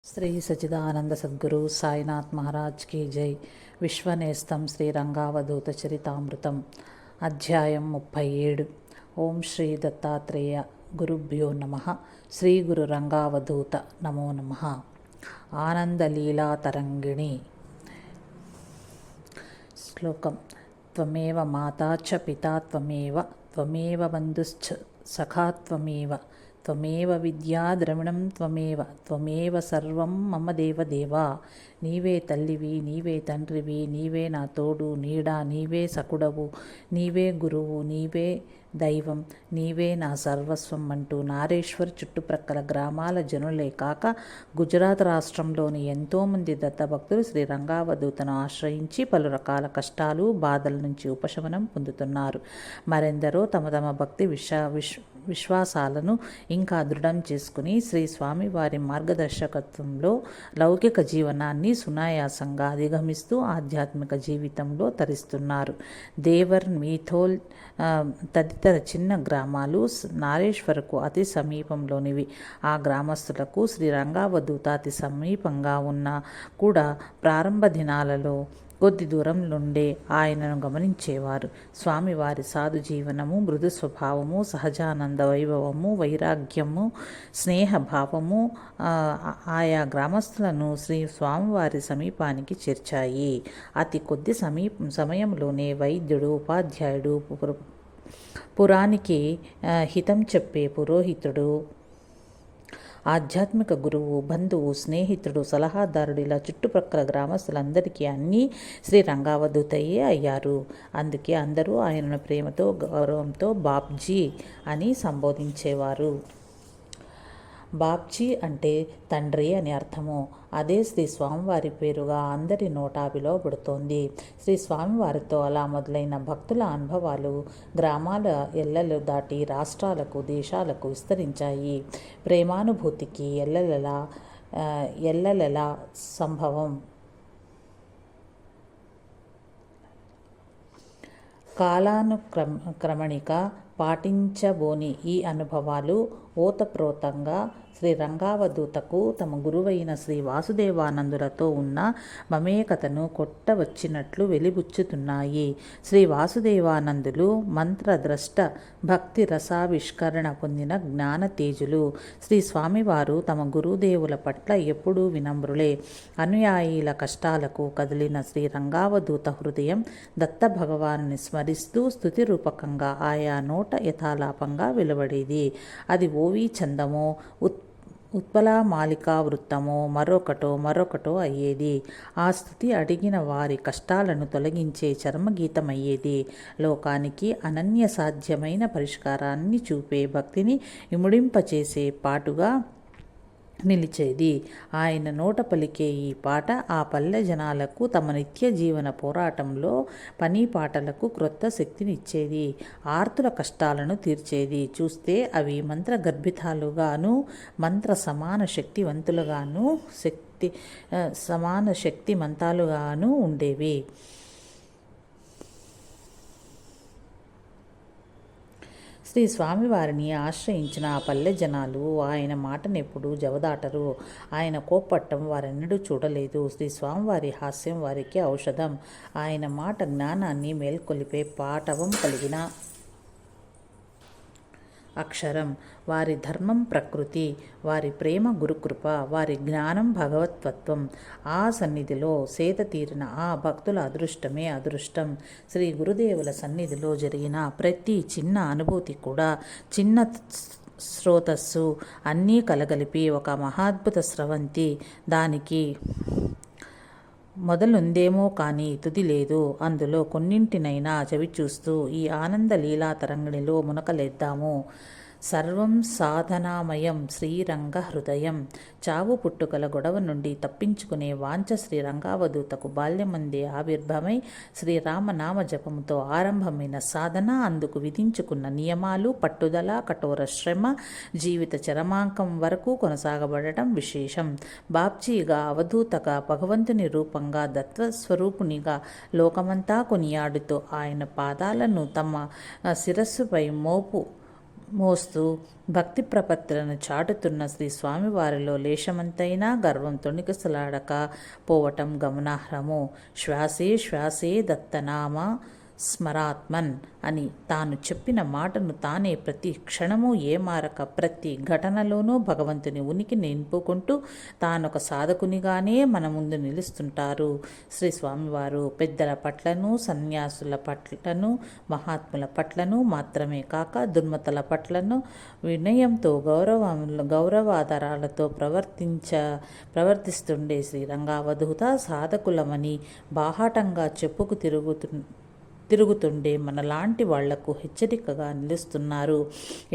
శ్రీ సచిదానంద సద్గురు సాయినాథ్ మహారాజ్ కి జై. విశ్వనేస్తం శ్రీ రంగావధూత చరితామృతం అధ్యాయం 37. ఓం శ్రీ దత్తాత్రేయ గురుభ్యో నమః. శ్రీ గురు రంగావధూత నమో నమః. ఆనందలీలా తరంగిణి. శ్లోకం. త్వమేవ మాతా చ పితా త్వమేవ త్వమేవ బంధుశ్చ సఖా త్వమేవ త్వమేవ విద్యా ద్రవిణం త్వమేవ త్వమేవ సర్వం మమ దేవదేవా. నీవే తల్లివి, నీవే తండ్రివి, నీవే నా తోడు నీడ, నీవే సకుడవు, నీవే గురువు, నీవే దైవం, నీవే నా సర్వస్వం అంటూ నారేశ్వర్ చుట్టుప్రక్కల గ్రామాల జనులే కాక గుజరాత్ రాష్ట్రంలోని ఎంతోమంది దత్తభక్తులు శ్రీ రంగావధూతను ఆశ్రయించి పలు రకాల కష్టాలు బాధల నుంచి ఉపశమనం పొందుతున్నారు. మరెందరో తమ తమ భక్తి విశ్వాసాలను ఇంకా దృఢం చేసుకుని శ్రీ స్వామివారి మార్గదర్శకత్వంలో లౌకిక జీవనాన్ని సునాయాసంగా అధిగమిస్తూ ఆధ్యాత్మిక జీవితంలో తరిస్తున్నారు. దేవర్, మీథోల్ తదితర చిన్న గ్రామాలు నారేశ్వరకు అతి సమీపంలోనివి. ఆ గ్రామస్తులకు శ్రీ రంగావధూత అతి సమీపంగా ఉన్నా కూడా ప్రారంభ దినాలలో కొద్ది దూరం నుండే ఆయనను గమనించేవారు. స్వామివారి సాధు జీవనము, మృదు స్వభావము, సహజానంద వైభవము, వైరాగ్యము, స్నేహభావము ఆయా గ్రామస్తులను శ్రీ స్వామివారి సమీపానికి చేర్చాయి. అతి కొద్ది సమయంలోనే వైద్యుడు, ఉపాధ్యాయుడు, పురానికి హితం చెప్పే పురోహితుడు, ఆధ్యాత్మిక గురువు, బంధువు, స్నేహితుడు, సలహాదారుడు ఇలా చుట్టుప్రక్కల గ్రామస్తులందరికీ అన్నీ శ్రీ రంగావధూతయే అయ్యారు. అందుకే అందరూ ఆయనను ప్రేమతో, గౌరవంతో బాబ్జీ అని సంబోధించేవారు. బాబ్జీ అంటే తండ్రి అని అర్థము. అదే శ్రీ స్వామివారి పేరుగా అందరి నోటా పిలువబడుతోంది. శ్రీ స్వామివారితో అలా మొదలైన భక్తుల అనుభవాలు గ్రామాల ఎల్లలు దాటి రాష్ట్రాలకు, దేశాలకు విస్తరించాయి. ప్రేమానుభూతికి ఎల్లలెలా సంభవం. కాలానుక్రమణిక పాటించబోని ఈ అనుభవాలు ఓతప్రోతంగా శ్రీ రంగావధూతకు తమ గురువైన శ్రీ వాసుదేవానందులతో ఉన్న మమేకతను కొట్టవచ్చినట్లు వెలిబుచ్చుతున్నాయి. శ్రీ వాసుదేవానందులు మంత్రద్రష్ట, భక్తి రసావిష్కరణ పొందిన జ్ఞానతేజులు. శ్రీ స్వామివారు తమ గురుదేవుల పట్ల ఎప్పుడూ వినమ్రులే. అనుయాయుల కష్టాలకు కదిలిన శ్రీ రంగావధూత హృదయం దత్త భగవానుని స్మరిస్తూ స్తుతి రూపకంగా ఆయా నోట యథాలాపంగా వెలువడేది. అది ఓవి చందమో, ఉత్పలా మాలికా వృత్తమో, మరొకటో అయ్యేది. ఆ స్థుతి అడిగిన వారి కష్టాలను తొలగించే చర్మగీతమయ్యేది. లోకానికి అనన్య సాధ్యమైన పరిష్కారాన్ని చూపే, భక్తిని ఇముడింపచేసే పాటుగా నిలిచేది. ఆయన నోట పలికే ఈ పాట ఆ పల్లె జనాలకు తమ నిత్య జీవన పోరాటంలో పని పాటలకు క్రొత్త శక్తినిచ్చేది. ఆర్తుల కష్టాలను తీర్చేది. చూస్తే అవి మంత్రగర్భితాలుగాను, సమాన శక్తిమంతాలుగాను ఉండేవి. శ్రీ స్వామివారిని ఆశ్రయించిన ఆ పల్లె జనాలు ఆయన మాటనెప్పుడు జవదాటరు. ఆయన కోప్పట్టం వారెన్నడూ చూడలేదు. శ్రీ స్వామివారి హాస్యం వారికి ఔషధం. ఆయన మాట జ్ఞానాన్ని మేల్కొలిపే పాటవం కలిగిన అక్షరం. వారి ధర్మం ప్రకృతి, వారి ప్రేమ గురుకృప, వారి జ్ఞానం భగవత్వత్వం. ఆ సన్నిధిలో సేద తీరిన ఆ భక్తుల అదృష్టమే అదృష్టం. శ్రీ గురుదేవుల సన్నిధిలో జరిగిన ప్రతి చిన్న అనుభూతి కూడా, చిన్న స్రోతస్సు అన్నీ కలగలిపి ఒక మహాద్భుత స్రవంతి. దానికి మొదలుందేమో కానీ తుది లేదు. అందులో కొన్నింటినైనా చవిచూస్తూ ఈ ఆనంద లీలా తరంగిణిలో మునకలేద్దాము. సర్వం సాధనామయం శ్రీరంగ హృదయం. చావు పుట్టుకల గొడవ నుండి తప్పించుకునే వాంఛ శ్రీ రంగావధూతకు బాల్యమందే ఆవిర్భమై శ్రీరామనామ జపముతో ఆరంభమైన సాధన, అందుకు విధించుకున్న నియమాలు, పట్టుదల, కఠోర శ్రమ జీవిత చరమాంకం వరకు కొనసాగబడటం విశేషం. బాబ్జీగా, అవధూతగా, భగవంతుని రూపంగా, దత్తస్వరూపునిగా లోకమంతా కొనియాడుతూ ఆయన పాదాలను తమ శిరస్సుపై మోస్తూ భక్తి ప్రపత్తులను చాటుతున్న శ్రీ స్వామివారిలో లేశమంతైనా గర్వం తొణికిసలాడక పోవటం గమనార్హము. శ్వాసే శ్వాసే దత్తనామ స్మరాత్మన్ అని తాను చెప్పిన మాటను తానే ప్రతి క్షణము ఏమారక ప్రతి ఘటనలోనూ భగవంతుని ఉనికి నింపుకుంటూ తానొక సాధకునిగానే మన ముందు నిలుస్తుంటారు శ్రీ స్వామివారు. పెద్దల పట్లను, సన్యాసుల పట్లను, మహాత్ముల పట్లను మాత్రమే కాక దుర్మతల పట్లను వినయంతో గౌరవాదరాలతో ప్రవర్తిస్తుండే శ్రీరంగావధూత సాధకులమని బాహాటంగా చెప్పుకు తిరుగుతుండే మనలాంటి వాళ్లకు హెచ్చరికగా నిలుస్తున్నారు.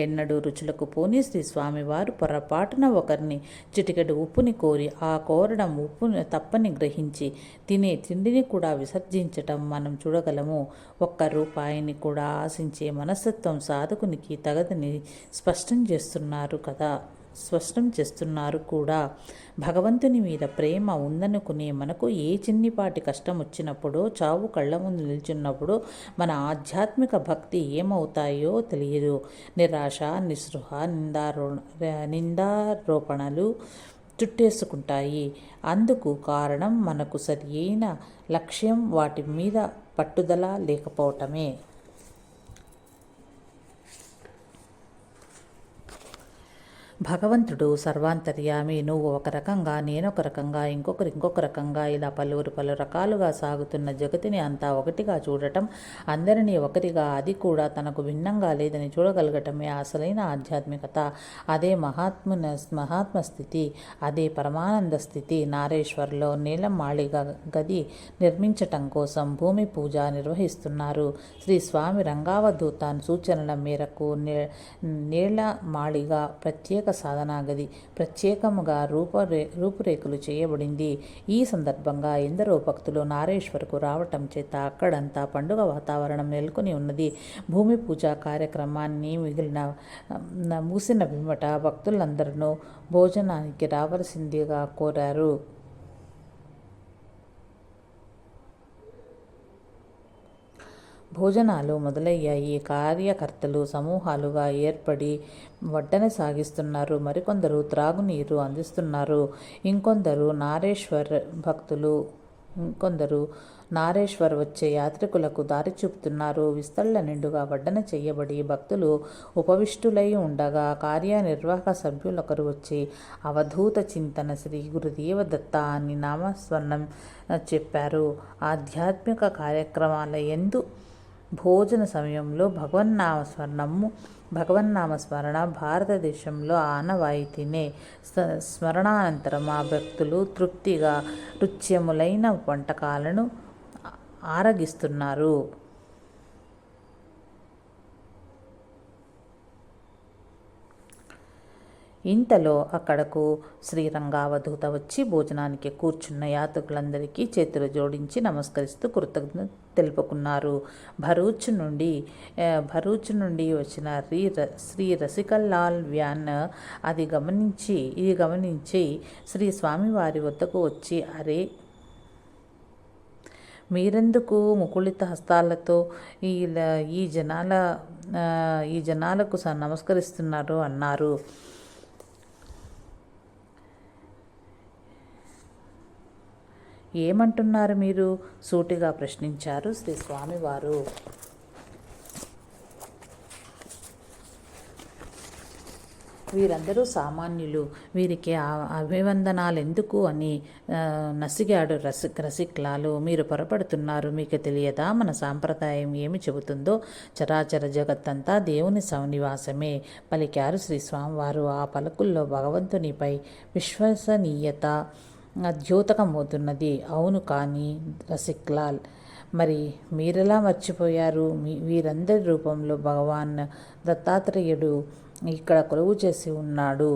ఎన్నడూ రుచులకు పోని శ్రీ స్వామివారు పొరపాటున ఒకరిని చిటికెడు ఉప్పుని కోరి ఆ కోరడం ఉప్పుని తప్పని గ్రహించి తినే తిండిని కూడా విసర్జించటం మనం చూడగలము. ఒక్క రూపాయిని కూడా ఆశించే మనస్తత్వం సాధకునికి తగదని స్పష్టం చేస్తున్నారు కూడా. భగవంతుని మీద ప్రేమ ఉందనుకునే మనకు ఏ చిన్నిపాటి కష్టం వచ్చినప్పుడో, చావు కళ్ళ ముందు నిల్చున్నప్పుడు మన ఆధ్యాత్మిక భక్తి ఏమవుతాయో తెలియదు. నిరాశ, నిస్పృహ, నిందారోపణలు చుట్టేసుకుంటాయి. అందుకు కారణం మనకు సరియైన లక్ష్యం, వాటి మీద పట్టుదల లేకపోవటమే. భగవంతుడు సర్వాంతర్యామి. నువ్వు ఒక రకంగా, నేనొక రకంగా, ఇంకొక రకంగా, ఇలా పలు రకాలుగా సాగుతున్న జగతిని అంతా ఒకటిగా చూడటం, అందరినీ ఒకటిగా, అది కూడా తనకు భిన్నంగా లేదని చూడగలగటమే అసలైన ఆధ్యాత్మికత. అదే మహాత్మ స్థితి, అదే పరమానంద స్థితి. నారేశ్వర్లో నీలమాళిగ గది నిర్మించటం కోసం భూమి పూజ నిర్వహిస్తున్నారు. శ్రీ స్వామి రంగావధూత సూచనల మేరకు నీలమాళిగ ప్రత్యేక సాధనా గది ప్రత్యేకముగా రూపురేఖలు చేయబడింది. ఈ సందర్భంగా ఎందరో భక్తులు నారేశ్వరకు రావటం చేత అక్కడంతా పండుగ వాతావరణం నెలకొని ఉన్నది. భూమి పూజా కార్యక్రమాన్ని ముగిసిన పిమ్మట భక్తులందరూ భోజనానికి రావలసిందిగా కోరారు. భోజనాలు మొదలయ్యాయి. కార్యకర్తలు సమూహాలుగా ఏర్పడి వడ్డన సాగిస్తున్నారు. మరికొందరు త్రాగునీరు అందిస్తున్నారు. ఇంకొందరు నారేశ్వర్ వచ్చే యాత్రికులకు దారి చూపుతున్నారు. విస్తళ్ల నిండుగా వడ్డన చేయబడి భక్తులు ఉపవిష్టులై ఉండగా కార్యనిర్వాహక సభ్యులొకరు వచ్చి అవధూత చింతన శ్రీ గురుదేవ దత్త అని నామస్మరణం చెప్పారు. ఆధ్యాత్మిక కార్యక్రమాల యందు భోజన సమయంలో భగవన్నామస్మరణ భారతదేశంలో ఆనవాయితీనే. స్మరణానంతరం ఆ భక్తులు తృప్తిగా రుచ్యములైన వంటకాలను ఆరగిస్తున్నారు. ఇంతలో అక్కడకు శ్రీరంగావధూత వచ్చి భోజనానికి కూర్చున్న యాత్రికులందరికీ చేతులు జోడించి నమస్కరిస్తూ కృతజ్ఞత తెలుపుకున్నారు. భరూచ్ నుండి వచ్చిన శ్రీ రసికల్లాల్ వ్యాన్ ఇది గమనించి శ్రీ స్వామివారి వద్దకు వచ్చి, అరే, మీరెందుకు ముకుళిత హస్తాలతో ఈ జనాలకు నమస్కరిస్తున్నారు అన్నారు. ఏమంటున్నారు మీరు? సూటిగా ప్రశ్నించారు శ్రీ స్వామివారు. వీరందరూ సామాన్యులు, వీరికి అభివందనాలెందుకు అని నసిగాడు రసిక్లాలు. మీరు పొరపడుతున్నారు. మీకు తెలియదా మన సాంప్రదాయం ఏమి చెబుతుందో? చరాచర జగత్తంతా దేవుని సన్నివాసమే పలికారు శ్రీ స్వామివారు. ఆ పలుకుల్లో భగవంతునిపై విశ్వసనీయత ద్యోతకమవుతున్నది. అవును, కానీ రసిక్లాల్, మరి మీరెలా మర్చిపోయారు? వీరందరి రూపంలో భగవాన్ దత్తాత్రేయుడు ఇక్కడ కొలువు చేసి ఉన్నాడు.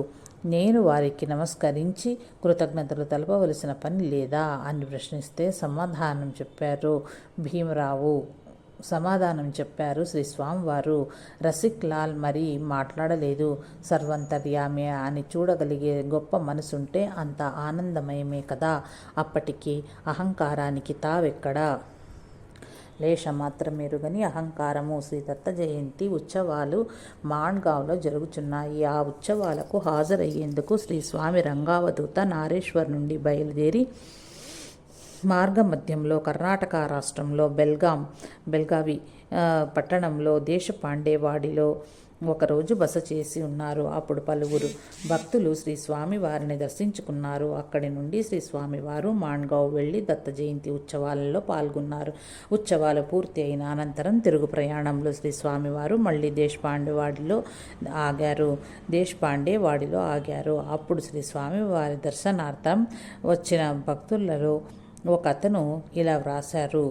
నేను వారికి నమస్కరించి కృతజ్ఞతలు తెలపవలసిన పని లేదా అని ప్రశ్నిస్తే సమాధానం చెప్పారు శ్రీ స్వామివారు. రసిక్లాల్ మరీ మాట్లాడలేదు. సర్వంతర్యామి అని చూడగలిగే గొప్ప మనసుంటే అంత ఆనందమయమే కదా. అప్పటికి అహంకారానికి తావెక్కడా? లేశమాత్రమెరుగని అహంకారము. శ్రీ దత్త జయంతి ఉత్సవాలు మాండ్గావ్లో జరుగుచున్నాయి. ఆ ఉత్సవాలకు హాజరయ్యేందుకు శ్రీ స్వామి రంగావధూత నారేశ్వర్ నుండి బయలుదేరి మార్గమధ్యంలో కర్ణాటక రాష్ట్రంలో బెల్గావి పట్టణంలో దేశపాండేవాడిలో ఒకరోజు బస చేసి ఉన్నారు. అప్పుడు పలువురు భక్తులు శ్రీ స్వామివారిని దర్శించుకున్నారు. అక్కడి నుండి శ్రీ స్వామివారు మాండ్గావ్ వెళ్లి దత్త జయంతి ఉత్సవాలలో పాల్గొన్నారు. ఉత్సవాలు పూర్తి అయిన అనంతరం తిరుగు ప్రయాణంలో శ్రీ స్వామివారు మళ్ళీ దేశపాండేవాడిలో ఆగారు. అప్పుడు శ్రీ స్వామివారి దర్శనార్థం వచ్చిన భక్తులలో ఒక అతను ఇలా వ్రాశారు.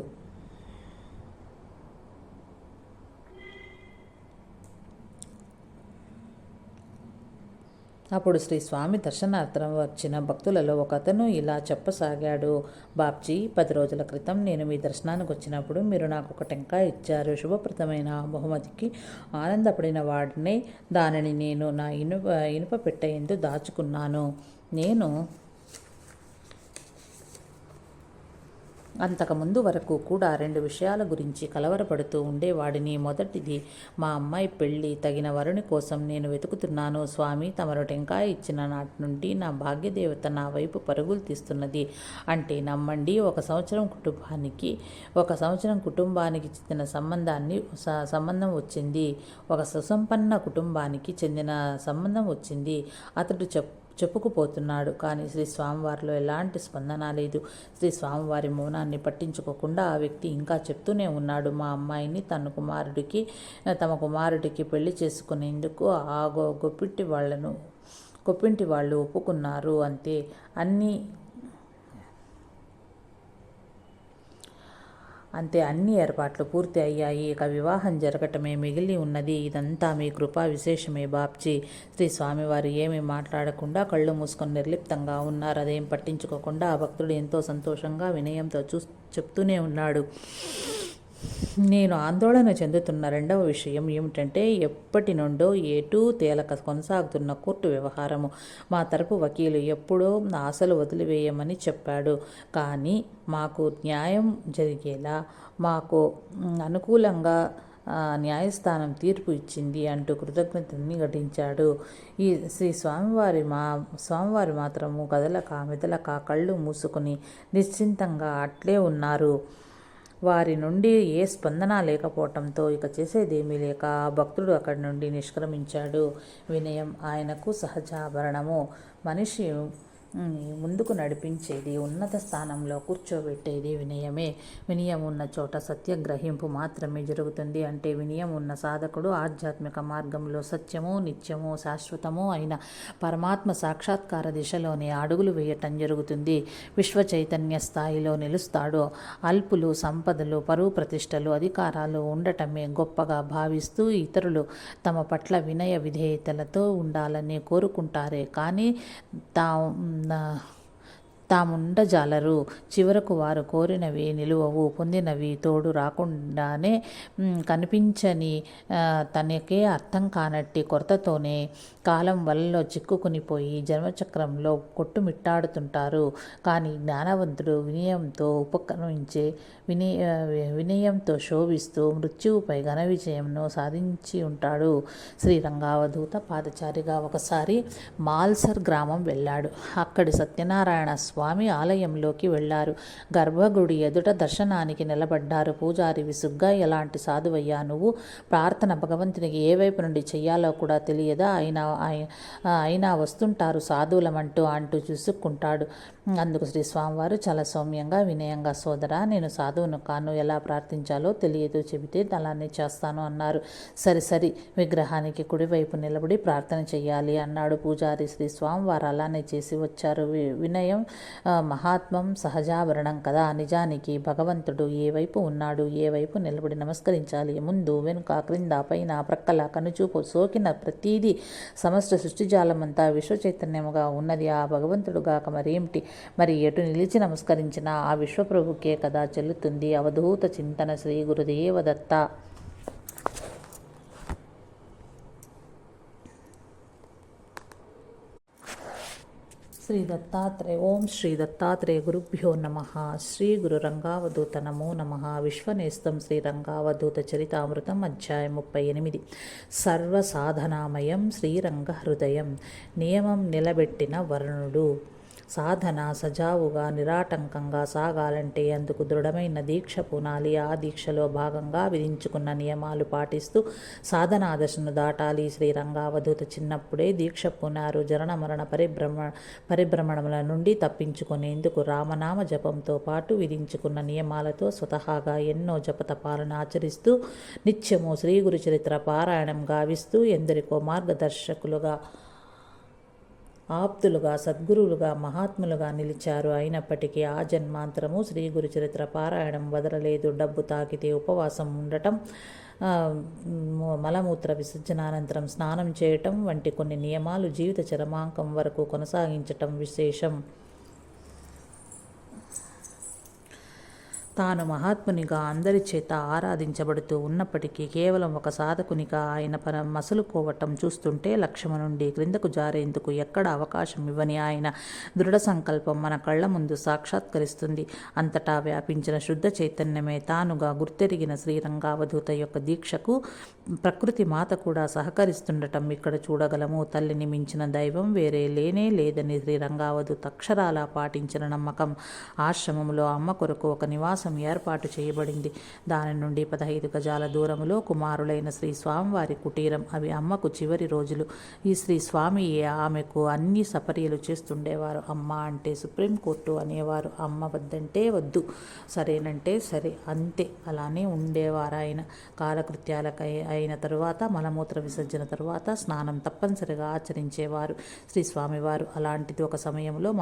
అప్పుడు శ్రీ స్వామి దర్శనార్థం వచ్చిన భక్తులలో ఒక అతను ఇలా చెప్పసాగాడు. బాబ్జీ, 10 రోజుల క్రితం నేను మీ దర్శనానికి వచ్చినప్పుడు మీరు నాకు ఒక టెంకాయ ఇచ్చారు. శుభప్రదమైన బహుమతికి ఆనందపడిన వాడినే దానిని నేను నా ఇనుప పెట్టెయందు దాచుకున్నాను. నేను అంతకుముందు వరకు కూడా 2 విషయాల గురించి కలవరపడుతూ ఉండేవాడిని. మొదటిది, మా అమ్మాయి పెళ్లి తగిన వరుని కోసం నేను వెతుకుతున్నాను. స్వామి తమరు టెంకాయ ఇచ్చిన నాటి నుండి నా భాగ్యదేవత నా వైపు పరుగులు తీస్తున్నది. అంటే నమ్మండి, ఒక సంవత్సరం కుటుంబానికి చెందిన సంబంధం వచ్చింది. ఒక సుసంపన్న కుటుంబానికి చెందిన సంబంధం వచ్చింది. అతడు చెప్పుకుపోతున్నాడు. కానీ శ్రీ స్వామివారిలో ఎలాంటి స్పందన లేదు. శ్రీ స్వామివారి మౌనాన్ని పట్టించుకోకుండా ఆ వ్యక్తి ఇంకా చెప్తూనే ఉన్నాడు. మా అమ్మాయిని తమ కుమారుడికి పెళ్లి చేసుకునేందుకు ఆ గొప్పింటి వాళ్ళు ఒప్పుకున్నారు. అంతే. అన్ని ఏర్పాట్లు పూర్తి అయ్యాయి. ఇక వివాహం జరగటమే మిగిలి ఉన్నది. ఇదంతా మీ కృపా విశేషమే బాబ్జీ. శ్రీ స్వామివారు ఏమీ మాట్లాడకుండా కళ్ళు మూసుకొని నిర్లిప్తంగా ఉన్నారు. అదేం పట్టించుకోకుండా ఆ భక్తుడు ఎంతో సంతోషంగా వినయంతో చెప్తూనే ఉన్నాడు. నేను ఆందోళన చెందుతున్న రెండవ విషయం ఏమిటంటే, ఎప్పటి నుండో ఏటూ తేలక కొనసాగుతున్న కోర్టు వ్యవహారము. మా తరపు వకీలు ఎప్పుడో ఆశలు వదిలివేయమని చెప్పాడు. కానీ మాకు న్యాయం జరిగేలా, మాకు అనుకూలంగా న్యాయస్థానం తీర్పు ఇచ్చింది అంటూ కృతజ్ఞతని ఘటించాడు. ఈ శ్రీ స్వామివారి మాత్రము మెదలక కళ్ళు మూసుకుని నిశ్చింతంగా అట్లే ఉన్నారు. వారి నుండి ఏ స్పందన లేకపోవటంతో ఇక చేసేదేమీ లేక ఆ భక్తుడు అక్కడి నుండి నిష్క్రమించాడు. వినయం ఆయనకు సహజాభరణము. మనిషి ముందుకు నడిపించేది, ఉన్నత స్థానంలో కూర్చోబెట్టేది వినయమే. వినయం ఉన్న చోట సత్యగ్రహింపు మాత్రమే జరుగుతుంది. అంటే వినయం ఉన్న సాధకుడు ఆధ్యాత్మిక మార్గంలో సత్యము, నిత్యము, శాశ్వతము అయిన పరమాత్మ సాక్షాత్కార దిశలోనే అడుగులు వేయటం జరుగుతుంది. విశ్వ చైతన్య స్థాయిలో నిలుస్తాడు. అల్పులు, సంపదలు, పరువు ప్రతిష్టలు, అధికారాలు ఉండటమే గొప్పగా భావిస్తూ ఇతరులు తమ పట్ల వినయ విధేయతలతో ఉండాలని కోరుకుంటారే కానీ తాముండజాలరు. చివరకు వారు కోరినవి నిలువవు, పొందినవి తోడు రాకుండానే కనిపించని తనకే అర్థం కానట్టి కొరతతోనే కాలం వలలో చిక్కుకునిపోయి జన్మచక్రంలో కొట్టుమిట్టాడుతుంటారు. కానీ జ్ఞానవంతుడు వినయంతో ఉపక్రమించే వినయంతో శోభిస్తూ మృత్యువుపై ఘన విజయంను సాధించి ఉంటాడు. శ్రీరంగావధూత పాదచారిగా ఒకసారి మాల్సర్ గ్రామం వెళ్ళాడు. అక్కడి సత్యనారాయణ స్వామి ఆలయంలోకి వెళ్లారు. గర్భగుడి ఎదుట దర్శనానికి నిలబడ్డారు. పూజారి విసుగ్గా, ఎలాంటి సాధువయ్యా నువ్వు? ప్రార్థన భగవంతునికి ఏ వైపు నుండి చెయ్యాలో కూడా తెలియదా? అయినా వస్తుంటారు సాధువులమంటూ చూసుకుంటాడు. అందుకు శ్రీ స్వామివారు చాలా సౌమ్యంగా, వినయంగా, సోదరా, నేను సాధువును కాను, ఎలా ప్రార్థించాలో తెలియదు, చెబితే అలానే చేస్తాను అన్నారు. సరి విగ్రహానికి కుడివైపు నిలబడి ప్రార్థన చెయ్యాలి అన్నాడు పూజారి. శ్రీ స్వామివారు అలానే చేసి వచ్చారు. వినయం మహాత్మం సహజాభరణం కదా. నిజానికి భగవంతుడు ఏ వైపు ఉన్నాడు, ఏ వైపు నిలబడి నమస్కరించాలి, ముందు, వెనుక, క్రింద, పైన, ప్రక్కల, కనుచూపు సోకిన ప్రతీది సమస్త సృష్టిజాలమంతా విశ్వచైతన్యముగా ఉన్నది ఆ భగవంతుడుగాక మరేమిటి? మరి ఎటు నిలిచి నమస్కరించినా ఆ విశ్వప్రభుకే కదా చెల్లుతుంది. అవధూత చింతన. శ్రీ గురుదేవదత్త. ఓం శ్రీ దత్తాత్రేయ గురుభ్యో నమ. శ్రీ గురు రంగావధూత నమో నమ. విశ్వనేస్తం శ్రీ రంగావధూత చరితామృతం అధ్యాయం 38. సర్వసాధనామయం శ్రీరంగ హృదయం. నియమం నిలబెట్టిన వర్ణుడు. సాధన సజావుగా నిరాటంకంగా సాగాలంటే అందుకు దృఢమైన దీక్ష పూనాలి. ఆ దీక్షలో భాగంగా విధించుకున్న నియమాలు పాటిస్తూ సాధనా దశను దాటాలి. శ్రీరంగావధూత చిన్నప్పుడే దీక్ష పూనారు. జనన మరణ పరిభ్రమణముల నుండి తప్పించుకునేందుకు రామనామ జపంతో పాటు విధించుకున్న నియమాలతో స్వతహాగా ఎన్నో జపతపాలను ఆచరిస్తూ నిత్యము శ్రీ గురు చరిత్ర పారాయణం గావిస్తూ ఎందరికో మార్గదర్శకులుగా, ఆప్తులుగా, సద్గురువులుగా, మహాత్ములుగా నిలిచారు. అయినప్పటికీ ఆ జన్మాంతరము శ్రీ గురు చరిత్ర పారాయణం వదలలేదు. డబ్బు తాకితే ఉపవాసం ఉండటం, మలమూత్ర విసర్జనానంతరం స్నానం చేయటం వంటి కొన్ని నియమాలు జీవిత చరమాంకం వరకు కొనసాగించటం విశేషం. తాను మహాత్మునిగా అందరి చేత ఆరాధించబడుతూ ఉన్నప్పటికీ కేవలం ఒక సాధకునిగా ఆయన మసలుకోవటం చూస్తుంటే లక్ష్యము క్రిందకు జారేందుకు ఎక్కడ అవకాశం ఇవ్వని ఆయన దృఢ సంకల్పం మన కళ్ల ముందు సాక్షాత్కరిస్తుంది. అంతటా వ్యాపించిన శుద్ధ చైతన్యమే తానుగా గుర్తెరిగిన శ్రీరంగావధూత యొక్క దీక్షకు ప్రకృతి మాత కూడా సహకరిస్తుండటం ఇక్కడ చూడగలము. తల్లిని మించిన దైవం వేరే లేనే లేదని శ్రీరంగావధూత అక్షరాలా పాటించిన నమ్మకం. ఆశ్రమంలో అమ్మ కొరకు ఒక నివాసం ఏర్పాటు చేయబడింది. దాని నుండి 15 గజాల దూరములో కుమారులైన శ్రీ స్వామివారి కుటీరం. అవి అమ్మకు చివరి రోజులు. ఈ శ్రీ స్వామియే ఆమెకు అన్ని సపర్యలు చేస్తుండేవారు. అమ్మ అంటే సుప్రీంకోర్టు అనేవారు. అమ్మ వద్దంటే వద్దు, సరేనంటే సరే, అంతే. అలానే ఉండేవారు ఆయన. కాలకృత్యాలకై అయిన తరువాత, మలమూత్ర విసర్జన తరువాత స్నానం తప్పనిసరిగా ఆచరించేవారు శ్రీ స్వామివారు. అలాంటిది ఒక సమయంలో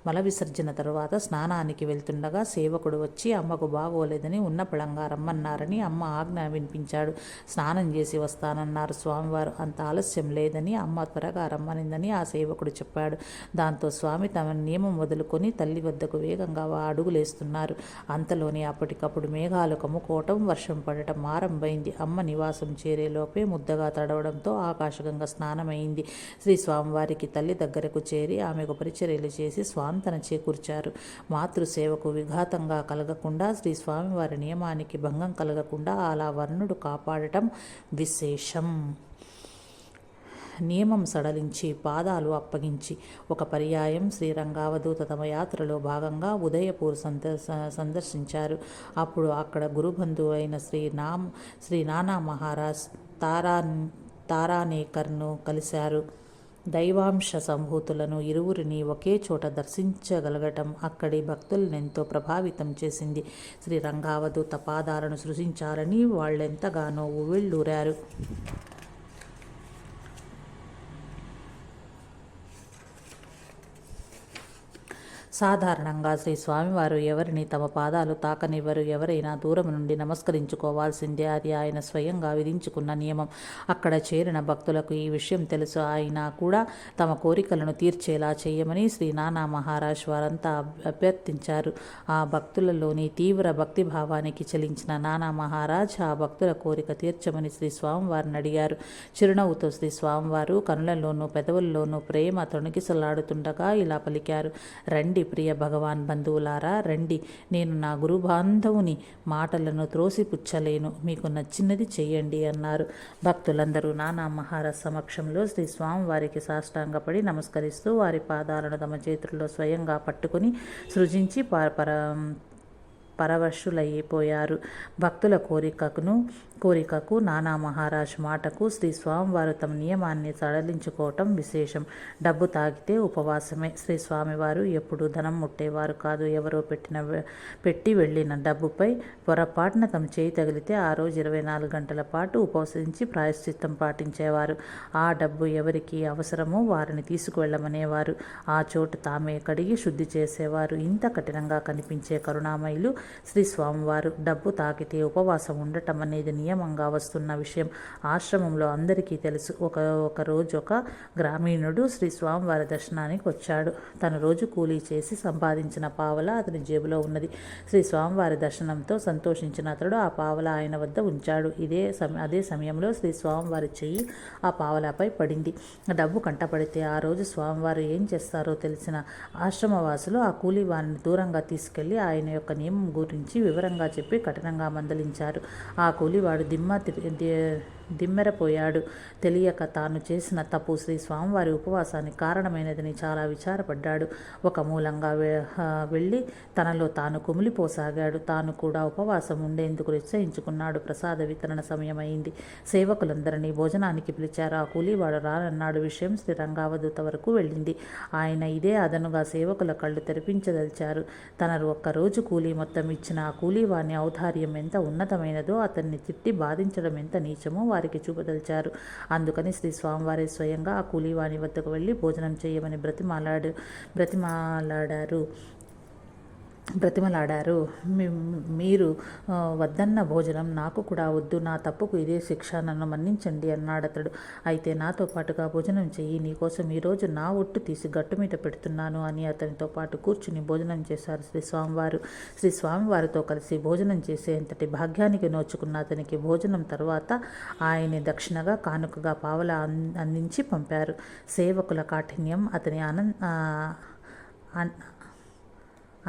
మల విసర్జన తరువాత స్నానానికి వెళ్తుండగా సేవకుడు వచ్చి అమ్మకు బాగోలేదని ఉన్న పళంగా రమ్మన్నారని అమ్మ ఆజ్ఞ వినిపించాడు. స్నానం చేసి వస్తానన్నారు స్వామివారు. అంత ఆలస్యం లేదని అమ్మ త్వరగా రమ్మనిందని ఆ సేవకుడు చెప్పాడు. దాంతో స్వామి తమ నియమం వదులుకొని తల్లి వద్దకు వేగంగా అడుగులేస్తున్నారు. అంతలోనే అప్పటికప్పుడు మేఘాలు కమ్ముకోవటం, వర్షం పడటం ఆరంభమైంది. అమ్మ నివాసం చేరేలోపే ముద్దగా తడవడంతో ఆకాశగంగా స్నానమైంది. శ్రీ స్వామివారికి తల్లి దగ్గరకు చేరి ఆమెకు పరిచర్యలు చేసి స్వాంతన చేకూర్చారు. మాతృసేవకు విఘాతంగా కలగకుండా, శ్రీ స్వామివారి నియమానికి భంగం కలగకుండా అలా వర్ణుడు కాపాడటం విశేషం. నియమం సడలించి పాదాలు అప్పగించి ఒక పర్యాయం శ్రీరంగావధూత తమ యాత్రలో భాగంగా ఉదయపూర్ సందర్శించారు. అప్పుడు అక్కడ గురుబంధువు అయిన శ్రీ నానా మహారాజ్ తారానేకర్ను కలిశారు. దైవాంశ సంభూతులను ఇరువురిని ఒకే చోట దర్శించగలగటం అక్కడి భక్తులనెంతో ప్రభావితం చేసింది. శ్రీరంగావధూత పాదాలను సృజించాలని వాళ్ళెంతగానో ఉవ్విళ్ళూరారు. సాధారణంగా శ్రీ స్వామివారు ఎవరిని తమ పాదాలు తాకనివ్వరు. ఎవరైనా దూరం నుండి నమస్కరించుకోవాల్సిందే. అది ఆయన స్వయంగా విధించుకున్న నియమం. అక్కడ చేరిన భక్తులకు ఈ విషయం తెలుసు. అయినా కూడా తమ కోరికలను తీర్చేలా చేయమని శ్రీ నానా మహారాజ్ వారంతా అభ్యర్థించారు. ఆ భక్తులలోని తీవ్ర భక్తిభావానికి చలించిన నానా మహారాజ్ ఆ భక్తుల కోరిక తీర్చమని శ్రీ స్వామివారిని అడిగారు. చిరునవ్వుతో శ్రీ స్వామివారు కనులలోనూ పెదవుల్లోనూ ప్రేమ తొణికిసలాడుతుండగా ఇలా పలికారు: రండి ప్రియ భగవాన్ బంధువులారా, రండి. నేను నా గురు బాంధవుని మాటలను త్రోసిపుచ్చలేను. మీకు నచ్చినది చెయ్యండి అన్నారు. భక్తులందరూ నానా మహారాజ్ సమక్షంలో శ్రీ స్వామివారికి సాష్టాంగపడి నమస్కరిస్తూ వారి పాదాలను తమ చేతుల్లో స్వయంగా పట్టుకుని సృజించి పరవశులైపోయారు. భక్తుల కోరికకు నానా మహారాజ్ మాటకు శ్రీ స్వామివారు తమ నియమాన్ని సడలించుకోవటం విశేషం. డబ్బు తాగితే ఉపవాసమే. శ్రీ స్వామివారు ఎప్పుడూ ధనం ముట్టేవారు కాదు. ఎవరో పెట్టి వెళ్ళిన డబ్బుపై పొరపాటున తమ చేయి తగిలితే ఆ రోజు 24 గంటల పాటు ఉపవసించి ప్రాయశ్చిత్తం పాటించేవారు. ఆ డబ్బు ఎవరికి అవసరమో వారిని తీసుకువెళ్ళమనేవారు. ఆ చోటు తామే కడిగి శుద్ధి చేసేవారు. ఇంత కఠినంగా కనిపించే కరుణామయులు శ్రీ స్వామివారు. డబ్బు తాకితే ఉపవాసం ఉండటం అనేది నియమంగా వస్తున్న విషయం ఆశ్రమంలో అందరికీ తెలుసు. ఒకరోజు ఒక గ్రామీణుడు శ్రీ స్వామివారి దర్శనానికి వచ్చాడు. తను రోజు కూలీ చేసి సంపాదించిన పావల అతని జేబులో ఉన్నది. శ్రీ స్వామివారి దర్శనంతో సంతోషించిన అతడు ఆ పావల ఆయన వద్ద ఉంచాడు. అదే సమయంలో శ్రీ స్వామివారి చెయ్యి ఆ పావలాపై పడింది. డబ్బు కంటపడితే ఆ రోజు స్వామివారు ఏం చేస్తారో తెలిసిన ఆశ్రమవాసులు ఆ కూలీ వారిని దూరంగా తీసుకెళ్లి ఆయన యొక్క నియమం గురించి వివరంగా చెప్పి కఠినంగా మందలించారు. ఆ కూలీవాడు దిమ్మెరపోయాడు. తెలియక తాను చేసిన తప్పు శ్రీ స్వామివారి ఉపవాసానికి కారణమైనదని చాలా విచారపడ్డాడు. ఒక మూలంగా వెళ్ళి తనలో తాను కుమిలిపోసాగాడు. తాను కూడా ఉపవాసం ఉండేందుకు నిశ్చయించుకున్నాడు. ప్రసాద వితరణ సమయమైంది. సేవకులందరినీ భోజనానికి పిలిచారు. ఆ కూలీవాడు రానన్నాడు. విషయం శ్రీ రంగావధూత వరకు వెళ్ళింది. ఆయన ఇదే అదనుగా సేవకుల కళ్ళు తెరిపించదలిచారు. తన ఒక్కరోజు కూలీ మొత్తం ఇచ్చిన ఆ కూలీవాని ఔదార్యం ఎంత ఉన్నతమైనదో, అతన్ని తిట్టి బాధించడం ఎంత నీచమో వారికి చూపదలిచారు. అందుకని శ్రీ స్వామివారి స్వయంగా ఆ కూలీవాని వద్దకు వెళ్ళి భోజనం చేయమని బ్రతిమలాడారు. మీరు వద్దన్న భోజనం నాకు కూడా వద్దు. నా తప్పుకు ఇదే శిక్ష. నన్ను మన్నించండి అన్నాడతడు. అయితే నాతో పాటుగా భోజనం చెయ్యి. నీకోసం ఈరోజు నా ఒట్టు తీసి గట్టు మీద పెడుతున్నాను అని అతనితో పాటు కూర్చుని భోజనం చేశారు శ్రీ స్వామివారు. శ్రీ స్వామివారితో కలిసి భోజనం చేసేంతటి భాగ్యానికి నోచుకున్న అతనికి భోజనం తర్వాత ఆయన్ని దక్షిణగా కానుకగా పావల అందించి పంపారు. సేవకుల కాఠిన్యం అతని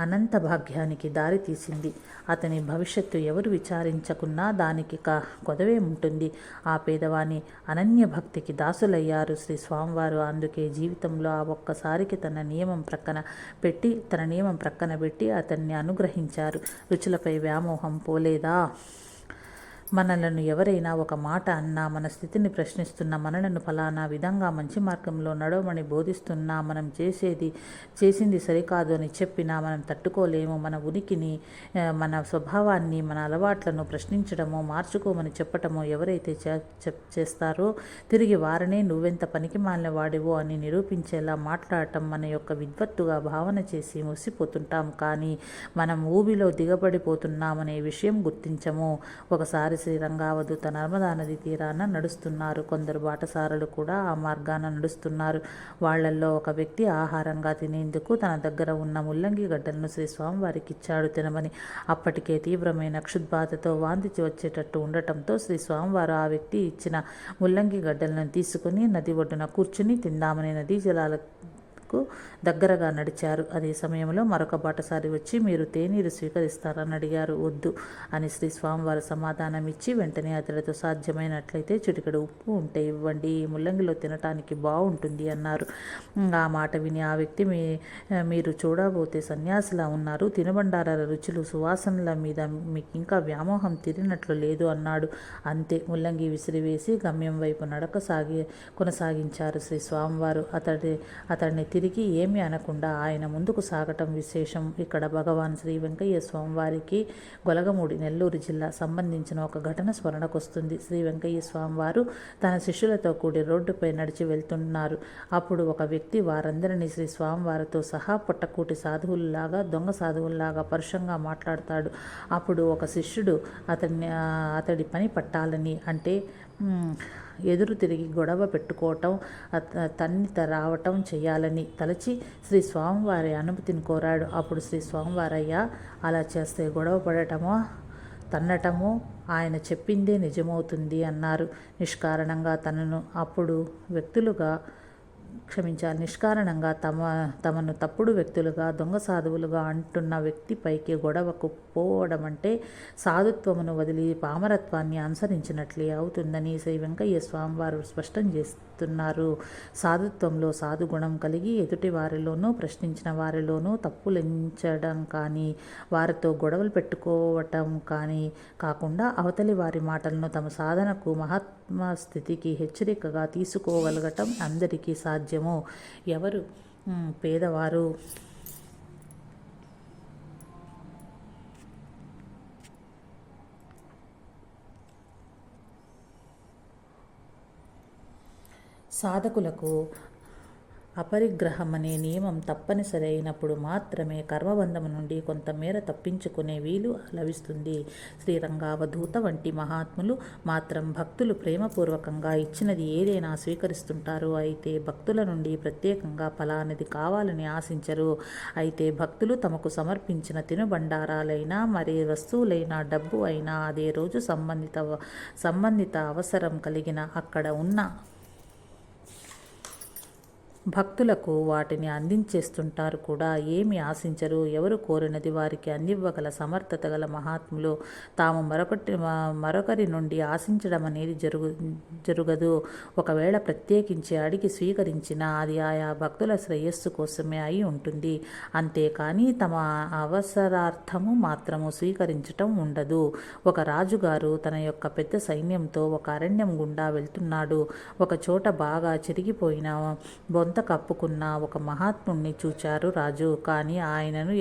అనంత భాగ్యానికి దారి తీసింది. అతని భవిష్యత్తు ఎవరు విచారించకున్నా దానికి కొదవే ఉంటుంది. ఆ పేదవాని అనన్య భక్తికి దాసులయ్యారు శ్రీ స్వామివారు. అందుకే జీవితంలో ఆ ఒక్కసారికి తన నియమం ప్రక్కన పెట్టి అతన్ని అనుగ్రహించారు. రుచులపై వ్యామోహం పోలేదా? మనలను ఎవరైనా ఒక మాట అన్నా, మన స్థితిని ప్రశ్నిస్తున్నా, మనలను ఫలానా విధంగా మంచి మార్గంలో నడవమని బోధిస్తున్నా, మనం చేసింది సరికాదు అని చెప్పినా మనం తట్టుకోలేము. మన ఉనికిని, మన స్వభావాన్ని, మన అలవాట్లను ప్రశ్నించడమో మార్చుకోమని చెప్పటమో ఎవరైతే చేస్తారో తిరిగి వారనే నువ్వెంత పనికిమాలిన వాడివో అని నిరూపించేలా మాట్లాడటం మన యొక్క విద్వత్తుగా భావన చేసి మురిసిపోతుంటాం. కానీ మనం ఊబిలో దిగబడిపోతున్నామనే విషయం గుర్తించము. ఒకసారి శ్రీ రంగావధూత నర్మదా నది తీరాన నడుస్తున్నారు. కొందరు బాటసారులు కూడా ఆ మార్గాన నడుస్తున్నారు. వాళ్లల్లో ఒక వ్యక్తి ఆహారంగా తినేందుకు తన దగ్గర ఉన్న ముల్లంగి గడ్డలను శ్రీ స్వామివారికి ఇచ్చాడు తినమని. అప్పటికే తీవ్రమైన క్షుద్బాధతో వాంతి వచ్చేటట్టు ఉండటంతో శ్రీ స్వామివారు ఆ వ్యక్తి ఇచ్చిన ముల్లంగి గడ్డలను తీసుకుని నది ఒడ్డున కూర్చుని తిందామని నదీ జలాలకు దగ్గరగా నడిచారు. అదే సమయంలో మరొక బాటసారి వచ్చి, మీరు తేనీరు స్వీకరిస్తారని అడిగారు. వద్దు అని శ్రీ స్వామివారు సమాధానం ఇచ్చి వెంటనే అతడితో సాధ్యమైనట్లయితే చిటికెడు ఉప్పు ఉంటే ఇవ్వండి, ఈ ముల్లంగిలో తినటానికి బాగుంటుంది అన్నారు. ఆ మాట విని ఆ వ్యక్తి, మీరు చూడబోతే సన్యాసిలా ఉన్నారు. తినుబండారాల రుచులు, సువాసనల మీద మీకు ఇంకా వ్యామోహం తీరినట్లు లేదు అన్నాడు. అంతే. ముల్లంగి విసిరివేసి గమ్యం వైపు కొనసాగించారు శ్రీ స్వామివారు. అతడిని తిరిగి ఏమీ అనకుండా ఆయన ముందుకు సాగటం విశేషం. ఇక్కడ భగవాన్ శ్రీ వెంకయ్య స్వామివారికి గొలగమూడి, నెల్లూరు జిల్లా సంబంధించిన ఒక ఘటన స్మరణకొస్తుంది. శ్రీ వెంకయ్య స్వామివారు తన శిష్యులతో కూడి రోడ్డుపై నడిచి వెళ్తున్నారు. అప్పుడు ఒక వ్యక్తి వారందరినీ శ్రీ స్వామివారితో సహా పుట్టకూటి సాధువుల్లాగా, దొంగ సాధువుల్లాగా పరుషంగా మాట్లాడతాడు. అప్పుడు ఒక శిష్యుడు అతడి పని పట్టాలని, అంటే ఎదురు తిరిగి గొడవ పెట్టుకోవటం, తన్నిత రావటం చేయాలని తలచి శ్రీ స్వామివారి అనుమతిని కోరాడు. అప్పుడు శ్రీ స్వామివారయ్య, అలా చేస్తే గొడవ పడటమో తన్నటమో ఆయన చెప్పిందే నిజమవుతుంది అన్నారు. నిష్కారణంగా తమను తప్పుడు వ్యక్తులుగా, దొంగ సాధువులుగా అంటున్న వ్యక్తిపైకి గొడవకు పోవడం అంటే సాధుత్వమును వదిలి పామరత్వాన్ని అనుసరించినట్లే అవుతుందని శ్రీ వెంకయ్య స్వామివారు స్పష్టం చేస్తున్నారు. సాధుత్వంలో సాధుగుణం కలిగి ఎదుటి వారిలోనూ, ప్రశ్నించిన వారిలోనూ తప్పులెంచడం కానీ, వారితో గొడవలు పెట్టుకోవటం కానీ కాకుండా అవతలి వారి మాటలను తమ సాధనకు, మహాత్మస్థితికి హెచ్చరికగా తీసుకోగలగటం అందరికీ సాధ్యము. ఎవరు పేదవారు సాధకులకు అపరిగ్రహం అనే నియమం తప్పనిసరి అయినప్పుడు మాత్రమే కర్మబంధము నుండి కొంతమేర తప్పించుకునే వీలు లభిస్తుంది. శ్రీరంగావధూత వంటి మహాత్ములు మాత్రం భక్తులు ప్రేమపూర్వకంగా ఇచ్చినది ఏదైనా స్వీకరిస్తుంటారు. అయితే భక్తుల నుండి ప్రత్యేకంగా ఫలానిది కావాలని ఆశించరు. అయితే భక్తులు తమకు సమర్పించిన తినుబండారాలైనా మరే వస్తువులైనా డబ్బు అయినా అదే రోజు సంబంధిత అవసరం కలిగిన అక్కడ ఉన్న భక్తులకు వాటిని అందించేస్తుంటారు కూడా. ఏమి ఆశించరు. ఎవరు కోరినది వారికి అందివ్వగల సమర్థత గల మహాత్ములు. తాము మరొకరి నుండి ఆశించడం అనేది జరుగదు. ఒకవేళ ప్రత్యేకించి అడిగి స్వీకరించినా అది ఆయా భక్తుల శ్రేయస్సు కోసమే అయి ఉంటుంది. అంతేకాని తమ అవసరార్థము మాత్రము స్వీకరించటం ఉండదు. ఒక రాజుగారు తన యొక్క పెద్ద సైన్యంతో ఒక అరణ్యం గుండా వెళ్తున్నాడు. ఒక చోట బాగా చెరిగిపోయిన బొంత కప్పుకున్న ఒక మహాత్ముణ్ణి చూచారు రాజు. కానీ ఆయనను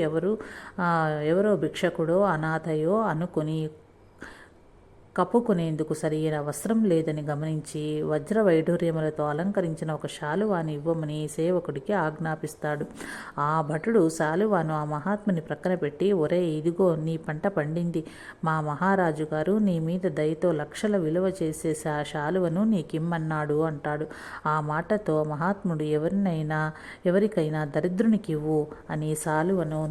ఎవరో భిక్షకుడో అనాథయో అనుకుని కప్పుకునేందుకు సరైన వస్త్రం లేదని గమనించి వజ్ర వైఢూర్యములతో అలంకరించిన ఒక శాలువాని ఇవ్వమని సేవకుడికి ఆజ్ఞాపిస్తాడు. ఆ భటుడు శాలువాను ఆ మహాత్ముని ప్రక్కన పెట్టి, ఒరే, ఇదిగో నీ పంట పండింది. మా మహారాజు గారు నీ మీద దయతో లక్షల విలువ చేసే శాలువను నీకిమ్మన్నాడు అంటాడు. ఆ మాటతో మహాత్ముడు ఎవరికైనా దరిద్రునికివ్వు అని శాలువను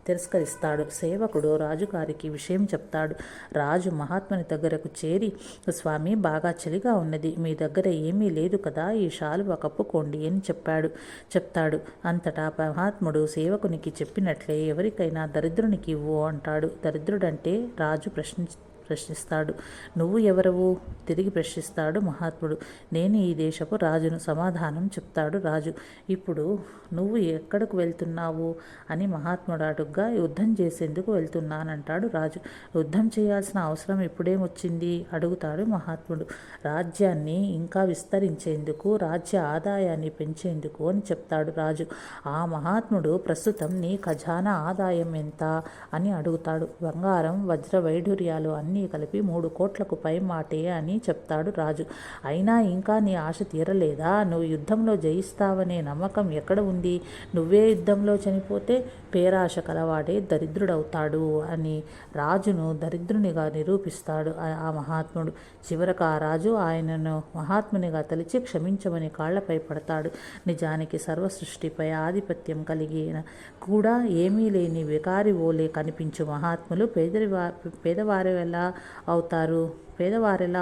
తిరస్కరిస్తాడు. సేవకుడు రాజుగారికి విషయం చెప్తాడు. రాజు మహాత్ముని దగ్గరకు చేరి, స్వామి, బాగా చలిగా ఉన్నది, మీ దగ్గర ఏమీ లేదు కదా, ఈ శాలువ కప్పుకోండి అని చెప్తాడు. అంతటా మహాత్ముడు సేవకునికి చెప్పినట్లే ఎవరికైనా దరిద్రునికి ఇవ్వు అంటాడు. దరిద్రుడంటే రాజు ప్రశ్నిస్తాడు. నువ్వు ఎవరవు? తిరిగి ప్రశ్నిస్తాడు మహాత్ముడు. నేను ఈ దేశపు రాజును సమాధానం చెప్తాడు రాజు. ఇప్పుడు నువ్వు ఎక్కడకు వెళ్తున్నావు అని మహాత్ముడు అడుగ్గా, యుద్ధం చేసేందుకు వెళ్తున్నానంటాడు రాజు. యుద్ధం చేయాల్సిన అవసరం ఇప్పుడేమొచ్చింది అడుగుతాడు మహాత్ముడు. రాజ్యాన్ని ఇంకా విస్తరించేందుకు, రాజ్య ఆదాయాన్ని పెంచేందుకు అని చెప్తాడు రాజు. ఆ మహాత్ముడు, ప్రస్తుతం నీ ఖజానా ఆదాయం ఎంత అని అడుగుతాడు. బంగారం, వజ్ర వైఢూర్యాలు అన్నీ కలిపి 3 కోట్లకు పై మాటే అని చెప్తాడు రాజు. అయినా ఇంకా నీ ఆశ తీరలేదా? నువ్వు యుద్ధంలో జయిస్తావనే నమ్మకం ఎక్కడ ఉంది? నువ్వే యుద్ధంలో చనిపోతే పేరాశ కలవాడే దరిద్రుడవుతాడు అని రాజును దరిద్రునిగా నిరూపిస్తాడు ఆ మహాత్ముడు. చివరకు ఆ రాజు ఆయనను మహాత్మునిగా తలిచి క్షమించమని కాళ్లపై పడతాడు. నిజానికి సర్వసృష్టిపై ఆధిపత్యం కలిగిన కూడా ఏమీ లేని వికారి ఓలే కనిపించు మహాత్ములు పేదవారెలా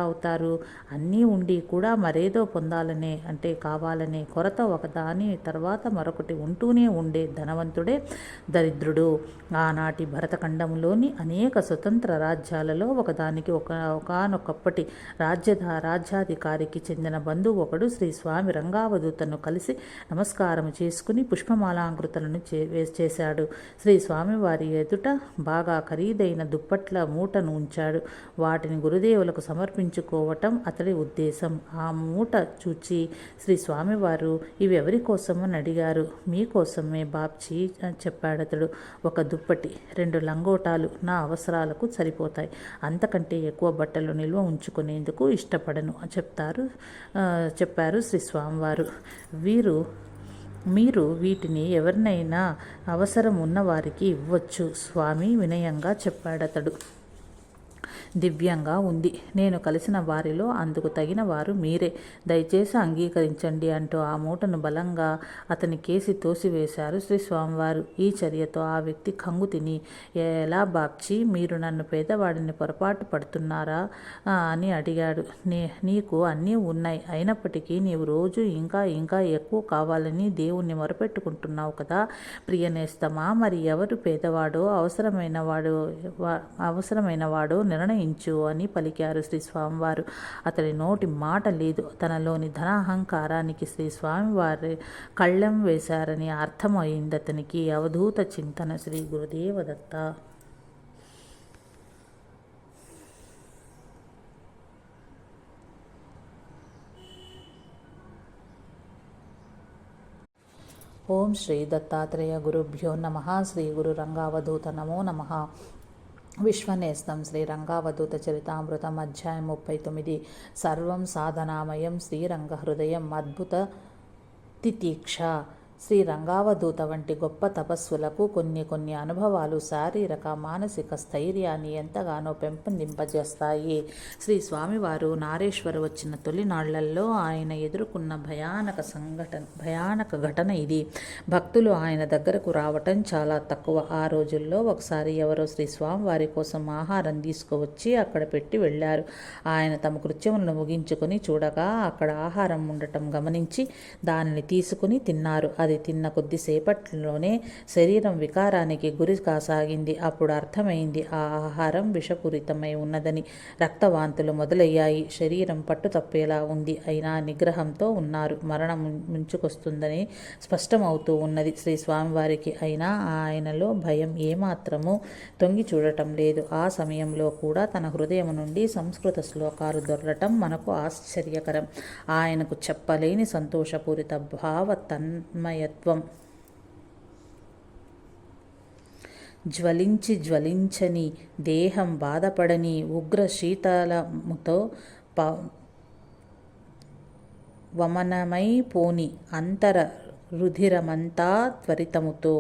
అవుతారు? అన్నీ ఉండి కూడా మరేదో పొందాలనే, అంటే కావాలనే కొరత ఒకదాని తర్వాత మరొకటి ఉంటూనే ఉండే ధనవంతుడే దరిద్రుడు. ఆనాటి భరతఖండంలోని అనేక స్వతంత్ర రాజ్యాలలో ఒకదానికి ఒకానొకప్పటి రాజ్యాధికారికి చెందిన బంధువు ఒకడు శ్రీ స్వామి రంగావధూతను కలిసి నమస్కారం చేసుకుని పుష్పమాలాంకృతులను చేశాడు. శ్రీ స్వామివారి ఎదుట బాగా ఖరీదైన దుప్పట్ల మూటను ఉంచాడు. వాటిని గురుదేవులకు సమర్పించుకోవటం అతడి ఉద్దేశం. ఆ మూట చూచి శ్రీ స్వామివారు, ఇవి ఎవరి కోసమని అడిగారు. మీకోసమే బాబ్జీ చెప్పాడతడు. ఒక దుప్పటి, 2 లంగోటాలు నా అవసరాలకు సరిపోతాయి. అంతకంటే ఎక్కువ బట్టలు నిల్వ ఉంచుకునేందుకు ఇష్టపడను చెప్పారు శ్రీ స్వామివారు. మీరు వీటిని ఎవరినైనా అవసరం ఉన్నవారికి ఇవ్వచ్చు స్వామి వినయంగా చెప్పాడతడు. దివ్యంగా ఉంది. నేను కలిసిన వారిలో అందుకు తగిన వారు మీరే. దయచేసి అంగీకరించండి అంటూ ఆ మూటను బలంగా అతని కేసి తోసివేశారు శ్రీ స్వామివారు. ఈ చర్యతో ఆ వ్యక్తి కంగు తిని, ఎలా బాబ్జీ, మీరు నన్ను పేదవాడిని పొరపాటు పడుతున్నారా అని అడిగాడు. నీకు అన్నీ ఉన్నాయి, అయినప్పటికీ నీవు రోజు ఇంకా ఇంకా ఎక్కువ కావాలని దేవుణ్ణి మొరపెట్టుకుంటున్నావు కదా ప్రియనేస్తమా. మరి ఎవరు పేదవాడో అవసరమైన వాడో నిర్ణయించు అని పలికారు శ్రీ స్వామివారు. అతడి నోటి మాట లేదు. తనలోని ధనాహంకారానికి శ్రీ స్వామివారి కళ్ళెం వేశారని అర్థమైంది అతనికి. అవధూత చింతన. శ్రీ గురుదేవదత్త. ఓం శ్రీ దత్తాత్రేయ గురుభ్యో నమః. శ్రీ గురు రంగావధూత నమో నమః. విశ్వనేస్తం శ్రీ రంగావధూత చరితామృతం అధ్యాయం 39. సర్వం సాధనామయం శ్రీరంగ హృదయం. అద్భుత తితీక్ష. శ్రీ రంగావధూత వంటి గొప్ప తపస్సులకు కొన్ని అనుభవాలు శారీరక మానసిక స్థైర్యాన్ని ఎంతగానో పెంపొందింపజేస్తాయి. శ్రీ స్వామివారు నారేశ్వర వచ్చిన తొలినాళ్లలో ఆయన ఎదుర్కొన్న భయానక ఘటన ఇది. భక్తులు ఆయన దగ్గరకు రావటం చాలా తక్కువ. ఆ రోజుల్లో ఒకసారి ఎవరో శ్రీ స్వామివారి కోసం ఆహారం తీసుకువచ్చి అక్కడ పెట్టి వెళ్ళారు. ఆయన తమ కృత్యములను ముగించుకొని చూడగా అక్కడ ఆహారం ఉండటం గమనించి దానిని తీసుకుని తిన్నారు. అది తిన్న కొద్దిసేపట్లోనే శరీరం వికారానికి గురి కాసాగింది. అప్పుడు అర్థమైంది ఆ ఆహారం విషపూరితమై ఉన్నదని. రక్తవాంతులు మొదలయ్యాయి. శరీరం పట్టుతప్పేలా ఉంది. అయినా నిగ్రహంతో ఉన్నారు. మరణం ముంచుకొస్తుందని స్పష్టమవుతూ ఉన్నది శ్రీ స్వామివారికి. అయినా ఆయనలో భయం ఏమాత్రమూ తొంగి చూడటం లేదు. ఆ సమయంలో కూడా తన హృదయం నుండి సంస్కృత శ్లోకాలు దొరలటం మనకు ఆశ్చర్యకరం. ఆయనకు చెప్పలేని సంతోషపూరిత భావ తన్మయత్వం. జ్వలించని దేహం బాధపడని ఉగ్ర శీతలముతో వమనమై పోని అంతర రుధిరమంతా త్వరితముతో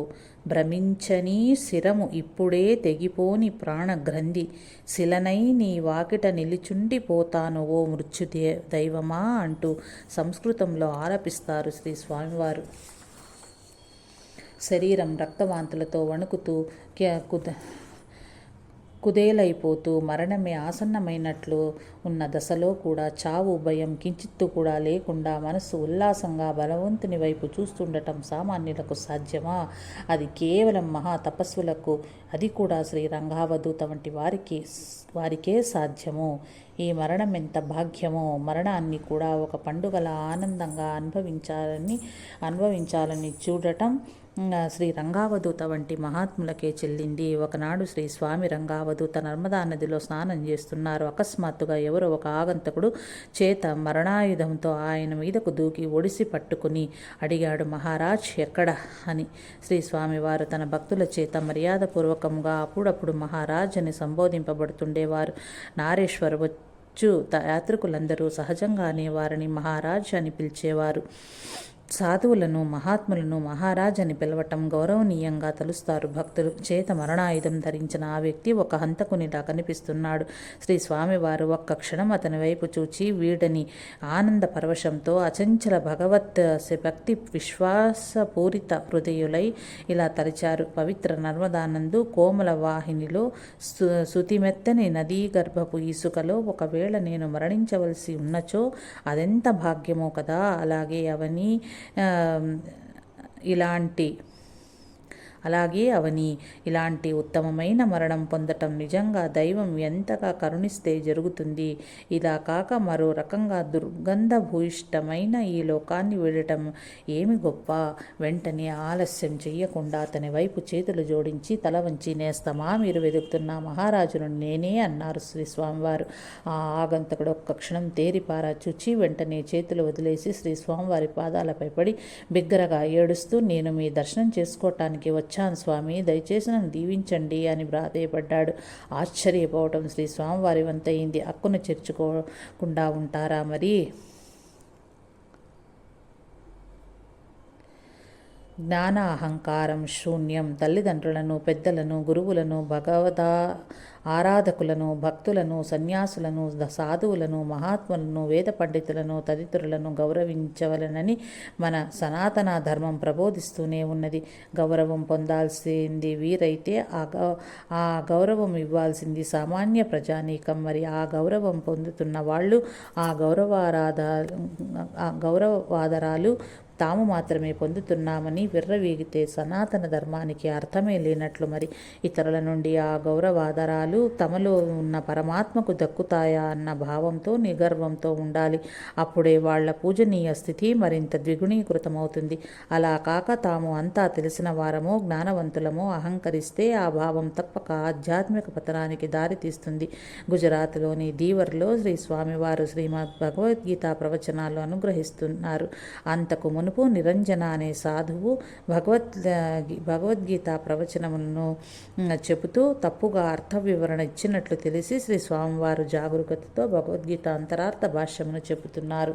భ్రమించని శిరము ఇప్పుడే తెగిపోని ప్రాణగ్రంథి శిలనై నీ వాకిట నిలిచుండిపోతాను ఓ మృత్యు దైవమా అంటూ సంస్కృతంలో ఆలపిస్తారు శ్రీ స్వామివారు. శరీరం రక్తవాంతులతో వణుకుతూ కుదేలైపోతూ మరణమే ఆసన్నమైనట్లు ఉన్న దశలో కూడా చావు భయం కించిత్తు కూడా లేకుండా మనస్సు ఉల్లాసంగా బలవంతుని వైపు చూస్తుండటం సామాన్యులకు సాధ్యమా? అది కేవలం మహా తపస్సులకు, అది కూడా శ్రీ రంగావధూత వంటి వారికే సాధ్యము. ఈ మరణం ఎంత భాగ్యమో! మరణాన్ని కూడా ఒక పండుగలా ఆనందంగా అనుభవించాలని చూడటం శ్రీ రంగావధూత వంటి మహాత్ములకే చెల్లింది. ఒకనాడు శ్రీ స్వామి రంగావధూత నర్మదా నదిలో స్నానం చేస్తున్నారు. అకస్మాత్తుగా ఎవరో ఒక ఆగంతకుడు చేత మరణాయుధంతో ఆయన మీదకు దూకి ఒడిసి పట్టుకుని అడిగాడు, మహారాజ్ ఎక్కడ అని. శ్రీ స్వామివారు తన భక్తుల చేత మర్యాదపూర్వకంగా అప్పుడప్పుడు మహారాజ్ అని సంబోధింపబడుతుండేవారు. నారేశ్వర యాత్రికులందరూ సహజంగానే వారిని మహారాజ్ అని పిలిచేవారు. సాధువులను మహాత్ములను మహారాజ్ అని పిలవటం గౌరవనీయంగా తలుస్తారు భక్తులు. చేత మరణాయుధం ధరించిన ఆ వ్యక్తి ఒక హంతకునిలా కనిపిస్తున్నాడు. శ్రీ స్వామివారు ఒక్క క్షణం అతని వైపు చూచి వీడని ఆనంద పరవశంతో అచంచల భగవత్ భక్తి విశ్వాసపూరిత హృదయులై ఇలా తలిచారు. పవిత్ర నర్మదానందు కోమల వాహినిలో శుతిమెత్తని నదీ గర్భపు ఇసుకలో ఒకవేళ నేను మరణించవలసి ఉన్నచో అదెంత భాగ్యమో కదా! అలాగే ఇలాంటి ఉత్తమమైన మరణం పొందటం నిజంగా దైవం ఎంతగా కరుణిస్తే జరుగుతుంది. ఇలా కాక మరో రకంగా దుర్గంధభూయిష్టమైన ఈ లోకాన్ని వీడటం ఏమి గొప్ప! వెంటనే ఆలస్యం చెయ్యకుండా అతని వైపు చేతులు జోడించి తల వంచి, నేస్తమా, మీరు వెతుకుతున్న మహారాజును నేనే అన్నారు శ్రీ స్వామివారు. ఆ ఆగంతకుడు ఒక్క క్షణం తేరిపారా చూచి వెంటనే చేతులు వదిలేసి శ్రీ స్వామివారి పాదాలపై పడి బిగ్గరగా ఏడుస్తూ, నేను మీ దర్శనం చేసుకోవటానికి వచ్చాను స్వామి, దయచేసి నన్ను దీవించండి అని ప్రాధేయపడ్డాడు. ఆశ్చర్యపోవటం శ్రీ స్వామివారి వంతయింది. హక్కును చేర్చుకోకుండా ఉంటారా మరి? జ్ఞాన అహంకారం శూన్యం. తల్లిదండ్రులను, పెద్దలను, గురువులను, ఆరాధకులను, భక్తులను, సన్యాసులను, సాధువులను, మహాత్ములను, వేద పండితులను తదితరులను గౌరవించవలనని మన సనాతన ధర్మం ప్రబోధిస్తూనే ఉన్నది. గౌరవం పొందాల్సింది వీరైతే ఆ గౌరవం ఇవ్వాల్సింది సామాన్య ప్రజానీకం. మరి ఆ గౌరవం పొందుతున్న వాళ్ళు ఆ గౌరవాదరాలు తాము మాత్రమే పొందుతున్నామని విర్రవీగితే సనాతన ధర్మానికి అర్థమే లేనట్లు. మరి ఇతరుల నుండి ఆ గౌరవాదరాలు తమలో ఉన్న పరమాత్మకు దక్కుతాయా అన్న భావంతో నిగర్వంతో ఉండాలి. అప్పుడే వాళ్ల పూజనీయ స్థితి మరింత ద్విగుణీకృతమవుతుంది. అలా కాక తాము అంతా తెలిసిన వారమో జ్ఞానవంతులమో అహంకరిస్తే ఆ భావం తప్పక ఆధ్యాత్మిక పతనానికి దారితీస్తుంది. గుజరాత్లోని దీవర్లో శ్రీ స్వామివారు శ్రీమద్ భగవద్గీత ప్రవచనాలు అనుగ్రహిస్తున్నారు. అంతకు మునుపు నిరంజన అనే సాధువు భగవద్గీత ప్రవచనములను చెబుతూ తప్పుగా అర్థ వివరణ ఇచ్చినట్లు తెలిసి శ్రీ స్వామివారు జాగరూకతతో భగవద్గీత అంతరార్థ భాష్యమును చెబుతున్నారు.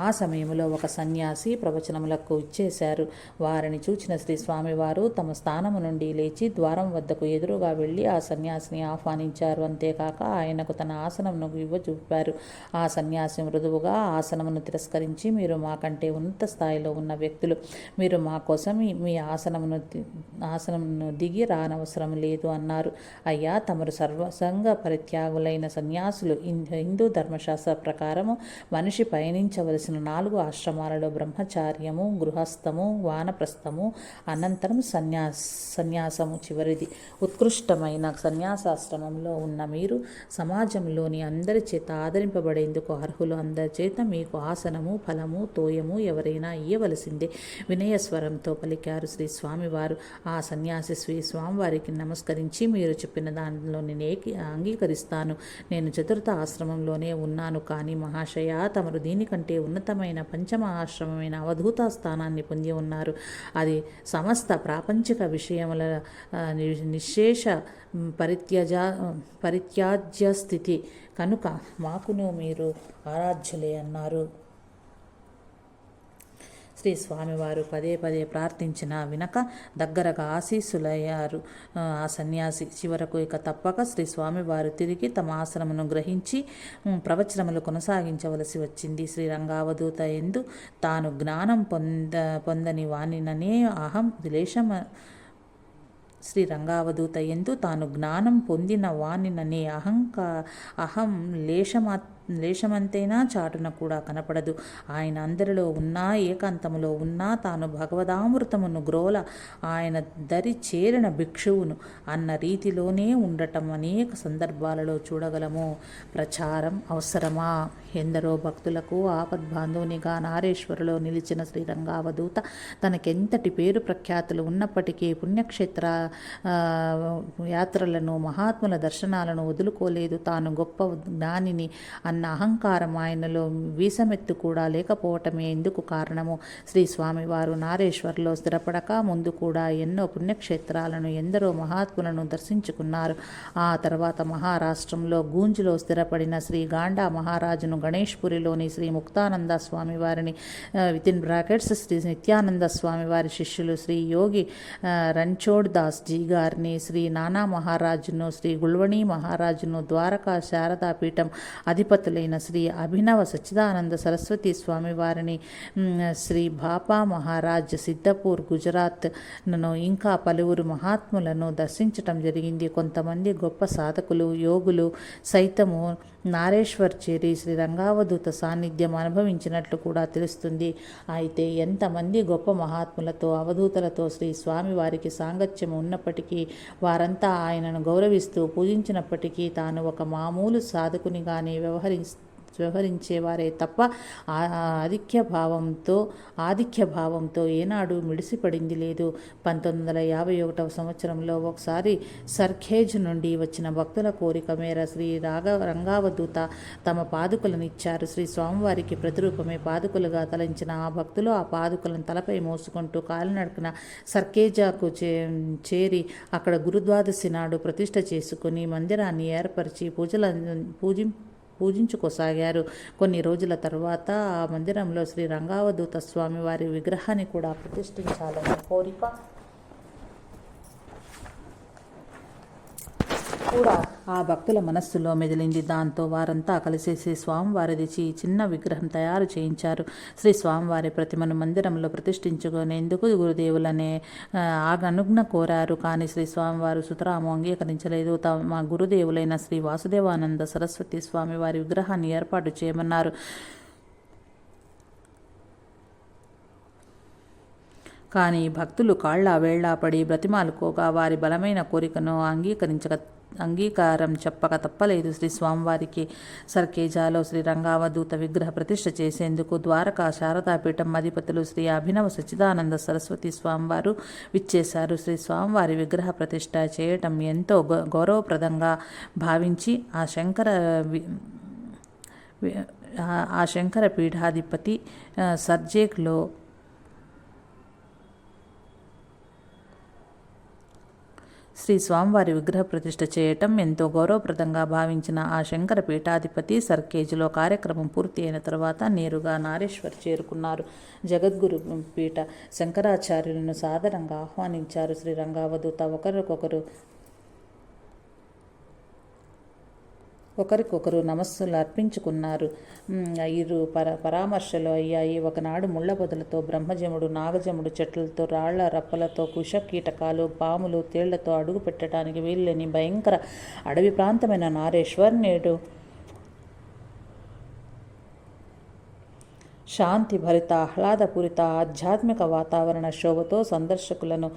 ఆ సమయంలో ఒక సన్యాసి ప్రవచనములకు ఇచ్చేశారు. వారిని చూచిన శ్రీ స్వామివారు తమ స్థానము నుండి లేచి ద్వారం వద్దకు ఎదురుగా వెళ్ళి ఆ సన్యాసిని ఆహ్వానించారు. అంతేకాక ఆయనకు తన ఆసనమును ఇవ్వచూపారు. ఆ సన్యాసి మృదువుగా ఆసనమును తిరస్కరించి, మీరు మాకంటే ఉన్నత స్థాయిలో ఉన్న వ్యక్తులు, మీరు మా కోసం మీ ఆసనమును దిగి రానవసరం లేదు అన్నారు. అయ్యా, తమరు సర్వసంగ పరిత్యాగులైన సన్యాసులు. హిందూ ధర్మశాస్త్ర ప్రకారము మనిషి పయనించవలసిన 4 ఆశ్రమాలలో బ్రహ్మచార్యము, గృహస్థము, వానప్రస్థము, అనంతరం సన్యాసము చివరిది. ఉత్కృష్టమైన సన్యాసాశ్రమంలో ఉన్న మీరు సమాజంలోని అందరి చేత ఆదరింపబడేందుకు అర్హులు. అందరి చేత మీకు ఆసనము, ఫలము, తోయము ఎవరైనా ఇయ్యవలసిందే వినయస్వరంతో పలికారు శ్రీ స్వామివారు. ఆ సన్యాసి శ్రీ స్వామివారికి నమస్కరించి, మీరు చెప్పిన దానిలో నేను అంగీకరిస్తాను. నేను చతుర్థ ఆశ్రమంలోనే ఉన్నాను. కానీ మహాశయ, తమరు దీనికంటే ఉన్నతమైన పంచమ ఆశ్రమమైన అవధూత స్థానాన్ని పొంది ఉన్నారు. అది సమస్త ప్రాపంచిక విషయముల నిశ్శేష పరిత్యాజ్య స్థితి కనుక మాకును మీరు ఆరాధ్యులే అన్నారు. శ్రీ స్వామివారు పదే పదే ప్రార్థించిన వినక దగ్గరగా ఆశీస్సులయ్యారు ఆ సన్యాసి. చివరకు ఇక తప్పక శ్రీ స్వామివారు తిరిగి తమ ఆశ్రమను గ్రహించి ప్రవచనములు కొనసాగించవలసి వచ్చింది. శ్రీరంగావధూత ఎందు తాను జ్ఞానం పొందని వానిననే శ్రీరంగావధూత ఎందు తాను జ్ఞానం పొందిన వానిననే అహం లేశమంతైనా చాటున కూడా కనపడదు. ఆయన అందరిలో ఉన్నా, ఏకాంతములో ఉన్నా తాను భగవదామృతమును గ్రోల ఆయన దరి చేరిన భిక్షువును అన్న రీతిలోనే ఉండటం అనేక సందర్భాలలో చూడగలము. ప్రచారం అవసరమా? ఎందరో భక్తులకు ఆపద్బాంధవునిగా నారేశ్వరులో నిలిచిన శ్రీరంగావధూత తనకెంతటి పేరు ప్రఖ్యాతులు ఉన్నప్పటికీ పుణ్యక్షేత్ర యాత్రలను, మహాత్ముల దర్శనాలను వదులుకోలేదు. తాను గొప్ప జ్ఞానిని అన్న అహంకారం ఆయనలో వీసమెత్తు కూడా లేకపోవటమే ఇందుకు కారణము. శ్రీ స్వామివారు నారేశ్వర్లో స్థిరపడక ముందు కూడా ఎన్నో పుణ్యక్షేత్రాలను, ఎందరో మహాత్ములను దర్శించుకున్నారు. ఆ తర్వాత మహారాష్ట్రంలో గూంజ్లో స్థిరపడిన శ్రీ గాండా మహారాజును, గణేష్పురిలోని శ్రీ ముక్తానంద స్వామివారిని, శ్రీ నిత్యానంద స్వామివారి శిష్యులు శ్రీ యోగి రణ్ఛోడ్ దాస్ జీ గారిని, శ్రీ నానా మహారాజును, శ్రీ గుల్వణి మహారాజును, ద్వారకా శారదాపీఠం అధిపతులైన శ్రీ అభినవ సచ్చిదానంద సరస్వతి స్వామివారిని, శ్రీ బాపా మహారాజ్ సిద్ధపూర్ గుజరాత్ ను, ఇంకా పలువురు మహాత్ములను దర్శించటం జరిగింది. కొంతమంది గొప్ప సాధకులు, యోగులు సైతము నారేశ్వర్ చేరి శ్రీరంగావధూత సాన్నిధ్యం అనుభవించినట్లు కూడా తెలుస్తుంది. అయితే ఎంతమంది గొప్ప మహాత్ములతో, అవధూతలతో శ్రీ స్వామి వారికి సాంగత్యం ఉన్నప్పటికీ, వారంతా ఆయనను గౌరవిస్తూ పూజించినప్పటికీ తాను ఒక మామూలు సాధకునిగానే వ్యవహరించేవారే తప్ప ఆధిక్య భావంతో ఏనాడు మిడిసిపడింది లేదు. 1951 సంవత్సరంలో ఒకసారి సర్ఖేజ్ నుండి వచ్చిన భక్తుల కోరిక మేర శ్రీ రంగావధూత తమ పాదుకలను ఇచ్చారు. శ్రీ స్వామివారికి ప్రతిరూపమే పాదుకలుగా తలంచిన ఆ భక్తులు ఆ పాదుకలను తలపై మోసుకుంటూ కాలినడకన సర్ఖేజాకు చేరి అక్కడ గురుద్వాదశి నాడు ప్రతిష్ఠ చేసుకుని మందిరాన్ని ఏర్పరిచి పూజించుకోసాగారు. కొన్ని రోజుల తరువాత ఆ మందిరంలో శ్రీ రంగావధూత స్వామి వారి విగ్రహాన్ని కూడా ప్రతిష్ఠించాలనే కోరిక కూడా ఆ భక్తుల మనస్సులో మెదిలింది. దాంతో వారంతా కలిసి శ్రీ స్వామివారిది చిన్న విగ్రహం తయారు చేయించారు. శ్రీ స్వామివారి ప్రతిమను మందిరంలో ప్రతిష్ఠించుకునేందుకు గురుదేవులనే అనుజ్ఞ కోరారు. కానీ శ్రీ స్వామివారు సుతరాము అంగీకరించలేదు. మా గురుదేవులైన శ్రీ వాసుదేవానంద సరస్వతి స్వామి వారి విగ్రహాన్ని ఏర్పాటు చేయమన్నారు. కానీ భక్తులు కాళ్ళ వేళ్లా పడి బ్రతిమాలుకోగా వారి బలమైన కోరికను అంగీకారం చెప్పక తప్పలేదు. శ్రీ స్వామివారికి సర్ఖేజాలో శ్రీ రంగావధూత విగ్రహ ప్రతిష్ఠ చేసేందుకు ద్వారకా శారదాపీఠం అధిపతులు శ్రీ అభినవ సచ్చిదానంద సరస్వతి స్వామివారు విచ్చేశారు. శ్రీ స్వామివారి విగ్రహ ప్రతిష్ఠ చేయటం ఎంతో గౌరవప్రదంగా భావించి ఆ శంకర పీఠాధిపతి శ్రీ స్వామివారి విగ్రహ ప్రతిష్ఠ చేయటం ఎంతో గౌరవప్రదంగా భావించిన ఆ శంకర పీఠాధిపతి సర్కేజులో కార్యక్రమం పూర్తి అయిన తర్వాత నేరుగా నారేశ్వర్ చేరుకున్నారు. జగద్గురు పీఠ శంకరాచార్యులను సాదరంగా ఆహ్వానించారు. శ్రీ రంగావధూత ఒకరికొకరు నమస్సులు అర్పించుకున్నారు. పరామర్శలు అయ్యాయి. ఒకనాడు ముళ్ళ పొదలతో, బ్రహ్మజముడు, నాగజముడు చెట్లతో, రాళ్ల రప్పలతో, కీటకాలు, పాములు, తేళ్లతో అడుగు పెట్టడానికి వీల్లేని భయంకర అడవి ప్రాంతమైన నారేశ్వర్ నేడు శాంతి భరిత, ఆహ్లాదపూరిత, ఆధ్యాత్మిక వాతావరణ శోభతో సందర్శకులను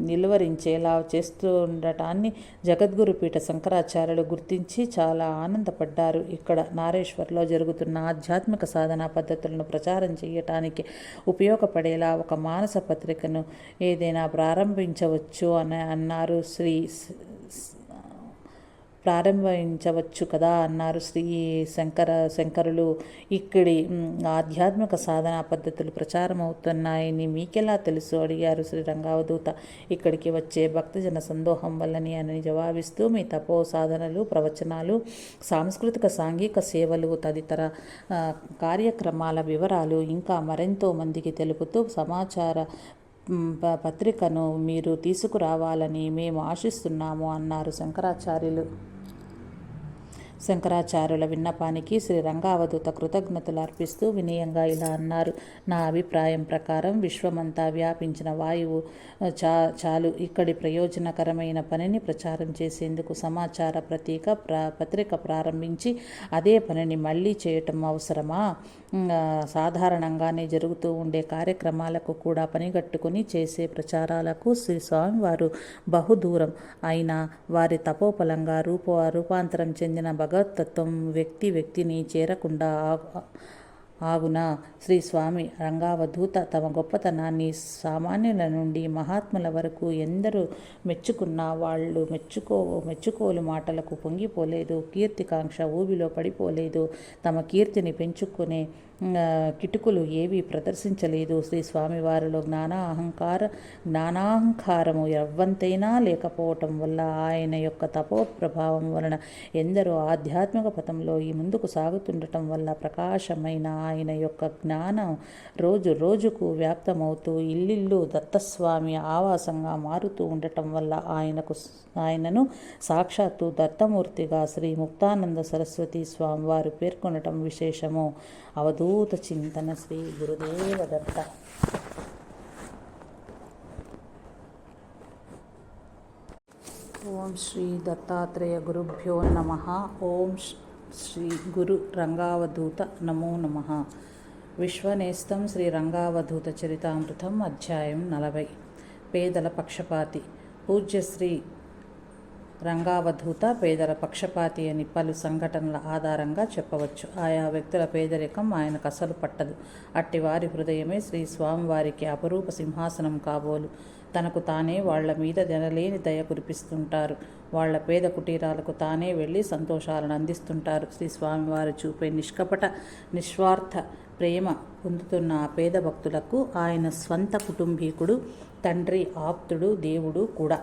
నిలువరించేలా చేస్తుండటాన్ని జగద్గురుపీఠ శంకరాచార్యులు గుర్తించి చాలా ఆనందపడ్డారు. ఇక్కడ నారేశ్వర్లో జరుగుతున్న ఆధ్యాత్మిక సాధనా పద్ధతులను ప్రచారం చేయటానికి ఉపయోగపడేలా ఒక మానస పత్రికను ఏదైనా ప్రారంభించవచ్చు అని అన్నారు. ప్రారంభించవచ్చు కదా అన్నారు శ్రీ శంకరులు. ఇక్కడి ఆధ్యాత్మిక సాధనా పద్ధతులు ప్రచారమవుతున్నాయని మీకెలా తెలుసు అడిగారు శ్రీ రంగావధూత. ఇక్కడికి వచ్చే భక్తజన సందోహం వల్లని అని జవాబిస్తూ మీ తపో సాధనలు, ప్రవచనాలు, సాంస్కృతిక సాంఘిక సేవలు తదితర కార్యక్రమాల వివరాలు ఇంకా మరెంతో మందికి తెలుపుతూ సమాచార పత్రికను మీరు తీసుకురావాలని మేము ఆశిస్తున్నాము అన్నారు శంకరాచార్యుల విన్నపానికి శ్రీ రంగావధూత కృతజ్ఞతలు అర్పిస్తూ వినయంగా ఇలా అన్నారు. నా అభిప్రాయం ప్రకారం విశ్వమంతా వ్యాపించిన వాయువు చాలు. ఇక్కడి ప్రయోజనకరమైన పనిని ప్రచారం చేసేందుకు సమాచార పత్రిక ప్రారంభించి అదే పనిని మళ్ళీ చేయటం అవసరమా? సాధారణంగానే జరుగుతూ ఉండే కార్యక్రమాలకు కూడా పనిగట్టుకుని చేసే ప్రచారాలకు శ్రీ స్వామివారు బహుదూరం అయినా వారి తపోఫలంగా రూపాంతరం చెందిన భగవతత్వం వ్యక్తిని చేరకుండా ఆగున. శ్రీ స్వామి రంగావధూత తమ గొప్పతనాన్ని సామాన్యుల నుండి మహాత్ముల వరకు ఎందరూ మెచ్చుకున్నా వాళ్ళు మెచ్చుకోలు మాటలకు పొంగిపోలేదు. కీర్తికాంక్ష ఊబిలో పడిపోలేదు. తమ కీర్తిని పెంచుకునే కిటుకులు ఏవీ ప్రదర్శించలేదు. శ్రీ స్వామివారిలో జ్ఞానాహంకారము ఎవ్వంతైనా లేకపోవటం వల్ల, ఆయన యొక్క తపో ప్రభావం వలన ఎందరో ఆధ్యాత్మిక పథంలో ఈ ముందుకు సాగుతుండటం వల్ల ప్రకాశమైన ఆయన యొక్క జ్ఞానం రోజు రోజుకు వ్యాప్తమవుతూ ఇల్లిల్లు దత్తస్వామి ఆవాసంగా మారుతూ ఉండటం వల్ల ఆయనను సాక్షాత్తు దత్తమూర్తిగా శ్రీ ముక్తానంద సరస్వతి స్వామి వారు పేర్కొనటం విశేషము. అవధూత చింతన. శ్రీ గురుదేవ దత్త. ఓం శ్రీ దత్తాత్రేయ గురుభ్యో నమః. ఓం శ్రీ గురు రంగావధూత నమో నమః. విశ్వనేస్తం శ్రీ రంగావధూత చరితామృతం. అధ్యాయం 40. పేదల పక్షపాతి. పూజ్యశ్రీ రంగావధూత పేదల పక్షపాతి అని పలు సంఘటనల ఆధారంగా చెప్పవచ్చు. ఆయా వ్యక్తుల పేదరికం ఆయనకు అసలు పట్టదు. అట్టివారి హృదయమే శ్రీ స్వామివారికి అపరూప సింహాసనం కాబోలు. తనకు తానే వాళ్ల మీద జనలేని దయ కురిపిస్తుంటారు. వాళ్ల పేద కుటీరాలకు తానే వెళ్ళి సంతోషాలను అందిస్తుంటారు. శ్రీ స్వామివారు చూపే నిష్కపట నిస్వార్థ ప్రేమ పొందుతున్న ఆ పేద భక్తులకు ఆయన స్వంత కుటుంబీకుడు, తండ్రి, ఆప్తుడు, దేవుడు కూడా.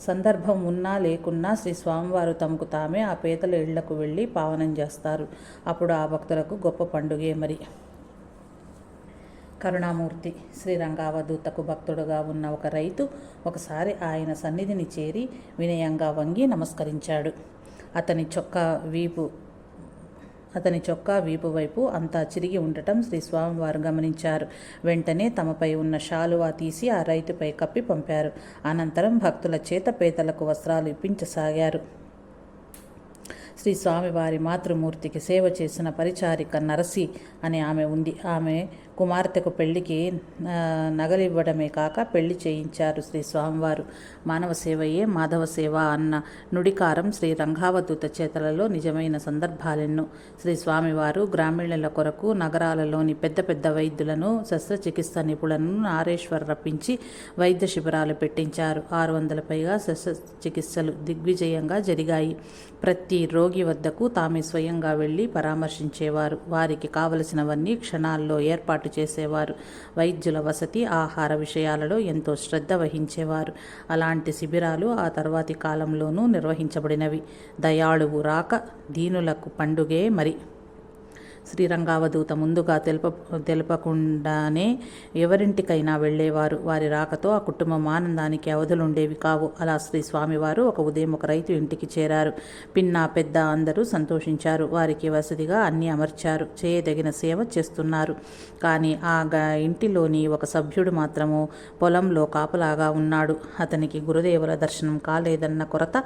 సందర్భం ఉన్నా లేకున్నా శ్రీ స్వామివారు తమకు తామే ఆ పేదల ఇళ్లకు వెళ్ళి పావనం చేస్తారు. అప్పుడు ఆ భక్తులకు గొప్ప పండుగే మరి. కరుణామూర్తి. శ్రీ రంగావధూతకు భక్తుడుగా ఉన్న ఒక రైతు ఒకసారి ఆయన సన్నిధిని చేరి వినయంగా వంగి నమస్కరించాడు. అతని చొక్కా వీపు వైపు అంతా చిరిగి ఉండటం శ్రీ స్వామివారు గమనించారు. వెంటనే తమపై ఉన్న శాలువా తీసి ఆ రైతుపై కప్పి పంపారు. అనంతరం భక్తుల చేత పేదలకు వస్త్రాలు ఇప్పించసాగారు. శ్రీ స్వామివారి మాతృమూర్తికి సేవ చేసిన పరిచారిక నరసి అనే ఆమె ఉంది. ఆమె కుమార్తెకు పెళ్లికి నగలివ్వడమే కాక పెళ్లి చేయించారు శ్రీ స్వామివారు. మానవ సేవయే మాధవ సేవ అన్న నుడికారం శ్రీ రంగావధూత చేతలలో నిజమైన సందర్భాలెన్నో. శ్రీ స్వామివారు గ్రామీణుల కొరకు నగరాలలోని పెద్ద పెద్ద వైద్యులను, శస్త్రచికిత్స నిపుణులను నారేశ్వర్ రప్పించి వైద్య శిబిరాలు పెట్టించారు. 600 పైగా శస్త్రచికిత్సలు దిగ్విజయంగా జరిగాయి. ప్రతి రోగి వద్దకు తామే స్వయంగా వెళ్ళి పరామర్శించేవారు. వారికి కావలసినవన్నీ క్షణాల్లో ఏర్పాటు ఏర్పాటు చేసేవారు. వైద్యుల వసతి, ఆహార విషయాలలో ఎంతో శ్రద్ధ వహించేవారు. అలాంటి శిబిరాలు ఆ తర్వాతి కాలంలోనూ నిర్వహించబడినవి. దయాళువు రాక దీనులకు పండుగే మరి. శ్రీరంగావధూత ముందుగా తెలపకుండానే ఎవరింటికైనా వెళ్ళేవారు. వారి రాకతో ఆ కుటుంబం ఆనందానికి అవధులుండేవి కావు. అలా శ్రీ స్వామివారు ఒక ఉదయం ఒక రైతు ఇంటికి చేరారు. పిన్న పెద్ద అందరూ సంతోషించారు. వారికి వసతిగా అన్నీ అమర్చారు. చేయదగిన సేవ చేస్తున్నారు. కానీ ఆ ఇంటిలోని ఒక సభ్యుడు మాత్రము పొలంలో కాపలాగా ఉన్నాడు. అతనికి గురుదేవుల దర్శనం కాలేదన్న కొరత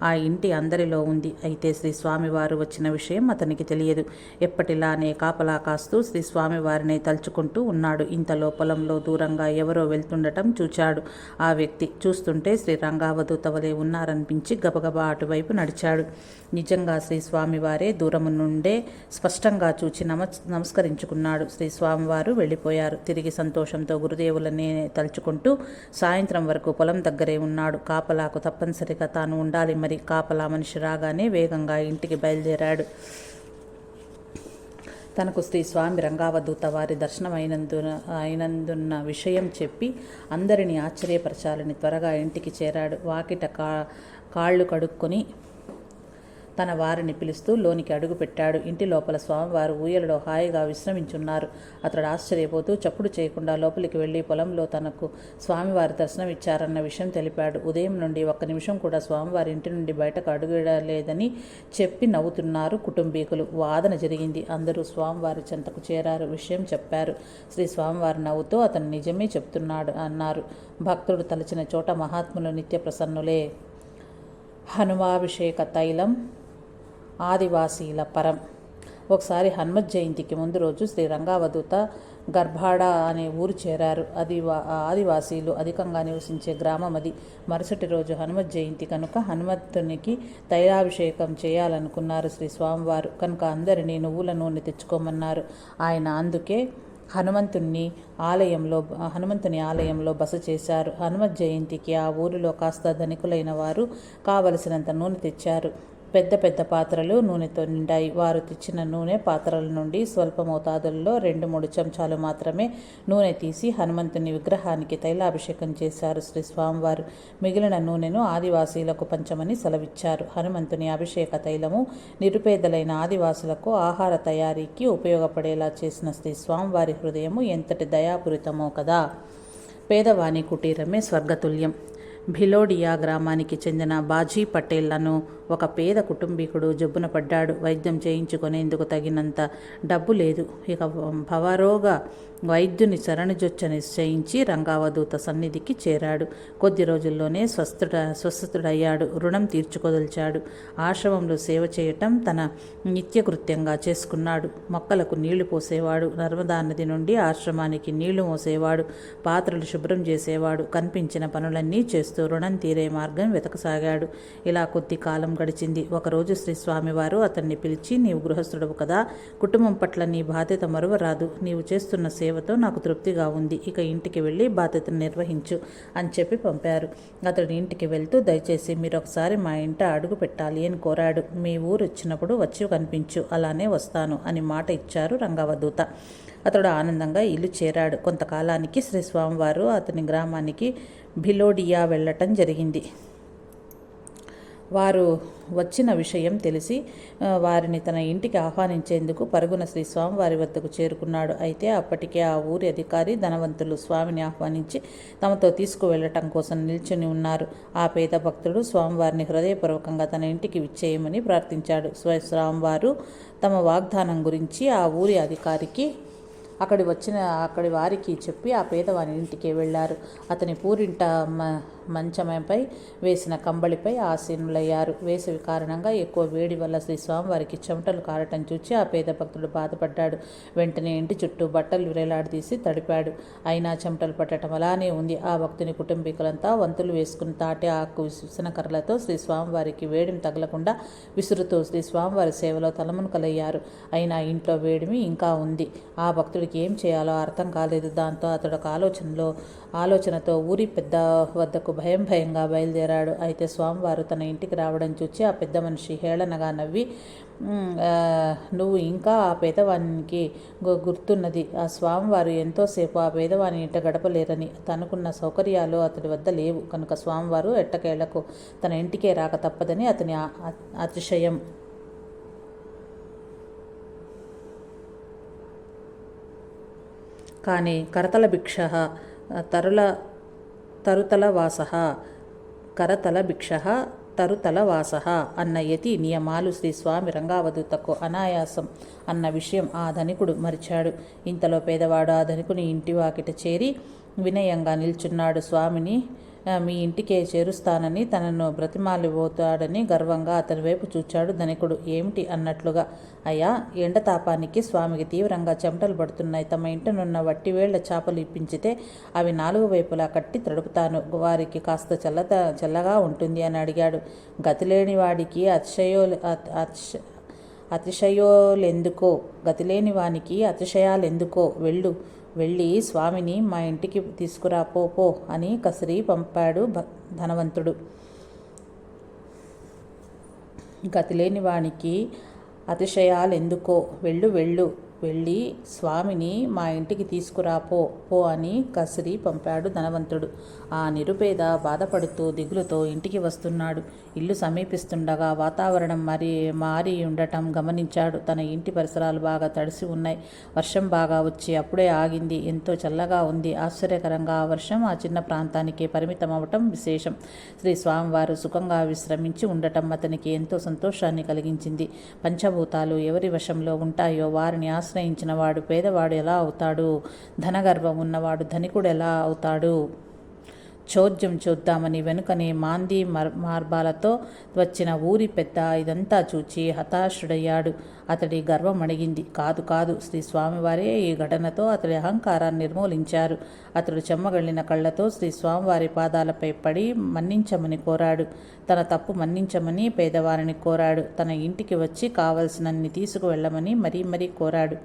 ఆ ఇంటి అందరిలో ఉంది. అయితే శ్రీ స్వామివారు వచ్చిన విషయం అతనికి తెలియదు. ఎప్పటిలానే కాపలా కాస్తూ శ్రీ స్వామివారిని తలుచుకుంటూ ఉన్నాడు. ఇంతలో పొలంలో దూరంగా ఎవరో వెళ్తుండటం చూచాడు. ఆ వ్యక్తి చూస్తుంటే శ్రీ రంగావధూత వలె ఉన్నారనిపించి గబగబా అటువైపు నడిచాడు. నిజంగా శ్రీ స్వామివారే దూరము నుండే స్పష్టంగా చూచి నమస్కరించుకున్నాడు. శ్రీ స్వామివారు వెళ్ళిపోయారు. తిరిగి సంతోషంతో గురుదేవులని తలుచుకుంటూ సాయంత్రం వరకు పొలం దగ్గరే ఉన్నాడు. కాపలాకు తప్పనిసరిగా తాను ఉండాలి మరి. కాపలా మనిషి రాగానే వేగంగా ఇంటికి బయలుదేరాడు. తనకు శ్రీ స్వామి రంగావధూత వారి దర్శనం అయినందున్న విషయం చెప్పి అందరినీ ఆశ్చర్యపరచాలని త్వరగా ఇంటికి చేరాడు. వాకిట కాళ్ళు కడుక్కొని తన వారిని పిలుస్తూ లోనికి అడుగుపెట్టాడు. ఇంటి లోపల స్వామివారు ఊయలలో హాయిగా విశ్రమించున్నారు. అతడు ఆశ్చర్యపోతూ చప్పుడు చేయకుండా లోపలికి వెళ్ళి పొలంలో తనకు స్వామివారి దర్శనం ఇచ్చారన్న విషయం తెలిపాడు. ఉదయం నుండి ఒక్క నిమిషం కూడా స్వామివారి ఇంటి నుండి బయటకు అడుగుడలేదని చెప్పి నవ్వుతున్నారు కుటుంబీకులు. వాదన జరిగింది. అందరూ స్వామివారి చెంతకు చేరారు. విషయం చెప్పారు. శ్రీ స్వామివారు నవ్వుతూ అతను నిజమే చెప్తున్నాడు అన్నారు. భక్తుడు తలచిన చోట మహాత్ములు నిత్య ప్రసన్నులే. హనుమాభిషేక తైలం ఆదివాసీల పరం. ఒకసారి హనుమత్ జయంతికి ముందు రోజు శ్రీ రంగావధూత గర్భాడ అనే ఊరు చేరారు. అది ఆదివాసీలు అధికంగా నివసించే గ్రామం అది. మరుసటి రోజు హనుమత్ జయంతి కనుక హనుమంతునికి తైలాభిషేకం చేయాలనుకున్నారు శ్రీ స్వామివారు. కనుక అందరినీ నువ్వుల నూనె తెచ్చుకోమన్నారు. ఆయన అందుకే హనుమంతుని ఆలయంలో బస చేశారు. హనుమత్ జయంతికి ఆ ఊరిలో కాస్త ధనికులైన వారు కావలసినంత నూనె తెచ్చారు. పెద్ద పెద్ద పాత్రలు నూనెతో నిండాయి. వారు తెచ్చిన నూనె పాత్రల నుండి స్వల్ప మోతాదుల్లో 2-3 చెంచాలు మాత్రమే నూనె తీసి హనుమంతుని విగ్రహానికి తైలాభిషేకం చేశారు శ్రీ స్వామివారు. మిగిలిన నూనెను ఆదివాసీలకు పంచమని సెలవిచ్చారు. హనుమంతుని అభిషేక తైలము నిరుపేదలైన ఆదివాసులకు ఆహార తయారీకి ఉపయోగపడేలా చేసిన శ్రీ స్వామివారి హృదయము ఎంతటి దయాపూరితమో కదా. పేదవాని కుటీరమే స్వర్గతుల్యం. భిలోడియా గ్రామానికి చెందిన బాజీ పటేళ్లను ఒక పేద కుటుంబీకుడు జబ్బున పడ్డాడు. వైద్యం చేయించుకునేందుకు తగినంత డబ్బు లేదు. ఇక భవరోగ వైద్యుని శరణుజొచ్చ నిశ్చయించి రంగావధూత సన్నిధికి చేరాడు. కొద్ది రోజుల్లోనే స్వస్థుడయ్యాడు. రుణం తీర్చుకోదలిచాడు. ఆశ్రమంలో సేవ చేయటం తన నిత్యకృత్యంగా చేసుకున్నాడు. మొక్కలకు నీళ్లు పోసేవాడు. నర్మదా నది నుండి ఆశ్రమానికి నీళ్లు మోసేవాడు. పాత్రలు శుభ్రం చేసేవాడు. కనిపించిన పనులన్నీ చేస్తూ రుణం తీరే మార్గం వెతకసాగాడు. ఇలా కొద్ది కాలం గడిచింది. ఒకరోజు శ్రీ స్వామివారు అతన్ని పిలిచి, నీవు గృహస్థుడవు కదా, కుటుంబం పట్ల నీ బాధ్యత మరువరాదు. నీవు చేస్తున్న సేవతో నాకు తృప్తిగా ఉంది. ఇక ఇంటికి వెళ్ళి బాధ్యతను నిర్వహించు అని చెప్పి పంపారు. అతడు ఇంటికి వెళ్తూ, దయచేసి మీరు ఒకసారి మా ఇంట అడుగు పెట్టాలి అని కోరాడు. మీ ఊరు వచ్చినప్పుడు వచ్చి కనిపించు, అలానే వస్తాను అని మాట ఇచ్చారు రంగావధూత. అతడు ఆనందంగా ఇల్లు చేరాడు. కొంతకాలానికి శ్రీ స్వామివారు అతని గ్రామానికి భిలోడియా వెళ్ళటం జరిగింది. వారు వచ్చిన విషయం తెలిసి వారిని తన ఇంటికి ఆహ్వానించేందుకు పరుగున శ్రీ స్వామివారి వద్దకు చేరుకున్నాడు. అయితే అప్పటికే ఆ ఊరి అధికారి ధనవంతులు స్వామిని ఆహ్వానించి తమతో తీసుకువెళ్లటం కోసం నిల్చుని ఉన్నారు. ఆ పేద భక్తుడు స్వామివారిని హృదయపూర్వకంగా తన ఇంటికి విచ్చేయమని ప్రార్థించాడు. స్వామివారు తమ వాగ్దానం గురించి ఆ ఊరి అధికారికి అక్కడి వారికి చెప్పి ఆ పేదవాని ఇంటికి వెళ్ళారు. అతని పూరింట మంచంపై వేసిన కంబళిపై ఆసీనులయ్యారు. వేసవి కారణంగా ఎక్కువ వేడి వల్ల శ్రీ స్వామివారికి చెమటలు కారటం చూచి ఆ పేద భక్తుడు బాధపడ్డాడు. వెంటనే ఇంటి చుట్టూ బట్టలు వేలాడదీసి తడిపాడు. అయినా చెమటలు పట్టడం అలానే ఉంది. ఆ భక్తుని కుటుంబీకులంతా వంతులు వేసుకుని తాటి ఆకు విసనకర్రలతో శ్రీ స్వామివారికి వేడిమి తగలకుండా విసురుతూ శ్రీ స్వామివారి సేవలో తలమునకలయ్యారు. అయినా ఇంట్లో వేడిమి ఇంకా ఉంది. ఆ భక్తుడికి ఏం చేయాలో అర్థం కాలేదు. దాంతో అతడు ఒక ఆలోచనతో ఊరి పెద్ద వద్దకు భయంగా బయలుదేరాడు. అయితే స్వామివారు తన ఇంటికి రావడం చూచి ఆ పెద్ద మనిషి హేళనగా నవ్వి, నువ్వు ఇంకా ఆ పేదవానికి గుర్తున్నది. ఆ స్వామివారు ఎంతోసేపు ఆ పేదవాని ఇంట గడపలేరని. తనకున్న సౌకర్యాలు అతడి వద్ద లేవు కనుక స్వామివారు ఎట్టకేలకు తన ఇంటికే రాక తప్పదని అతని అతిశయం. కానీ కరతల భిక్ష తరుతల వాస కరతల భిక్ష తరుతల వాస అన్న యతి నియమాలు శ్రీ స్వామి రంగావధూతకు అనాయాసం అన్న విషయం ఆ ధనికుడు మరిచాడు. ఇంతలో పేదవాడు ఆ ధనికుని ఇంటి వాకిట చేరి వినయంగా నిల్చున్నాడు. స్వామిని మీ ఇంటికే చేరుస్తానని తనను బ్రతిమాలిపోతాడని గర్వంగా అతని వైపు చూచాడు ధనికుడు. ఏమిటి అన్నట్లుగా. అయ్యా, ఎండతాపానికి స్వామికి తీవ్రంగా చెమటలు పడుతున్నాయి. తమ ఇంటనున్న వట్టివేళ్ల చేపలు ఇప్పించితే అవి 4 వైపులా కట్టి తడుపుతాను. వారికి కాస్త చల్లగా ఉంటుంది అని అడిగాడు. గతిలేని వాడికి గతిలేని వానికి అతిశయాలెందుకో. వెళ్ళి స్వామిని మా ఇంటికి తీసుకురా పో అని కసిరి పంపాడు ధనవంతుడు. గతిలేని వానికి అతిశయాలెందుకో. వెళ్ళి స్వామిని మా ఇంటికి తీసుకురా పో అని కసిరి పంపాడు ధనవంతుడు. ఆ నిరుపేద బాధపడుతూ దిగులుతో ఇంటికి వస్తున్నాడు. ఇల్లు సమీపిస్తుండగా వాతావరణం మారి ఉండటం గమనించాడు. తన ఇంటి పరిసరాలు బాగా తడిసి ఉన్నాయి. వర్షం బాగా వచ్చి అప్పుడే ఆగింది. ఎంతో చల్లగా ఉంది. ఆశ్చర్యకరంగా ఆ వర్షం ఆ చిన్న ప్రాంతానికే పరిమితం అవటం విశేషం. శ్రీ స్వామివారు సుఖంగా విశ్రమించి ఉండటం అతనికి ఎంతో సంతోషాన్ని కలిగించింది. పంచభూతాలు ఎవరి వశంలో ఉంటాయో వారిని ఆశ్రయించిన వాడు పేదవాడు ఎలా అవుతాడు? ధనగర్వం ఉన్నవాడు ధనికుడు ఎలా అవుతాడు? చోద్యం చూద్దామని వెనుకనే మాంది మార్బాలతో వచ్చిన ఊరి పెద్ద ఇదంతా చూచి హతాశుడయ్యాడు. అతడి గర్వం అణిగింది. కాదు, శ్రీ స్వామివారే ఈ ఘటనతో అతడి అహంకారాన్ని నిర్మూలించారు. అతడు చెమ్మగళ్ళిన కళ్ళతో శ్రీ స్వామివారి పాదాలపై పడి మన్నించమని కోరాడు. తన తప్పు మన్నించమని పేదవారిని కోరాడు. తన ఇంటికి వచ్చి కావలసినన్ని తీసుకువెళ్ళమని మరీ కోరాడు.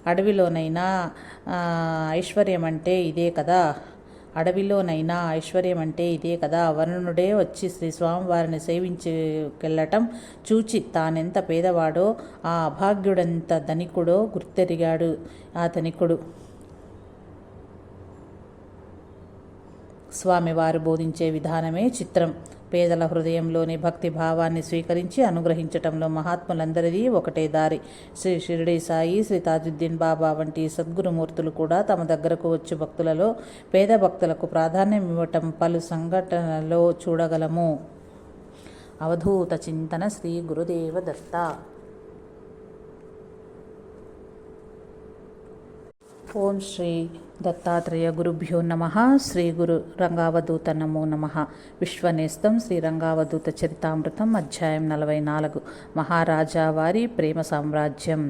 అడవిలోనైనా ఐశ్వర్యం అంటే ఇదే కదా. వర్ణుడే వచ్చి శ్రీ స్వామివారిని సేవించుకెళ్ళటం చూచి తానెంత పేదవాడో ఆ అభాగ్యుడెంత ధనికుడో గుర్తెరిగాడు ఆ ధనికుడు. స్వామివారు బోధించే విధానమే చిత్రం. పేదల హృదయంలోని భక్తి భావాన్ని స్వీకరించి అనుగ్రహించటంలో మహాత్ములందరిది ఒకటే దారి. శ్రీ షిరిడి సాయి, శ్రీ తాజుద్దీన్ బాబా వంటి సద్గురుమూర్తులు కూడా తమ దగ్గరకు వచ్చి భక్తులలో పేద భక్తులకు ప్రాధాన్యం ఇవ్వటం పలు సంఘటనలో చూడగలము. అవధూత చింతన శ్రీ గురుదేవ దత్త. ఓం శ్రీ దత్తాత్రేయ గురుభ్యో నమః. శ్రీ గురు రంగావధూత నమో నమః. విశ్వనేస్తం శ్రీ రంగావధూత చరితామృతం అధ్యాయం 44. మహారాజా వారి ప్రేమ సామ్రాజ్యం.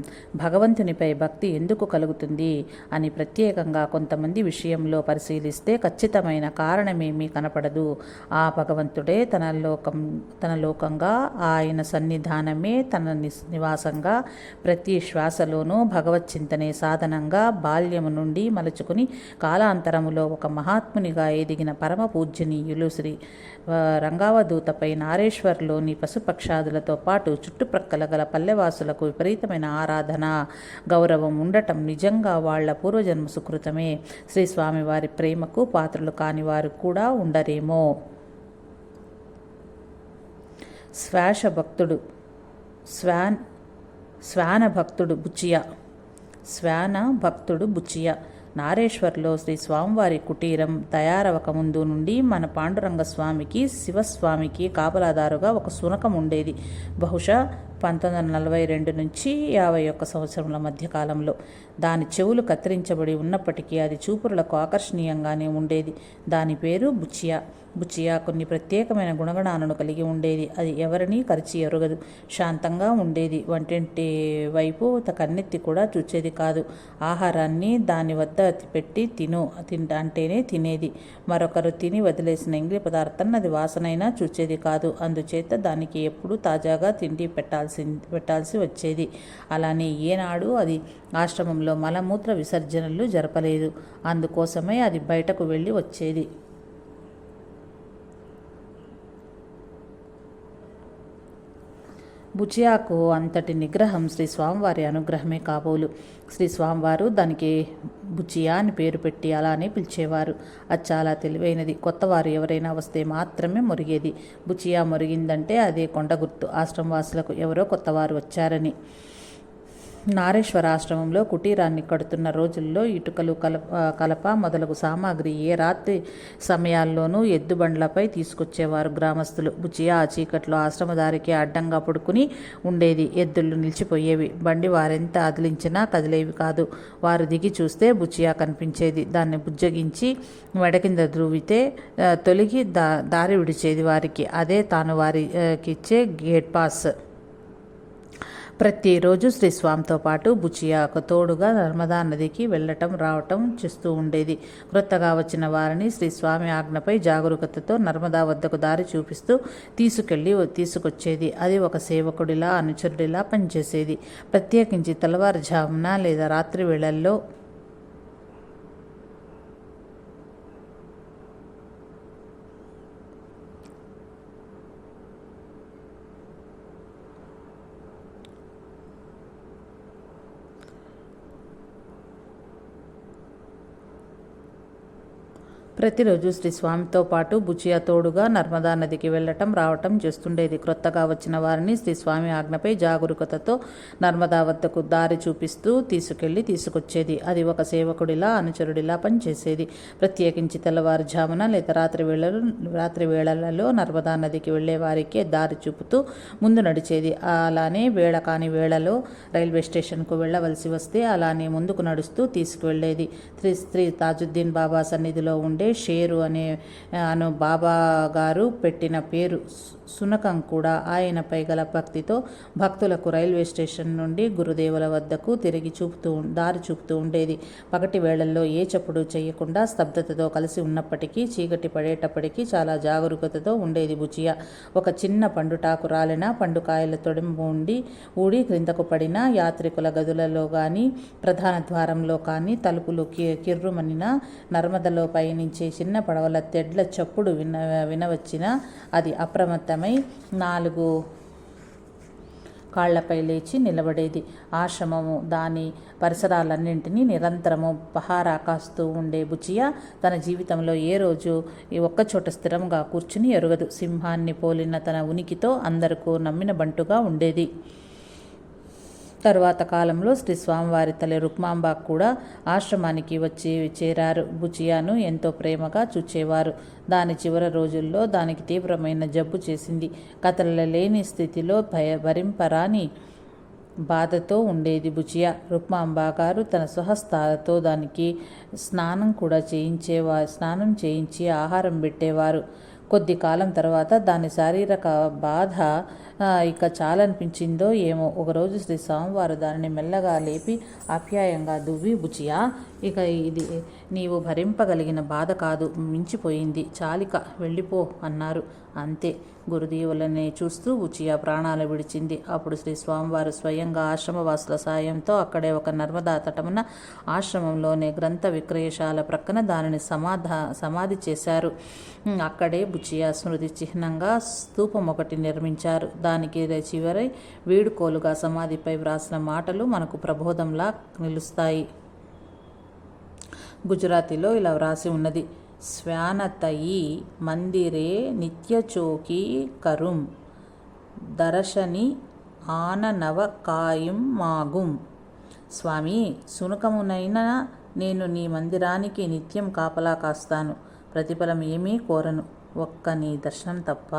భగవంతునిపై భక్తి ఎందుకు కలుగుతుంది అని ప్రత్యేకంగా కొంతమంది విషయంలో పరిశీలిస్తే ఖచ్చితమైన కారణమేమీ కనపడదు. ఆ భగవంతుడే తన లోకంగా, ఆయన సన్నిధానమే తన నివాసంగా, ప్రతి శ్వాసలోనూ భగవచ్చింతనే సాధనంగా బాల్యము నుండి మలుచుకుని కాలాంతరములో ఒక మహాత్మునిగా ఎదిగిన పరమ పూజ్యనీయులు శ్రీ రంగావధూతపై నారేశ్వర్లోని పశుపక్షాదులతో పాటు చుట్టుప్రక్కల గల పల్లెవాసులకు విపరీతమైన ఆరాధన, గౌరవం ఉండటం నిజంగా వాళ్ల పూర్వజన్మ సుకృతమే. శ్రీ స్వామివారి ప్రేమకు పాత్రలు కాని వారు కూడా ఉండరేమో. శ్వాన భక్తుడు బుచ్చియ. నారేశ్వర్లో శ్రీ స్వామివారి కుటీరం తయారవకముందు నుండి మన పాండురంగ స్వామికి, శివస్వామికి కాపలాదారుగా ఒక శునకం ఉండేది. బహుశా 1942 నుంచి 51 సంవత్సరముల మధ్యకాలంలో. దాని చెవులు కత్తిరించబడి ఉన్నప్పటికీ అది చూపురులకు ఆకర్షణీయంగానే ఉండేది. దాని పేరు బుచ్చియా కొన్ని ప్రత్యేకమైన గుణగణాలను కలిగి ఉండేది. అది ఎవరినీ కరిచి ఎరుగదు. శాంతంగా ఉండేది. వంటింటి వైపు కన్నెత్తి కూడా చూచేది కాదు. ఆహారాన్ని దాని వద్ద పెట్టి అంటేనే తినేది. మరొకరు తిని వదిలేసిన ఇంగ్లి పదార్థం అది వాసనైనా చూచేది కాదు. అందుచేత దానికి ఎప్పుడూ తాజాగా తిండి పెట్టాల్సి వచ్చేది. అలానే ఏనాడు అది ఆశ్రమంలో మలమూత్ర విసర్జనలు జరపలేదు. అందుకోసమే అది బయటకు వెళ్ళి వచ్చేది. బుచియాకు అంతటి నిగ్రహం శ్రీ స్వామివారి అనుగ్రహమే కాబోలు. శ్రీ స్వామివారు దానికి బుచియా అని పేరు పెట్టి అలానే పిలిచేవారు. అది చాలా తెలివైనది. కొత్తవారు ఎవరైనా వస్తే మాత్రమే మురిగేది. బుచియా మురిగిందంటే అదే కొండ గుర్తు, ఆశ్రమవాసులకు ఎవరో కొత్తవారు వచ్చారని. నారేశ్వర ఆశ్రమంలో కుటీరాన్ని కడుతున్న రోజుల్లో ఇటుకలు, కలప మొదలగు సామాగ్రి ఏ రాత్రి సమయాల్లోనూ ఎద్దుబండ్లపై తీసుకొచ్చేవారు గ్రామస్తులు. బుచియా ఆ చీకట్లో ఆశ్రమదారికి అడ్డంగా పడుకుని ఉండేది. ఎద్దుళ్ళు నిలిచిపోయేవి. బండి వారెంత అదిలించినా కదిలేవి కాదు. వారు దిగి చూస్తే బుచియా కనిపించేది. దాన్ని బుజ్జగించి మెడ కింద ధ్రువితే తొలగి దారి విడిచేది వారికి. అదే తాను వారికిచ్చే గేట్ పాస్. ప్రతిరోజు శ్రీ స్వామితో పాటు బుచియాకు తోడుగా నర్మదా నదికి వెళ్ళటం రావటం చేస్తూ ఉండేది. క్రొత్తగా వచ్చిన వారిని శ్రీ స్వామి ఆజ్ఞపై జాగరూకతతో నర్మదా వద్దకు దారి చూపిస్తూ తీసుకొచ్చేది. అది ఒక సేవకుడిలా, అనుచరుడిలా పనిచేసేది. ప్రత్యేకించి తెల్లవారుజామున లేదా రాత్రి వేళల్లో ప్రతిరోజు శ్రీ స్వామితో పాటు బుచియా తోడుగా నర్మదా నదికి వెళ్ళటం రావటం చేస్తుండేది. క్రొత్తగా వచ్చిన వారిని శ్రీ స్వామి ఆజ్ఞపై జాగరూకతతో నర్మదా వద్దకు దారి చూపిస్తూ తీసుకొచ్చేది. అది ఒక సేవకుడిలా, అనుచరుడిలా పనిచేసేది. ప్రత్యేకించి తెల్లవారుజామున లేదా రాత్రి వేళలలో నర్మదా నదికి వెళ్లే వారికి దారి చూపుతూ ముందు నడిచేది. అలానే వేళ కాని వేళలో రైల్వే స్టేషన్కు వెళ్ళవలసి వస్తే అలానే ముందుకు నడుస్తూ తీసుకువెళ్ళేది. శ్రీ తాజుద్దీన్ బాబా సన్నిధిలో ఉండే షేరు అను బాబా గారు పెట్టిన పేరు సునకం కూడా ఆయనపై గల భక్తితో భక్తులకు రైల్వే స్టేషన్ నుండి గురుదేవుల వద్దకు తిరిగి దారి చూపుతూ ఉండేది. పగటి వేళల్లో ఏ చప్పుడు చేయకుండా స్తబ్దతతో కలిసి ఉన్నప్పటికీ చీకటి పడేటప్పటికీ చాలా జాగరూకతతో ఉండేది బుచియా. ఒక చిన్న పండుటాకు రాలిన పండుకాయల తొడెంపు ఊడి క్రిందకు పడిన, యాత్రికుల గదులలో కానీ ప్రధాన ద్వారంలో కానీ తలుపులు కిర్రుమనిన, నర్మదలో పయనించే చిన్న పడవల తెడ్ల చప్పుడు వినవచ్చినా అది అప్రమత్తమై 4 కాళ్లపై లేచి నిలబడేది. ఆశ్రమము దాని పరిసరాలన్నింటినీ నిరంతరము పహారా కాస్తూ ఉండే బుచియా తన జీవితంలో ఏ రోజు ఒక్కచోట స్థిరంగా కూర్చుని ఎరుగదు. సింహాన్ని పోలిన తన ఉనికితో అందరికీ నమ్మిన బంటుగా ఉండేది. తరువాత కాలంలో శ్రీ స్వామివారి తల్లి రుక్మాంబ కూడా ఆశ్రమానికి వచ్చి చేరారు. బుచియాను ఎంతో ప్రేమగా చూచేవారు. దాని చివరి రోజుల్లో దానికి తీవ్రమైన జబ్బు చేసింది. కదలలేని స్థితిలో భరింపరాని బాధతో ఉండేది బుచియా. రుక్మాంబ గారు తన స్వహస్తాలతో దానికి స్నానం చేయించి ఆహారం పెట్టేవారు. కొద్ది కాలం తర్వాత దాని శారీరక బాధ ఇక చాలనిపించిందో ఏమో ఒకరోజు శ్రీ స్వామివారు దానిని మెల్లగా లేపి ఆప్యాయంగా దువ్వి, బుచియా, ఇక ఇది నీవు భరింపగలిగిన బాధ కాదు, మించిపోయింది, చాలిక వెళ్ళిపో అన్నారు. అంతే. గురుదేవులనే చూస్తూ బుచియా ప్రాణాలు విడిచింది. అప్పుడు శ్రీ స్వామివారు స్వయంగా ఆశ్రమవాసుల సాయంతో అక్కడే ఒక నర్మదా తటమున ఆశ్రమంలోనే గ్రంథ విక్రయశాల ప్రక్కన దానిని సమాధి చేశారు. అక్కడే బుచియా స్మృతి చిహ్నంగా స్తూపం ఒకటి నిర్మించారు. దానికి చివరి వీడుకోలుగా సమాధిపై వ్రాసిన మాటలు మనకు ప్రబోధంలా నిలుస్తాయి. గుజరాతీలో ఇలా వ్రాసి ఉన్నది: స్వానతయి మందిరే నిత్యచోకీ కరుం దర్శని ఆననవ కాయం మాగుం. స్వామి, సునకమునైనా నేను నీ మందిరానికి నిత్యం కాపలా కాస్తాను. ప్రతిఫలం ఏమీ కోరను, ఒక్క నీ దర్శనం తప్ప.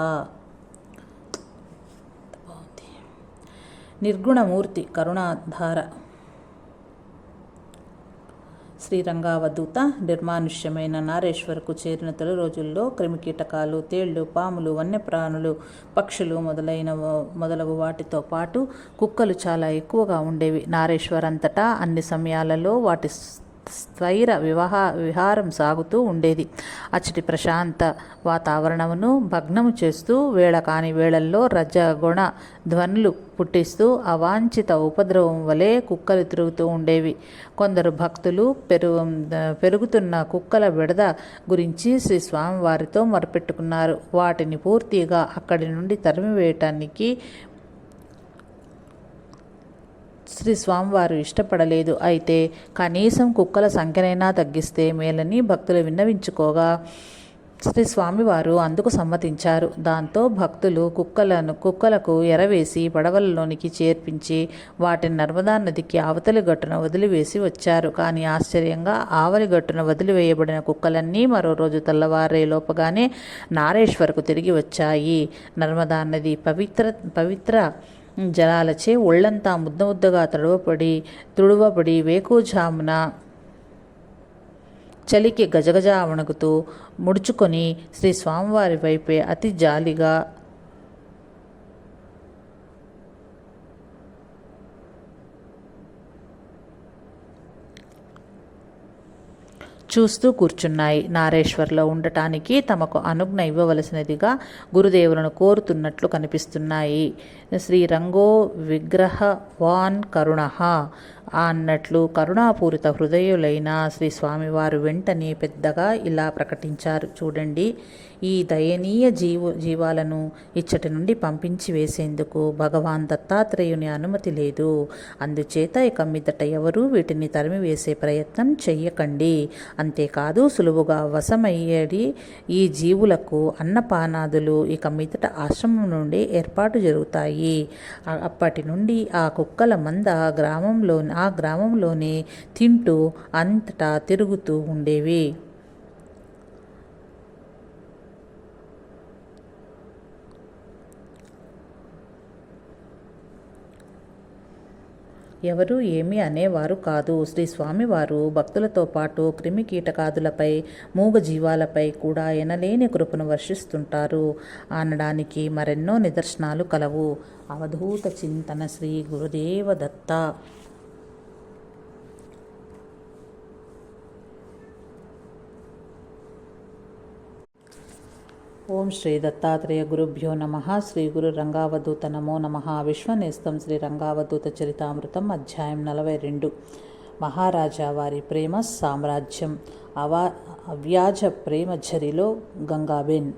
నిర్గుణమూర్తి కరుణాధార శ్రీరంగావధూత నిర్మానుష్యమైన నారేశ్వరకు చేరిన తొలి రోజుల్లో క్రిమికీటకాలు, తేళ్లు, పాములు, వన్యప్రాణులు, పక్షులు మొదలగు వాటితో పాటు కుక్కలు చాలా ఎక్కువగా ఉండేవి. నారేశ్వరంతటా అన్ని సమయాలలో వాటి స్థైర విహారం సాగుతూ ఉండేది. అచ్చటి ప్రశాంత వాతావరణమును భగ్నము చేస్తూ వేళ కాని వేళల్లో రజగుణ ధ్వనులు పుట్టిస్తూ అవాంఛిత ఉపద్రవం వలె కుక్కలు తిరుగుతూ ఉండేవి. కొందరు భక్తులు పెరుగుతున్న కుక్కల విడద గురించి శ్రీ స్వామివారితో మొరపెట్టుకున్నారు. వాటిని పూర్తిగా అక్కడి నుండి తరిమివేయటానికి శ్రీ స్వామివారు ఇష్టపడలేదు. అయితే కనీసం కుక్కల సంఖ్యనైనా తగ్గిస్తే మేలని భక్తులు విన్నవించుకోగా శ్రీ స్వామివారు అందుకు సమ్మతించారు. దాంతో భక్తులు కుక్కలకు ఎరవేసి పడవలలోనికి చేర్పించి వాటిని నర్మదా నదికి అవతలి గట్టున వదిలివేసి వచ్చారు. కానీ ఆశ్చర్యంగా ఆవలి గట్టున వదిలివేయబడిన కుక్కలన్నీ మరో రోజు తెల్లవారే లోపగానే నారేశ్వరకు తిరిగి వచ్చాయి. నర్మదా నది పవిత్ర జలాలచే ఒళ్ళంతా ముద్దగా తుడువబడి వేకుజామున చలికి గజగజ వణుకుతూ ముడుచుకొని శ్రీ స్వామివారి వైపే అతి జాలిగా చూస్తూ కూర్చున్నాయి. నారేశ్వర్లో ఉండటానికి తమకు అనుజ్ఞ ఇవ్వవలసినదిగా గురుదేవులను కోరుతున్నట్లు కనిపిస్తున్నాయి. శ్రీరంగో విగ్రహవాన్ కరుణ అన్నట్లు కరుణాపూరిత హృదయులైన శ్రీ స్వామివారు వెంటనే పెద్దగా ఇలా ప్రకటించారు. చూడండి, ఈ దయనీయ జీవాలను ఇచ్చటి నుండి పంపించి వేసేందుకు భగవాన్ దత్తాత్రేయుని అనుమతి లేదు. అందుచేత ఇక మీదట ఎవరూ వీటిని తరిమివేసే ప్రయత్నం చెయ్యకండి. అంతేకాదు, సులువుగా వశమయ్యేది ఈ జీవులకు అన్నపానాదులు ఇక మీదట ఆశ్రమం నుండి ఏర్పాటు జరుగుతాయి. అప్పటి నుండి ఆ కుక్కల మంద ఆ గ్రామంలోనే తింటూ అంతటా తిరుగుతూ ఉండేవి. ఎవరూ ఏమీ అనేవారు కాదు. శ్రీ స్వామివారు భక్తులతో పాటు క్రిమి కీటకాదులపై మూగజీవాలపై కూడా ఎనలేని కృపను వర్షిస్తుంటారు అనడానికి మరెన్నో నిదర్శనాలు కలవు. అవధూత చింతన. శ్రీ గురుదేవ దత్త. ఓం శ్రీ దత్తాత్రేయ గురుభ్యో నమః. శ్రీ గురు రంగావధూత నమో నమః. విశ్వనేస్తం శ్రీ రంగావధూత చరితామృతం అధ్యాయం 42. మహారాజా వారి ప్రేమ సామ్రాజ్యం. అవ్యాజ ప్రేమ ఝరిలో గంగాబెన్.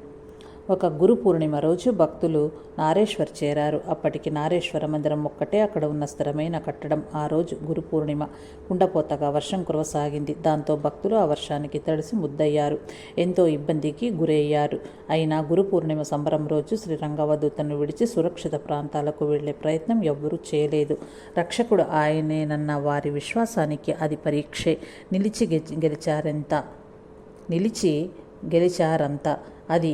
ఒక గురు పూర్ణిమ రోజు భక్తులు నారేశ్వర్ చేరారు. అప్పటికి నారేశ్వర మందిరం ఒక్కటే అక్కడ ఉన్న స్థిరమైన కట్టడం. ఆ రోజు గురు పూర్ణిమ. కుండపోతగా వర్షం కురవసాగింది. దాంతో భక్తులు ఆ వర్షానికి తడిసి ముద్దయ్యారు. ఎంతో ఇబ్బందికి గురయ్యారు. అయినా గురు పూర్ణిమ సంబరం రోజు శ్రీ రంగవధూతను విడిచి సురక్షిత ప్రాంతాలకు వెళ్లే ప్రయత్నం ఎవ్వరూ చేయలేదు. రక్షకుడు ఆయనేనన్న వారి విశ్వాసానికి అది పరీక్షే. నిలిచి గెలిచారంత. అది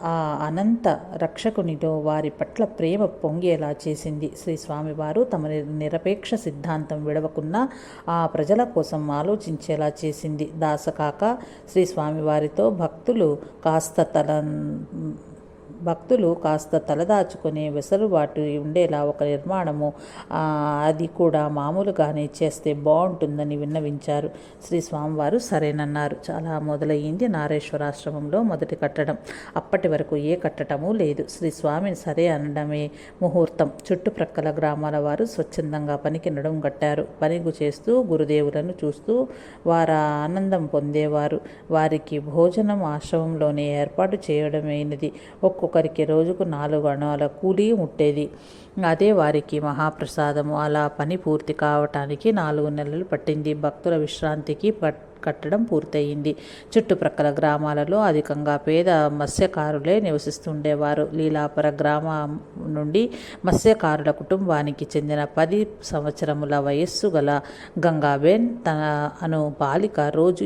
ఆ అనంత రక్షకునిలో వారి పట్ల ప్రేమ పొంగేలా చేసింది. శ్రీ స్వామివారు తమ నిరపేక్ష సిద్ధాంతం విడవకున్నా ఆ ప్రజల కోసం ఆలోచించేలా చేసింది. దాసకాక శ్రీ స్వామివారితో భక్తులు కాస్త తలదాచుకునే వెసులుబాటు ఉండేలా ఒక నిర్మాణము, అది కూడా మామూలుగానే చేస్తే బాగుంటుందని విన్నవించారు. శ్రీ స్వామివారు సరేనన్నారు. చాలా మొదలయ్యింది నారేశ్వరాశ్రమంలో మొదటి కట్టడం. అప్పటి వరకు ఏ కట్టడమూ లేదు. శ్రీ స్వామిని సరే అనడమే ముహూర్తం. చుట్టుప్రక్కల గ్రామాల వారు స్వచ్ఛందంగా పనికి నడుం కట్టారు. పనిగు చేస్తూ గురుదేవులను చూస్తూ వారు ఆనందం పొందేవారు. వారికి భోజనం ఆశ్రమంలోనే ఏర్పాటు చేయడమైనది. ఒక్కొక్కరికి రోజుకు 4 అణాల కూలీ ముట్టేది. అదే వారికి మహాప్రసాదము. అలా పని పూర్తి కావటానికి 4 నెలలు పట్టింది. భక్తుల విశ్రాంతికి కట్టడం పూర్తయింది. చుట్టుప్రక్కల గ్రామాలలో అధికంగా పేద మత్స్యకారులే నివసిస్తుండేవారు. లీలాపుర గ్రామం నుండి మత్స్యకారుల కుటుంబానికి చెందిన 10 సంవత్సరముల వయస్సు గల గంగాబెన్ అను బాలిక రోజు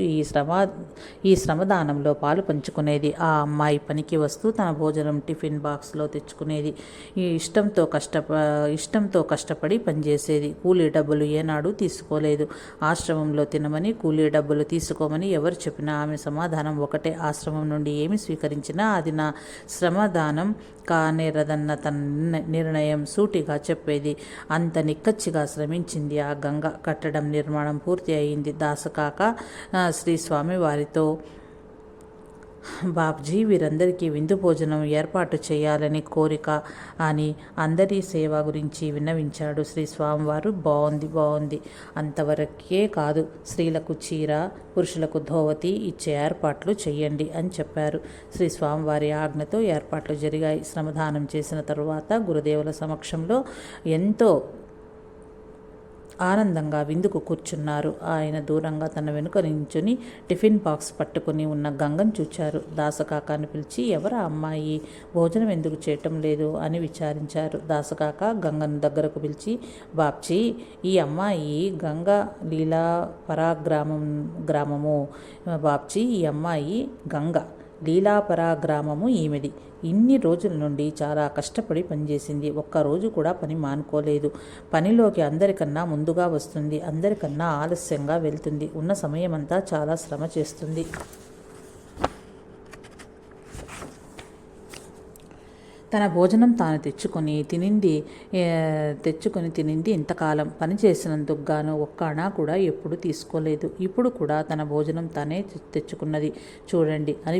ఈ శ్రమదానంలో పాలు పంచుకునేది. ఆ అమ్మాయి పనికి వస్తూ తన భోజనం టిఫిన్ బాక్స్లో తెచ్చుకునేది. ఈ ఇష్టంతో కష్టపడి పనిచేసేది. కూలీ డబ్బులు ఏనాడు తీసుకోలేదు. ఆశ్రమంలో తినమని కూలీ డబ్బులు తీసుకోమని ఎవరు చెప్పినా ఆమె సమాధానం ఒకటే. ఆశ్రమం నుండి ఏమి స్వీకరించినా అది నా శ్రమదానం కానేరదన్న తన నిర్ణయం సూటిగా చెప్పేది. అంత నిక్కచ్చిగా శ్రమించింది ఆ గంగ. కట్టడం నిర్మాణం పూర్తి అయింది. దాసకాక శ్రీ స్వామి వారితో, బాబ్జీ, వీరందరికీ విందు భోజనం ఏర్పాటు చేయాలని కోరిక అని అందరి సేవ గురించి విన్నవించాడు. శ్రీ స్వామివారు బాగుంది, అంతవరకే కాదు, స్త్రీలకు చీర, పురుషులకు ధోవతి ఇచ్చే ఏర్పాట్లు చెయ్యండి అని చెప్పారు. శ్రీ స్వామివారి ఆజ్ఞతో ఏర్పాట్లు జరిగాయి. శ్రమదానం చేసిన తరువాత గురుదేవుల సమక్షంలో ఎంతో ఆనందంగా విందుకు కూర్చున్నారు. ఆయన దూరంగా తన వెనుక నించుని టిఫిన్ బాక్స్ పట్టుకుని ఉన్న గంగను చూచారు. దాసకాకాని పిలిచి, ఎవరా అమ్మాయి, భోజనం ఎందుకు చేయటం లేదు అని విచారించారు. దాసకాక గంగను దగ్గరకు పిలిచి, బాప్జీ, ఈ అమ్మాయి గంగ లీలా గ్రామము బాప్జీ, ఈ అమ్మాయి గంగ లీలాపరాగ్రామము ఈమెది. ఇన్ని రోజుల నుండి చాలా కష్టపడి పనిచేసింది. ఒక్కరోజు కూడా పని మానుకోలేదు. పనిలోకి అందరికన్నా ముందుగా వస్తుంది, అందరికన్నా ఆలస్యంగా వెళ్తుంది. ఉన్న సమయమంతా చాలా శ్రమ చేస్తుంది. తన భోజనం తాను తెచ్చుకొని తినింది ఇంతకాలం. పని చేసినందుకు గాను ఒక్క అణా కూడా ఎప్పుడు తీసుకోలేదు. ఇప్పుడు కూడా తన భోజనం తానే తెచ్చుకున్నది చూడండి అని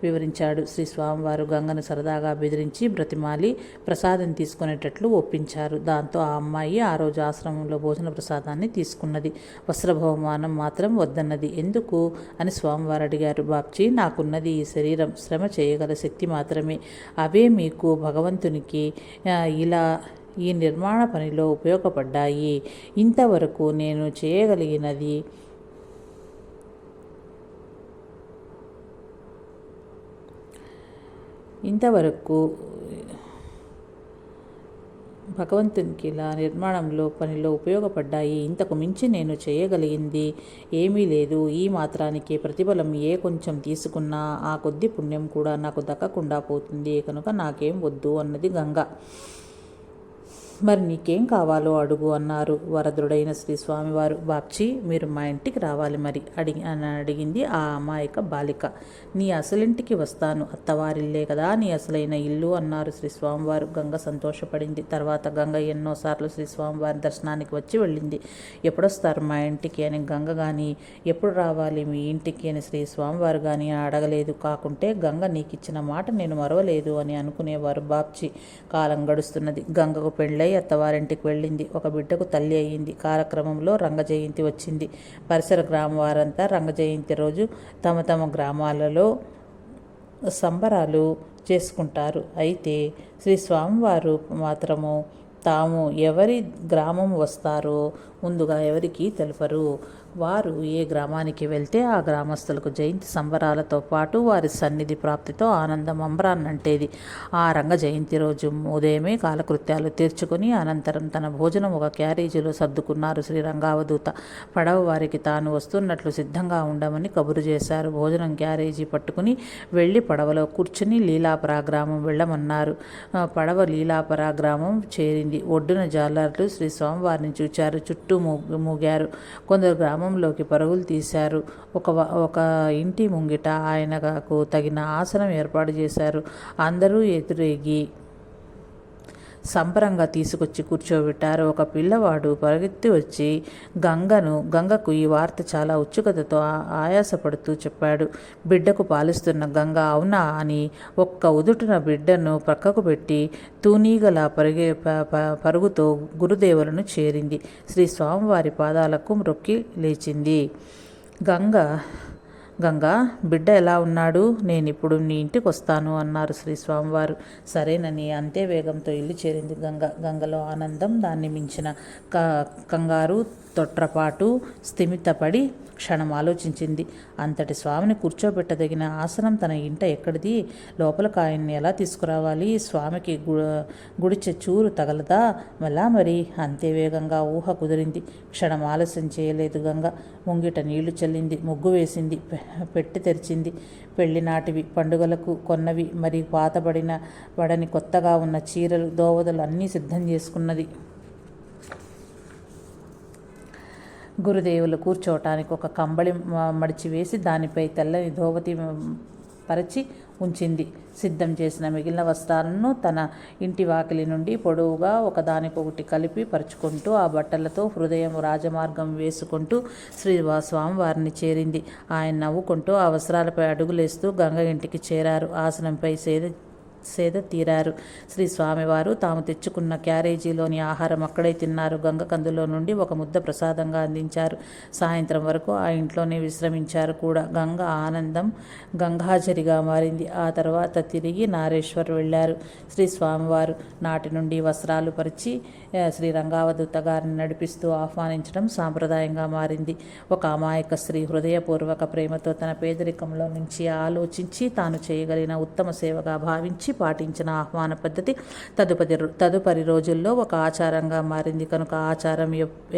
వివరించాడు. శ్రీ స్వామివారు గంగను సరదాగా బెదిరించి బ్రతిమాలి ప్రసాదం తీసుకునేటట్లు ఒప్పించారు. దాంతో ఆ అమ్మాయి ఆ రోజు ఆశ్రమంలో భోజన ప్రసాదాన్ని తీసుకున్నది. వస్త్రభవమానం మాత్రం వద్దన్నది. ఎందుకు అని స్వామివారు అడిగారు. బాప్జీ, నాకున్నది ఈ శరీరం, శ్రమ చేయగల శక్తి మాత్రమే. అవే మీకు భగవంతునికి ఇలా ఈ నిర్మాణ పనిలో ఉపయోగపడ్డాయి. ఇంతవరకు నేను చేయగలిగినది భగవంతునికి ఇలా పనిలో ఉపయోగపడ్డాయి. ఇంతకు మించి నేను చేయగలిగింది ఏమీ లేదు. ఈ మాత్రానికి ప్రతిఫలం ఏ కొంచెం తీసుకున్నా ఆ కొద్ది పుణ్యం కూడా నాకు దక్కకుండా పోతుంది. కనుక నాకేం వద్దు అన్నది గంగ. మరి నీకేం కావాలో అడుగు అన్నారు వరదుడైన శ్రీ స్వామివారు. బాప్జీ, మీరు మా ఇంటికి రావాలి మరి అడిగింది ఆ అమాయక బాలిక. నీ అసలింటికి వస్తాను, అత్తవారిల్లే కదా నీ అసలైన ఇల్లు అన్నారు శ్రీ స్వామివారు. గంగ సంతోషపడింది. తర్వాత గంగ ఎన్నోసార్లు శ్రీ స్వామివారి దర్శనానికి వచ్చి వెళ్ళింది. ఎప్పుడొస్తారు మా ఇంటికి అని గంగ కానీ, ఎప్పుడు రావాలి మీ ఇంటికి అని శ్రీ స్వామివారు కానీ అడగలేదు. కాకుంటే గంగ నీకిచ్చిన మాట నేను మరవలేదు అని అనుకునేవారు బాప్జీ. కాలం గడుస్తున్నది. గంగకు పెళ్ళై అత్తవారింటికి వెళ్ళింది. ఒక బిడ్డకు తల్లి అయ్యింది. కాలక్రమంలో రంగజయంతి వచ్చింది. పరిసర గ్రామం వారంతా రంగజయంతి రోజు తమ తమ గ్రామాలలో సంబరాలు చేసుకుంటారు. అయితే శ్రీ స్వామివారు మాత్రము తాము ఎవరి గ్రామం వస్తారో ముందుగా ఎవరికీ తెలుపరు. వారు ఏ గ్రామానికి వెళ్తే ఆ గ్రామస్తులకు జయంతి సంబరాలతో పాటు వారి సన్నిధి ప్రాప్తితో ఆనందం అంబరాన్నంటేది. ఆ రంగ జయంతి రోజు ఉదయమే కాలకృత్యాలు తీర్చుకొని అనంతరం తన భోజనం ఒక క్యారేజీలో సర్దుకున్నారు శ్రీరంగావధూత. పడవ వారికి తాను వస్తున్నట్లు సిద్ధంగా ఉండమని కబురు చేశారు. భోజనం క్యారేజీ పట్టుకుని వెళ్ళి పడవలో కూర్చుని లీలాపరాగ్రామం వెళ్ళమన్నారు. పడవ లీలాపరాగ్రామం చేరింది. ఒడ్డున జాలర్లు శ్రీ స్వామివారిని చూచారు. చుట్టూ మూగారు. కొందరు గ్రామంలోకి పరుగులు తీశారు. ఒక ఇంటి ముంగిట ఆయనకు తగిన ఆసనం ఏర్పాటు చేశారు. అందరూ ఎదురేగి సంబరంగా తీసుకొచ్చి కూర్చోబెట్టారు. ఒక పిల్లవాడు పరిగెత్తి వచ్చి గంగకు ఈ వార్త చాలా ఉత్సుకతతో ఆయాసపడుతూ చెప్పాడు. బిడ్డకు పాలిస్తున్న గంగ అవునా అని ఒక్క ఉదుటున బిడ్డను ప్రక్కకు పెట్టి తూనీగలా పరుగుతో గురుదేవులను చేరింది. శ్రీ స్వామివారి పాదాలకు మ్రొక్కి లేచింది. గంగా, బిడ్డ ఎలా ఉన్నాడు? నేనిప్పుడు నీ ఇంటికి వస్తాను అన్నారు శ్రీ స్వామివారు. సరేనని అంతే వేగంతో ఇల్లు చేరింది గంగలో ఆనందం దాన్ని మించిన కంగారు, తొట్రపాటు స్థిమితపడి క్షణం ఆలోచించింది. అంతటి స్వామిని కూర్చోబెట్టదగిన ఆసనం తన ఇంట ఎక్కడిది? లోపలికి ఆయన్ని ఎలా తీసుకురావాలి? స్వామికి గుడిచె చూరు తగలదా? మరి అంతే వేగంగా ఊహ కుదిరింది. క్షణం ఆలస్యం చేయలేదు గంగ. ముంగిట నీళ్లు చల్లింది, ముగ్గు వేసింది, పెట్టి తెరిచింది. పెళ్లి నాటివి, పండుగలకు కొన్నవి, మరి పాతబడని కొత్తగా ఉన్న చీరలు, దోవదలు అన్నీ సిద్ధం చేసుకున్నది. గురుదేవులు కూర్చోవటానికి ఒక కంబళి మడిచివేసి దానిపై తెల్లని ధోవతి పరిచి ఉంచింది. సిద్ధం చేసిన మిగిలిన వస్త్రాలను తన ఇంటి వాకిలి నుండి పొడవుగా ఒకదానికొకటి కలిపి పరుచుకుంటూ ఆ బట్టలతో హృదయం రాజమార్గం వేసుకుంటూ స్వామివారిని చేరింది. ఆయన నవ్వుకుంటూ ఆ వస్త్రాలపై అడుగులేస్తూ గంగ ఇంటికి చేరారు. ఆసనంపై సేద తీరారు. శ్రీ స్వామివారు తాము తెచ్చుకున్న క్యారేజీలోని ఆహారం అక్కడే తిన్నారు. గంగ కందులో నుండి ఒక ముద్ద ప్రసాదంగా అందించారు. సాయంత్రం వరకు ఆ ఇంట్లోనే విశ్రమించారు కూడా. గంగ ఆనందం గంగాజరిగా మారింది. ఆ తర్వాత తిరిగి నారేశ్వర్ వెళ్ళారు. శ్రీ స్వామివారు నాటి నుండి వస్త్రాలు పరిచి శ్రీ రంగావధూత గారిని నడిపిస్తూ ఆహ్వానించడం సాంప్రదాయంగా మారింది. ఒక అమాయక స్త్రీ హృదయపూర్వక ప్రేమతో తన పేదరికంలో నుంచి ఆలోచించి తాను చేయగలిగిన ఉత్తమ సేవగా భావించి పాటించిన ఆహ్వాన పద్ధతి తదుపరి రోజుల్లో ఒక ఆచారంగా మారింది. కనుక ఆచారం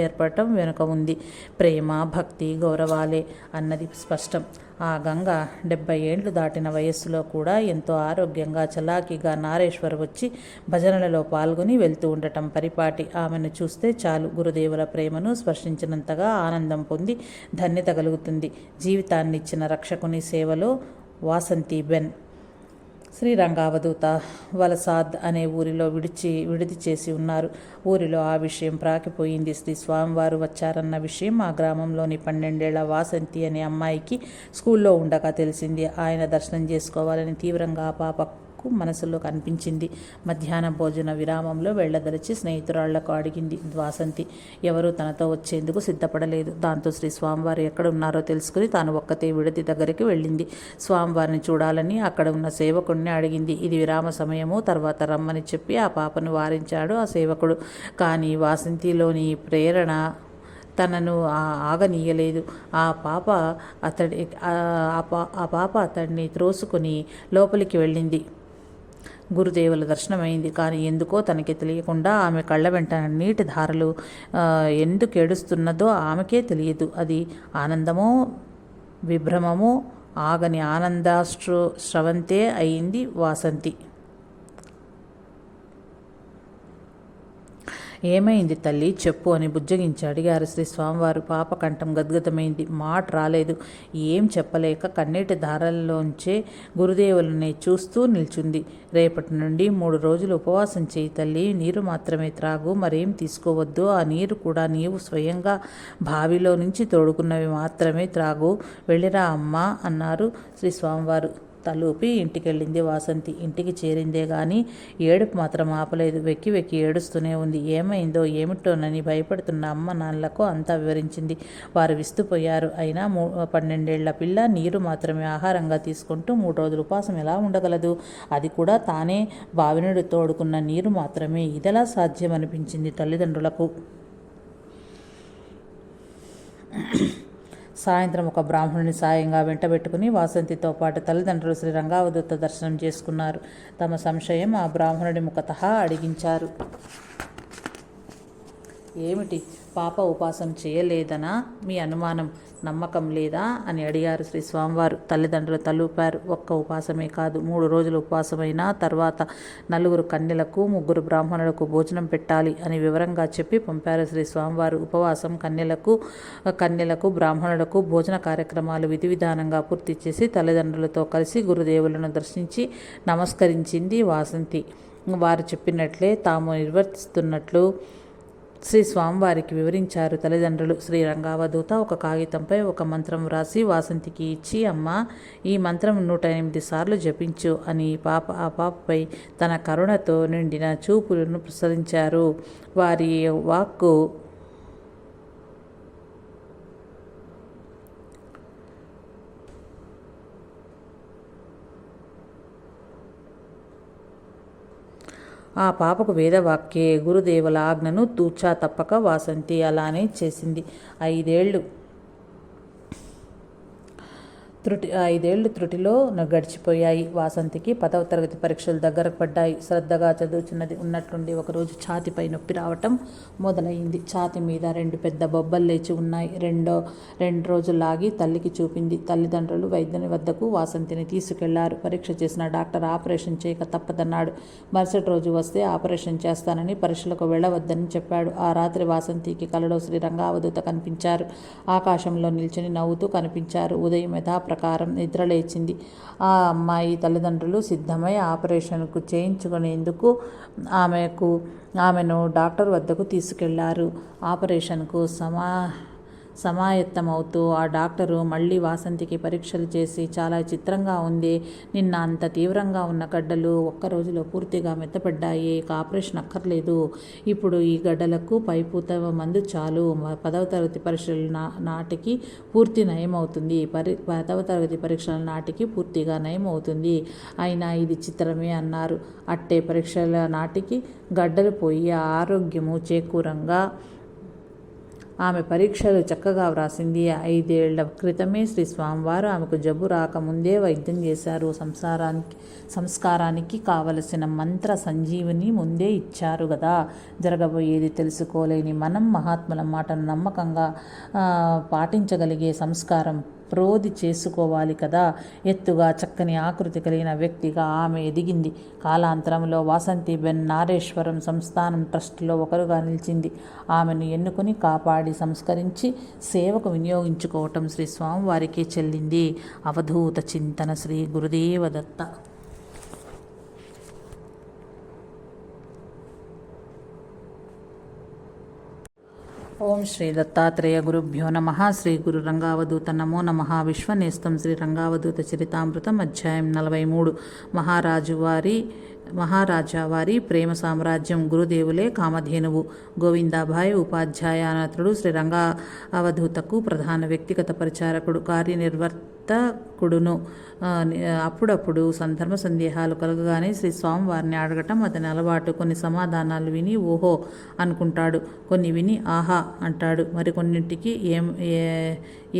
ఏర్పడటం వెనుక ఉంది ప్రేమ, భక్తి, గౌరవాలే అన్నది స్పష్టం. ఆ గంగ 70 ఏండ్లు దాటిన వయస్సులో కూడా ఎంతో ఆరోగ్యంగా చలాకీగా నారేశ్వర్ వచ్చి భజనలలో పాల్గొని వెళ్తూ ఉండటం పరిపాటి. ఆమెను చూస్తే చాలు గురుదేవుల ప్రేమను స్పర్శించినంతగా ఆనందం పొంది ధన్యత కలుగుతుంది. జీవితాన్నిచ్చిన రక్షకుని సేవలో వాసంతిబెన్. శ్రీ రంగావధూత వలసాద్ అనే ఊరిలో విడిది చేసి ఉన్నారు. ఊరిలో ఆ విషయం ప్రాకిపోయింది. శ్రీ స్వామివారు వచ్చారన్న విషయం ఆ గ్రామంలోని 12 ఏళ్ల వాసంతి అనే అమ్మాయికి స్కూల్లో ఉండగా తెలిసింది. ఆయన దర్శనం చేసుకోవాలని తీవ్రంగా ఆ పాపకు మనసులో కనిపించింది. మధ్యాహ్న భోజన విరామంలో వెళ్ళదలిచి స్నేహితురాళ్లకు అడిగింది. వాసంతి ఎవరూ తనతో వచ్చేందుకు సిద్ధపడలేదు. దాంతో శ్రీ స్వామివారు ఎక్కడున్నారో తెలుసుకుని తాను ఒక్కతే విడిది దగ్గరికి వెళ్ళింది. స్వామివారిని చూడాలని అక్కడ ఉన్న సేవకుడిని అడిగింది. ఇది విరామ సమయము, తర్వాత రమ్మని చెప్పి ఆ పాపను వారించాడు ఆ సేవకుడు. కానీ వాసంతిలోని ప్రేరణ తనను ఆగనీయలేదు. ఆ పాప అతడిని త్రోసుకుని లోపలికి వెళ్ళింది. గురుదేవుల దర్శనమైంది. కానీ ఎందుకో తనకి తెలియకుండా ఆమె కళ్ళ వెంట నీటి ధారలు ఎందుకు ఏడుస్తున్నదో ఆమెకే తెలియదు. అది ఆనందమో విభ్రమమో ఆగని స్రవంతే అయింది వాసంతి. ఏమైంది తల్లి చెప్పు అని బుజ్జగించి అడిగారు శ్రీ స్వామివారు. పాప కంఠం గద్గదమైంది. మాట రాలేదు. ఏం చెప్పలేక కన్నీటి ధారల్లోంచే గురుదేవులని చూస్తూ నిల్చుంది. రేపటి నుండి 3 రోజులు ఉపవాసం చేయి తల్లి. నీరు మాత్రమే త్రాగు, మరేం తీసుకోవద్దు. ఆ నీరు కూడా నీవు స్వయంగా బావిలో నుంచి తోడుకున్నవి మాత్రమే త్రాగు. వెళ్ళిరా అమ్మా అన్నారు శ్రీ స్వామివారు. తలూపి ఇంటికెళ్ళింది వాసంతి. ఇంటికి చేరిందే గాని ఏడుపు మాత్రం ఆపలేదు. వెక్కి వెక్కి ఏడుస్తూనే ఉంది. ఏమైందో ఏమిటోనని భయపడుతున్న అమ్మ నాన్నలకు అంతా వివరించింది. వారు విస్తుపోయారు. అయినా 12 ఏళ్ల పిల్ల నీరు మాత్రమే ఆహారంగా తీసుకుంటూ 3 రోజులు ఉపాసం ఎలా ఉండగలదు? అది కూడా తానే బావినుడు తోడుకున్న నీరు మాత్రమే. ఇదెలా సాధ్యమనిపించింది తల్లిదండ్రులకు. సాయంత్రం ఒక బ్రాహ్మణుని సాయంగా వెంటబెట్టుకుని వాసంతితో పాటు తల్లిదండ్రులు శ్రీ రంగావధూత దర్శనం చేసుకున్నారు. తమ సంశయం ఆ బ్రాహ్మణుడి ముఖతః అడిగించారు. ఏమిటి, పాప ఉపాసం చేయలేదనా మీ అనుమానం? నమ్మకం లేదా అని అడిగారు శ్రీ స్వామివారు. తల్లిదండ్రులు తలూపారు. ఒక్క ఉపాసమే కాదు, 3 రోజులు ఉపవాసమైనా తర్వాత 4 కన్యలకు 3 బ్రాహ్మణులకు భోజనం పెట్టాలి అని వివరంగా చెప్పి పంపారు శ్రీ స్వామివారు. ఉపవాసం, కన్యలకు బ్రాహ్మణులకు భోజన కార్యక్రమాలు విధి విధానంగా పూర్తి చేసి తల్లిదండ్రులతో కలిసి గురుదేవులను దర్శించి నమస్కరించింది వాసంతి. వారు చెప్పినట్లే తాము నిర్వర్తిస్తున్నట్లు శ్రీ స్వామివారికి వివరించారు తల్లిదండ్రులు. శ్రీ రంగావధూత ఒక కాగితంపై ఒక మంత్రం వ్రాసి వాసంతికి ఇచ్చి, అమ్మ ఈ మంత్రం 108 సార్లు జపించు అని ఆ పాపపై తన కరుణతో నిండిన చూపులను ప్రసరించారు. వారి వాక్కు ఆ పాపకు వేదవాక్యే. గురుదేవుల ఆజ్ఞను తూచా తప్పక వాసంతి అలానే చేసింది. 5 ఏళ్ళు త్రుటిలో గడిచిపోయాయి. వాసంతికి 10వ తరగతి పరీక్షలు దగ్గరకు పడ్డాయి. శ్రద్ధగా చదువుచున్నది. ఉన్నట్లుండి ఒకరోజు ఛాతిపై నొప్పి రావటం మొదలైంది. ఛాతి మీద 2 పెద్ద బొబ్బలు లేచి ఉన్నాయి. 2 రోజులాగి తల్లికి చూపింది. తల్లిదండ్రులు వైద్యుని వద్దకు వాసంతిని తీసుకెళ్లారు. పరీక్ష చేసిన డాక్టర్ ఆపరేషన్ చేయక తప్పదన్నాడు. మరుసటి రోజు వస్తే ఆపరేషన్ చేస్తానని, పరీక్షలకు వెళ్ళవద్దని చెప్పాడు. ఆ రాత్రి వాసంతికి కలలో శ్రీ రంగావధూత కనిపించారు. ఆకాశంలో నిల్చుని నవ్వుతూ కనిపించారు. ఉదయం ప్రకారం నిద్రలేచింది. ఆ అమ్మాయి తల్లిదండ్రులు సిద్ధమై ఆపరేషన్కు చేయించుకునేందుకు ఆమెను డాక్టర్ వద్దకు తీసుకెళ్లారు. ఆపరేషన్కు సమాయత్తమవుతూ ఆ డాక్టరు మళ్ళీ వాసంతికి పరీక్షలు చేసి, చాలా చిత్రంగా ఉంది. నిన్న అంత తీవ్రంగా ఉన్న గడ్డలు ఒక్క రోజులో పూర్తిగా మెత్తపడ్డాయి. ఇక ఆపరేషన్ అక్కర్లేదు. ఇప్పుడు ఈ గడ్డలకు పైపూత మందు చాలు. 10వ తరగతి పరీక్షల నాటికి పూర్తి నయమవుతుంది. 10వ తరగతి పరీక్షల నాటికి పూర్తిగా నయమవుతుంది. అయినా ఇది చిత్రమే అన్నారు. అట్టే పరీక్షల నాటికి గడ్డలు పోయి ఆరోగ్యము చేకూరంగా ఆమె పరీక్షలు చక్కగా వ్రాసింది. 5 ఏళ్ల క్రితమే శ్రీ స్వామివారు ఆమెకు జబ్బు రాకముందే వైద్యం చేశారు. సంస్కారానికి కావలసిన మంత్ర సంజీవిని ముందే ఇచ్చారు గదా. జరగబోయేది తెలుసుకోలేని మనం మహాత్ముల మాటను నమ్మకంగా పాటించగలిగే సంస్కారం ప్రోధి చేసుకోవాలి కదా. ఎత్తుగా చక్కని ఆకృతి కలిగిన వ్యక్తిగా ఆమె ఎదిగింది. కాలాంతరంలో వాసంతి బెన్ నారేశ్వరం సంస్థానం ట్రస్టులో ఒకరుగా నిలిచింది. ఆమెను ఎన్నుకుని కాపాడి సంస్కరించి సేవకు వినియోగించుకోవటం శ్రీ స్వామివారికే చెల్లింది. అవధూత చింతన శ్రీ గురుదేవదత్త. ఓం శ్రీ దత్తాత్రేయ గురుభ్యో నమః. శ్రీ గురు రంగావధూత నమో నమః. విశ్వనేస్తం శ్రీ రంగావధూత చరితామృతం అధ్యాయం 43. మహారాజా వారి ప్రేమ సామ్రాజ్యం. గురుదేవులే కామధేనువు. గోవిందాభాయ్ ఉపాధ్యాయనాథుడు శ్రీ రంగావధూతకు ప్రధాన వ్యక్తిగత పరిచారకుడు, కార్యనిర్వర్తకుడును. అప్పుడప్పుడు సందర్భ సందేహాలు కలగగానే శ్రీ స్వామివారిని అడగటం అతని అలవాటు. కొన్ని సమాధానాలు విని ఓహో అనుకుంటాడు, కొన్ని విని ఆహా అంటాడు. మరికొన్నింటికి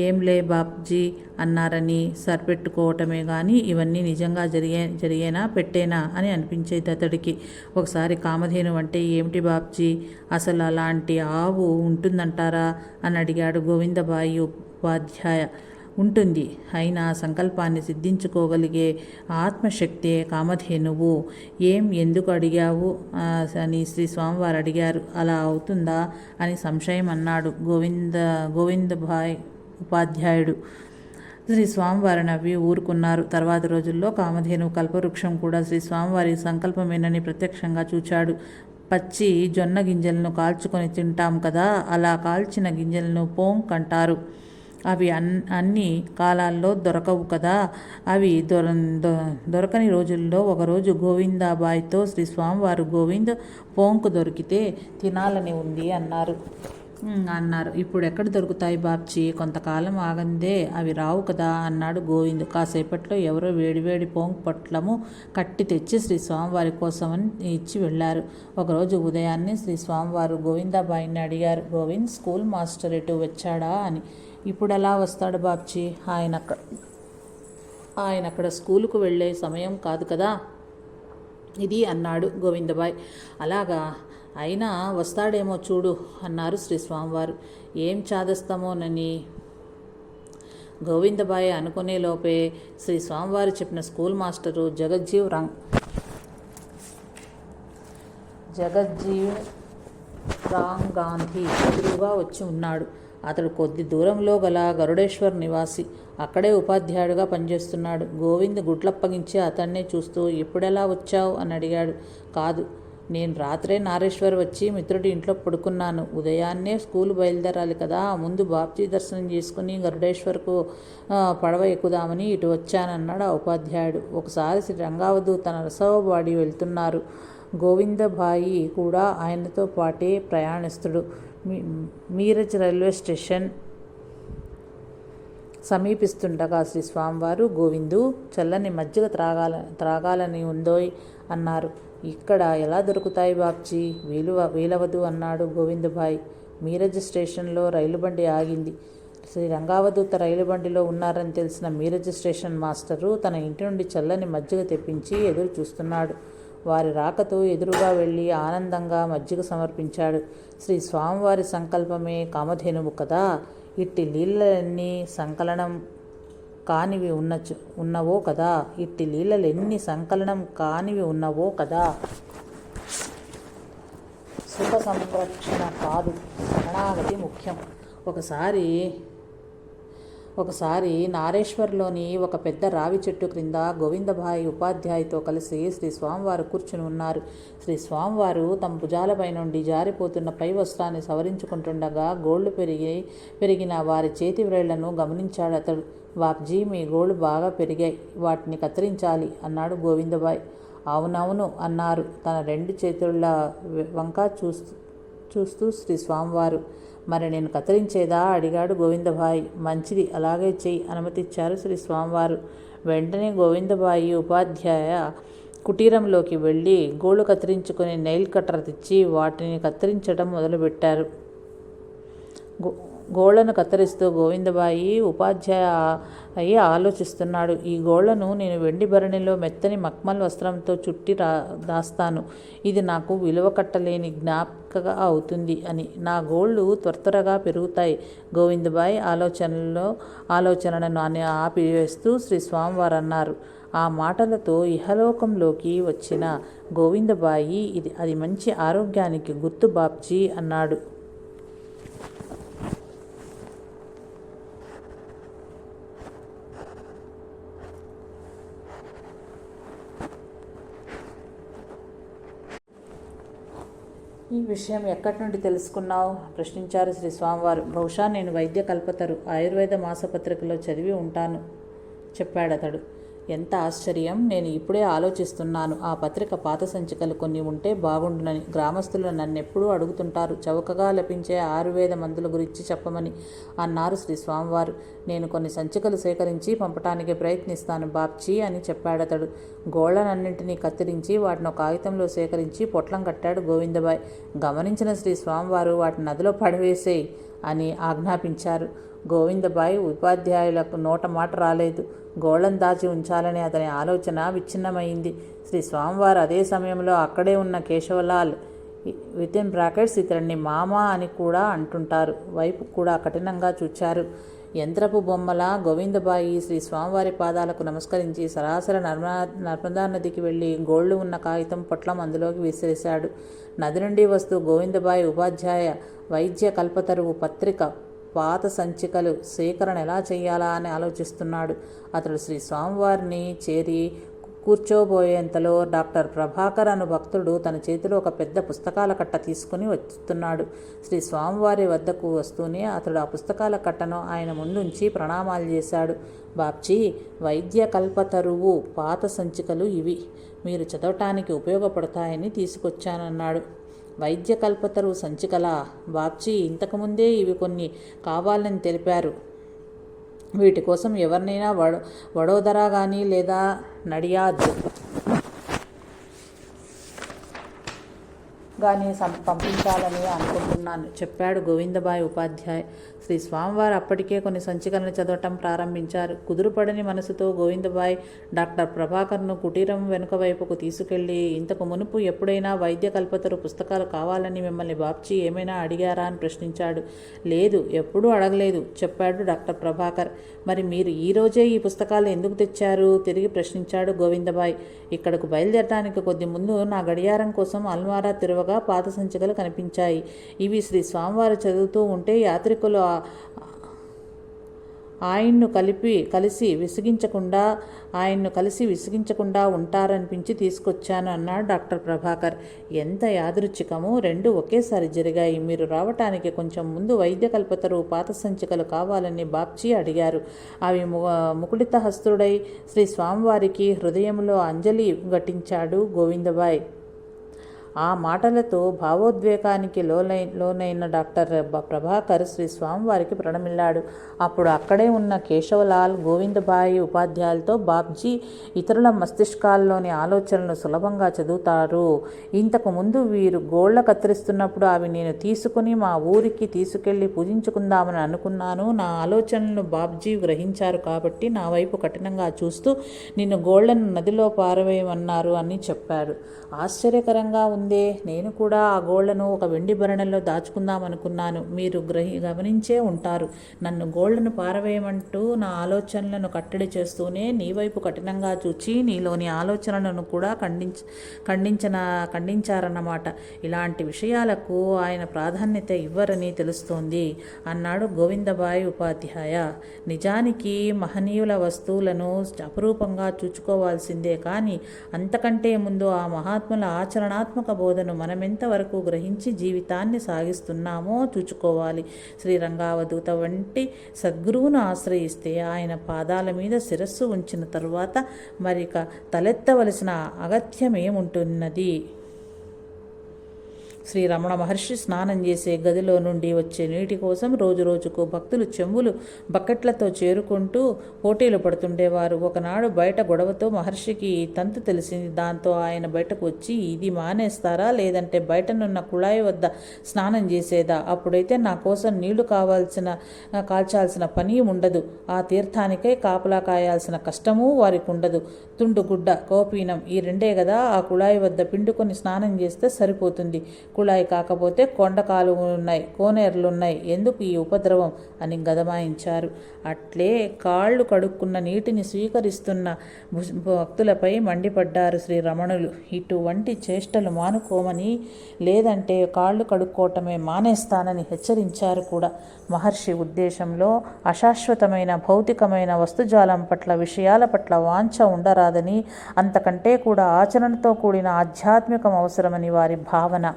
ఏంలే బాబ్జీ అన్నారని సరిపెట్టుకోవటమే కానీ ఇవన్నీ నిజంగా జరిగేనా పెట్టేనా అని అనిపించేది అతడికి. ఒకసారి కామధేను అంటే ఏమిటి బాబ్జీ, అసలు అలాంటి ఆవు ఉంటుందంటారా అని అడిగాడు గోవిందబాయి ఉపాధ్యాయ. ఉంటుంది. అయినా సంకల్పాన్ని సిద్ధించుకోగలిగే ఆత్మశక్తే కామధేనువు. ఎందుకు అడిగావు అని శ్రీ స్వామివారు అడిగారు. అలా అవుతుందా అని సంశయం అన్నాడు గోవిందభాయ్ ఉపాధ్యాయుడు. శ్రీ స్వామివారి నవ్వి ఊరుకున్నారు. తర్వాత రోజుల్లో కామధేను కల్పవృక్షం కూడా శ్రీ స్వామివారి సంకల్పమేనని ప్రత్యక్షంగా చూచాడు. పచ్చి జొన్న గింజలను కాల్చుకొని తింటాం కదా, అలా కాల్చిన గింజలను పోంక్ అంటారు. అవి అన్ని కాలాల్లో దొరకవు కదా. అవి దొరకని రోజుల్లో ఒకరోజు గోవిందాబాయితో శ్రీ స్వామివారు గోవింద్ పోంకు దొరికితే తినాలని ఉంది అన్నారు. ఇప్పుడు ఎక్కడ దొరుకుతాయి బాబ్జీ, కొంతకాలం ఆగందే అవి రావు కదా అన్నాడు గోవింద్. కాసేపట్లో ఎవరో వేడివేడి పోంక్ పొట్లము కట్టి తెచ్చి శ్రీ స్వామివారి కోసమని ఇచ్చి వెళ్ళారు. ఒకరోజు ఉదయాన్నే శ్రీ స్వామివారు గోవిందాబాయిని అడిగారు, గోవింద్ స్కూల్ మాస్టర్ ఎటు వచ్చాడా అని. ఇప్పుడు ఎలా వస్తాడు బాబ్జీ, ఆయన అక్కడ స్కూలుకు వెళ్ళే సమయం కాదు కదా ఇది అన్నాడు గోవిందబాయ్. అలాగా, అయినా వస్తాడేమో చూడు అన్నారు శ్రీ స్వామివారు. ఏం చాదస్తామోనని గోవిందబాయ్ అనుకునే లోపే శ్రీ స్వామివారు చెప్పిన స్కూల్ మాస్టరు జగజ్జీవ్ రామ్ గాంధీ ఎదురుగా వచ్చి ఉన్నాడు. అతడు కొద్ది దూరంలో గల గరుడేశ్వర్ నివాసి. అక్కడే ఉపాధ్యాయుడిగా పనిచేస్తున్నాడు. గోవింద్ గుడ్లప్పగించి అతన్నే చూస్తూ ఎప్పుడెలా వచ్చావు అని అడిగాడు. కాదు, నేను రాత్రే నారేశ్వర్ వచ్చి మిత్రుడి ఇంట్లో పడుకున్నాను. ఉదయాన్నే స్కూలు బయలుదేరాలి కదా, ముందు బాబ్జీ దర్శనం చేసుకుని గరుడేశ్వర్కు పడవ ఎక్కుదామని ఇటు వచ్చానన్నాడు ఆ ఉపాధ్యాయుడు. ఒకసారి శ్రీ రంగావధూత తన రసవబాడి వెళ్తున్నారు. గోవిందభాయి కూడా ఆయనతో పాటే ప్రయాణిస్తుడు. మీరజ్ రైల్వే స్టేషన్ సమీపిస్తుండగా శ్రీ స్వామివారు, గోవిందు చల్లని మజ్జిగ త్రాగాలని ఉందోయ్ అన్నారు. ఇక్కడ ఎలా దొరుకుతాయి బాబ్జీ, వీలవదు అన్నాడు గోవిందభాయ్. మీరజ్ స్టేషన్లో రైలుబండి ఆగింది. శ్రీ రంగావధూత రైలు బండిలో ఉన్నారని తెలిసిన మీరజ్ స్టేషన్ మాస్టరు తన ఇంటి నుండి చల్లని మజ్జిగ తెప్పించి ఎదురు చూస్తున్నాడు. వారి రాకతో ఎదురుగా వెళ్ళి ఆనందంగా మజ్జిగ సమర్పించాడు. శ్రీ స్వామివారి సంకల్పమే కామధేనువు కదా, ఇట్టి లీలలన్నీ సంకలనం కానివి ఉన్నవో కదా, ఇట్టి లీలలెన్ని సంకలనం కానివి ఉన్నవో కదా. సుఖ సంరక్షణ కాదు, శరణాగతి ముఖ్యం. ఒకసారి ఒకసారి నారేశ్వర్లోని ఒక పెద్ద రావి చెట్టు క్రింద గోవిందభాయ్ ఉపాధ్యాయుతో కలిసి శ్రీ స్వామివారు కూర్చుని ఉన్నారు. శ్రీ స్వామివారు తమ భుజాలపై నుండి జారిపోతున్న పై వస్త్రాన్ని సవరించుకుంటుండగా గోళ్లు పెరిగిన వారి చేతి వ్రేళ్లను గమనించాడు అతడు. బాప్జీ, మీ గోళ్లు బాగా పెరిగాయి, వాటిని కత్తిరించాలి అన్నాడు గోవిందభాయ్. అవునవును అన్నారు తన 2 చేతుల వంక చూస్తూ శ్రీ స్వామివారు. మరి నేను కత్తిరించేదా అడిగాడు గోవిందభాయ్. మంచిది, అలాగే చెయ్యి అనుమతిచ్చారు శ్రీ స్వామివారు. వెంటనే గోవిందభాయి ఉపాధ్యాయ కుటీరంలోకి వెళ్ళి గోళ్లు కత్తిరించుకుని నెయిల్ కట్టర్ తెచ్చి వాటిని కత్తిరించడం మొదలుపెట్టారు. గోళ్లను కత్తిరిస్తూ గోవిందబాయి ఉపాధ్యాయ అయి ఆలోచిస్తున్నాడు. ఈ గోళ్లను నేను వెండి భరణిలో మెత్తని మక్మల్ వస్త్రంతో చుట్టి దాస్తాను. ఇది నాకు విలువ కట్టలేని జ్ఞాపికగా అవుతుంది అని. నా గోళ్లు త్వరగా పెరుగుతాయి. గోవిందబాయి ఆలోచనను ఆపివేస్తూ శ్రీ స్వామివారు అన్నారు. ఆ మాటలతో ఇహలోకంలోకి వచ్చిన గోవిందబాయి అది మంచి ఆరోగ్యానికి గుర్తు బాప్జీ అన్నాడు. ఈ విషయం ఎక్కడి నుండి తెలుసుకున్నావు? ప్రశ్నించారు శ్రీ స్వామివారు. బహుశా నేను వైద్య కల్పతరు ఆయుర్వేద మాసపత్రికలో చదివి ఉంటాను చెప్పాడతడు. ఎంత ఆశ్చర్యం! నేను ఇప్పుడే ఆలోచిస్తున్నాను. ఆ పత్రిక పాత సంచికలు కొన్ని ఉంటే బాగుండునని. గ్రామస్తులు నన్నెప్పుడూ అడుగుతుంటారు చౌకగా లభించే ఆయుర్వేద మందుల గురించి చెప్పమని అన్నారు శ్రీ స్వామివారు. నేను కొన్ని సంచికలు సేకరించి పంపటానికి ప్రయత్నిస్తాను బాప్జీ అని చెప్పాడతడు. గోళ్లనన్నింటినీ కత్తిరించి వాటిని కాగితంలో సేకరించి పొట్లం కట్టాడు గోవిందబాయ్. గమనించిన శ్రీ స్వామివారు వాటిని నదిలో పడవేసేయి అని ఆజ్ఞాపించారు. గోవిందబాయ్ ఉపాధ్యాయులకు నోట మాట రాలేదు. గోళ్లను దాచి ఉంచాలని అతని ఆలోచన విచ్ఛిన్నమైంది. శ్రీ స్వామివారు అదే సమయంలో అక్కడే ఉన్న కేశవలాల్ (బ్రాకెట్స్ ఇతడిని మామ అని కూడా అంటుంటారు) వైపు కూడా కఠినంగా చూచారు. యంత్రపు బొమ్మల గోవిందబాయి శ్రీ స్వామివారి పాదాలకు నమస్కరించి సరాసరి నర్మదా నదికి వెళ్ళి గోళ్లు ఉన్న కాగితం పొట్లం అందులోకి విసిరేశాడు. నది నుండి వస్తూ గోవిందబాయి ఉపాధ్యాయ వైద్య కల్పతరువు పత్రిక పాత సంచికలు సేకరణ ఎలా చేయాలా అని ఆలోచిస్తున్నాడు. అతడు శ్రీ స్వామివారిని చేరి కూర్చోబోయేంతలో డాక్టర్ ప్రభాకర్ అను భక్తుడు తన చేతిలో ఒక పెద్ద పుస్తకాల కట్ట తీసుకుని వస్తున్నాడు. శ్రీ స్వామివారి వద్దకు వస్తూనే అతడు ఆ పుస్తకాల కట్టను ఆయన ముందుంచి ప్రణామాలు చేశాడు. బాప్జీ, వైద్య కల్పతరువు పాత సంచికలు ఇవి. మీరు చదవటానికి ఉపయోగపడతాయని తీసుకొచ్చానన్నాడు. వైద్య కల్పతరువు సంచికలా? బాప్జీ, ఇంతకుముందే ఇవి కొన్ని కావాలని తెలిపారు. వీటి కోసం ఎవరినైనా వడోదరా కానీ లేదా నడియాద్ కానీ పంపించాలని అనుకుంటున్నాను చెప్పాడు గోవిందబాయ్ ఉపాధ్యాయ్. శ్రీ స్వామివారు అప్పటికే కొన్ని సంచికలను చదవటం ప్రారంభించారు. కుదురుపడని మనసుతో గోవిందబాయ్ డాక్టర్ ప్రభాకర్ను కుటీరం వెనుక వైపుకు తీసుకెళ్లి, ఇంతకు మునుపు ఎప్పుడైనా వైద్య కల్పతరు పుస్తకాలు కావాలని మిమ్మల్ని బాప్జీ ఏమైనా అడిగారా అని ప్రశ్నించాడు. లేదు, ఎప్పుడూ అడగలేదు చెప్పాడు డాక్టర్ ప్రభాకర్. మరి మీరు ఈరోజే ఈ పుస్తకాలు ఎందుకు తెచ్చారు? తిరిగి ప్రశ్నించాడు గోవిందబాయ్. ఇక్కడకు బయలుదేరడానికి కొద్ది ముందు నా గడియారం కోసం అల్మారా తిరవగా పాత సంచికలు కనిపించాయి. ఇవి శ్రీ స్వామివారు చదువుతూ ఉంటే యాత్రికులు ఆయన్ను కలిసి విసిగించకుండా ఉంటారనిపించి తీసుకొచ్చాను అన్నాడు డాక్టర్ ప్రభాకర్. ఎంత యాదృచ్ఛికము! 2 ఒకేసారి జరిగాయి. మీరు రావటానికి కొంచెం ముందు వైద్య కల్పతరు పాత సంచికలు కావాలని బాప్జీ అడిగారు. అవి ముకుళిత హస్తుడై శ్రీ స్వామివారికి హృదయంలో అంజలి ఘటించాడు గోవిందబాయ్. ఆ మాటలతో భావోద్వేగానికి లోనైన డాక్టర్ ప్రభాకర్ శ్రీ స్వామివారికి ప్రణమిల్లాడు. అప్పుడు అక్కడే ఉన్న కేశవలాల్ గోవిందబాయి ఉపాధ్యాయులతో, బాప్జీ ఇతరుల మస్తిష్కాల్లోని ఆలోచనలను సులభంగా చదువుతారు. ఇంతకు ముందు వీరు గోళ్ల కత్తిరిస్తున్నప్పుడు అవి నేను తీసుకుని మా ఊరికి తీసుకెళ్లి పూజించుకుందామని అనుకున్నాను. నా ఆలోచనలను బాప్జీ గ్రహించారు కాబట్టి నా వైపు కఠినంగా చూస్తూ నిన్ను గోళ్లను నదిలో పారవేయమన్నారు అని చెప్పాడు. ఆశ్చర్యకరంగా ఉంది ఉందే, నేను కూడా ఆ గోళ్లను ఒక వెండి భరణంలో దాచుకుందామనుకున్నాను. మీరు గమనించే ఉంటారు. నన్ను గోళ్లను పారవేయమంటూ నా ఆలోచనలను కట్టడి చేస్తూనే నీ వైపు కఠినంగా చూచి నీలోని ఆలోచనలను కూడా ఖండించారన్నమాట. ఇలాంటి విషయాలకు ఆయన ప్రాధాన్యత ఇవ్వరని తెలుస్తోంది అన్నాడు గోవిందబాయి ఉపాధ్యాయ. నిజానికి మహనీయుల వస్తువులను అపురూపంగా చూచుకోవాల్సిందే, కానీ అంతకంటే ముందు ఆ మహాత్ముల ఆచరణాత్మక బోధను మనమెంతవరకు గ్రహించి జీవితాన్ని సాగిస్తున్నామో చూచుకోవాలి. శ్రీరంగావధూత వంటి సద్గురువును ఆశ్రయిస్తే ఆయన పాదాల మీద శిరస్సు ఉంచిన తరువాత మరిక తలెత్తవలసిన అగత్యమేముంటున్నది? శ్రీ రమణ మహర్షి స్నానం చేసే గదిలో నుండి వచ్చే నీటి కోసం రోజురోజుకు భక్తులు చెంబులు బకెట్లతో చేరుకుంటూ పోటీలు పడుతుండేవారు. ఒకనాడు బయట గొడవతో మహర్షికి ఈ తంతు తెలిసింది. దాంతో ఆయన బయటకు వచ్చి, ఇది మానేస్తారా, లేదంటే బయటనున్న కుళాయి వద్ద స్నానం చేసేదా? అప్పుడైతే నా కోసం నీళ్లు కాల్చాల్సిన పని ఉండదు. ఆ తీర్థానికై కాపలా కాయాల్సిన కష్టమూ వారికి ఉండదు. తుండుగుడ్డ, కోపీనం ఈ రెండే కదా ఆ కుళాయి వద్ద పిండుకొని స్నానం చేస్తే సరిపోతుంది. కుళాయి కాకపోతే కొండకాలు ఉన్నాయి, కోనేరులున్నాయి, ఎందుకు ఈ ఉపద్రవం అని గదమాయించారు. అట్లే కాళ్ళు కడుక్కున్న నీటిని స్వీకరిస్తున్న భక్తులపై మండిపడ్డారు శ్రీ రమణులు. ఇటువంటి చేష్టలు మానుకోమని, లేదంటే కాళ్ళు కడుక్కోవటమే మానేస్తానని హెచ్చరించారు కూడా. మహర్షి ఉద్దేశంలో అశాశ్వతమైన భౌతికమైన వస్తుజాలం పట్ల, విషయాల పట్ల వాంఛ ఉండరాదని, అంతకంటే కూడా ఆచరణతో కూడిన ఆధ్యాత్మికం అవసరమని వారి భావన.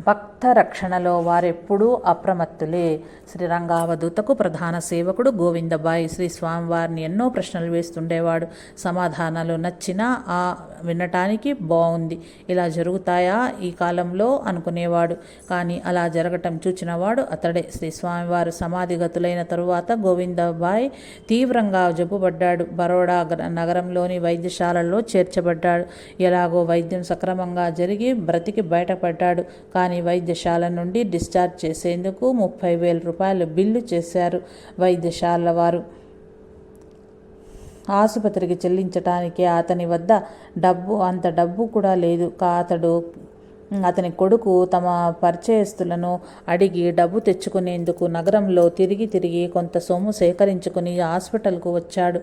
భక్త రక్షణలో వారెప్పుడూ అప్రమత్తులే. శ్రీరంగావధూతకు ప్రధాన సేవకుడు గోవిందబాయి శ్రీ స్వామివారిని ఎన్నో ప్రశ్నలు వేస్తుండేవాడు. సమాధానాలు నచ్చినా వినటానికి బాగుంది, ఇలా జరుగుతాయా ఈ కాలంలో అనుకునేవాడు. కానీ అలా జరగటం చూచినవాడు అతడే. శ్రీ స్వామివారు సమాధిగతులైన తరువాత గోవిందబాయి తీవ్రంగా జబ్బుపడ్డాడు. బరోడా నగరంలోని వైద్యశాలల్లో చేర్చబడ్డాడు. ఎలాగో వైద్యం సక్రమంగా జరిగి బ్రతికి బయటపడ్డాడు. కానీ వైద్యశాల నుండి డిశ్చార్జ్ చేసేందుకు 30,000 రూపాయలు బిల్లు చేశారు వైద్యశాల వారు. ఆసుపత్రికి చెల్లించటానికి అతని వద్ద అంత డబ్బు కూడా లేదు. అతని కొడుకు తమ పరిచయస్తులను అడిగి డబ్బు తెచ్చుకునేందుకు నగరంలో తిరిగి కొంత సొమ్ము సేకరించుకుని హాస్పిటల్కు వచ్చాడు.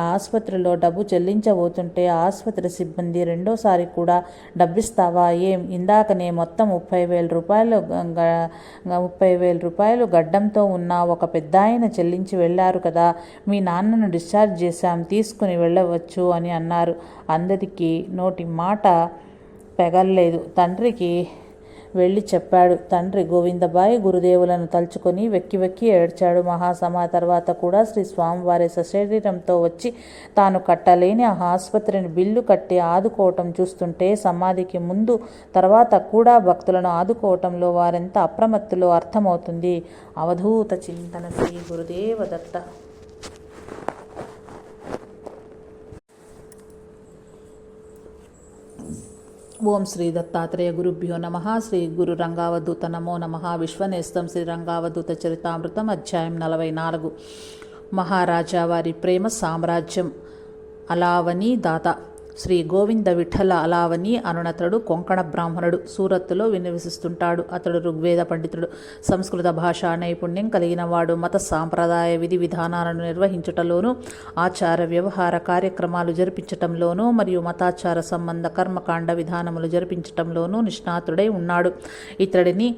ఆసుపత్రిలో డబ్బు చెల్లించబోతుంటే ఆసుపత్రి సిబ్బంది, రెండోసారి కూడా డబ్బిస్తావా ఏం, ఇందాకనే మొత్తం 30,000 రూపాయలు గడ్డంతో ఉన్న ఒక పెద్దాయన చెల్లించి వెళ్ళారు కదా, మీ నాన్నను డిశ్చార్జ్ చేశాం, తీసుకుని వెళ్ళవచ్చు అని అన్నారు. అందరికీ నోటి మాట పెగల్లేదు. తండ్రికి వెళ్ళి చెప్పాడు. తండ్రి గోవిందబాయి గురుదేవులను తలుచుకొని వెక్కి ఏడ్చాడు. మహాసమా తర్వాత కూడా శ్రీ స్వామివారి సశరీరంతో వచ్చి తాను కట్టలేని ఆ ఆసుపత్రిని బిల్లు కట్టి ఆదుకోవటం చూస్తుంటే సమాధికి ముందు తర్వాత కూడా భక్తులను ఆదుకోవటంలో వారెంత అప్రమత్తులో అర్థమవుతుంది. అవధూత చింతన శ్రీ గురుదేవ దత్త. ఓం శ్రీ దత్తాత్రేయ గురుభ్యో నమః. శ్రీ గురు రంగావధూత నమో నమః. విశ్వనేస్తం శ్రీ రంగావధూత చరితామృతం అధ్యాయం 44. మహారాజా వారి ప్రేమ సామ్రాజ్యం. అలావని దాత. శ్రీ గోవింద విఠల అలావని అనునతడు కొంకణ బ్రాహ్మణుడు. సూరత్తులో నివసిస్తుంటాడు. అతడు ఋగ్వేద పండితుడు, సంస్కృత భాషా నైపుణ్యం కలిగినవాడు. మత సాంప్రదాయ విధి విధానాలను నిర్వహించుటలోనూ, ఆచార వ్యవహార కార్యక్రమాలు జరిపించటంలోనూ మరియు మతాచార సంబంధ కర్మకాండ విధానములు జరిపించటంలోనూ నిష్ణాతుడై ఉన్నాడు. ఇతడిని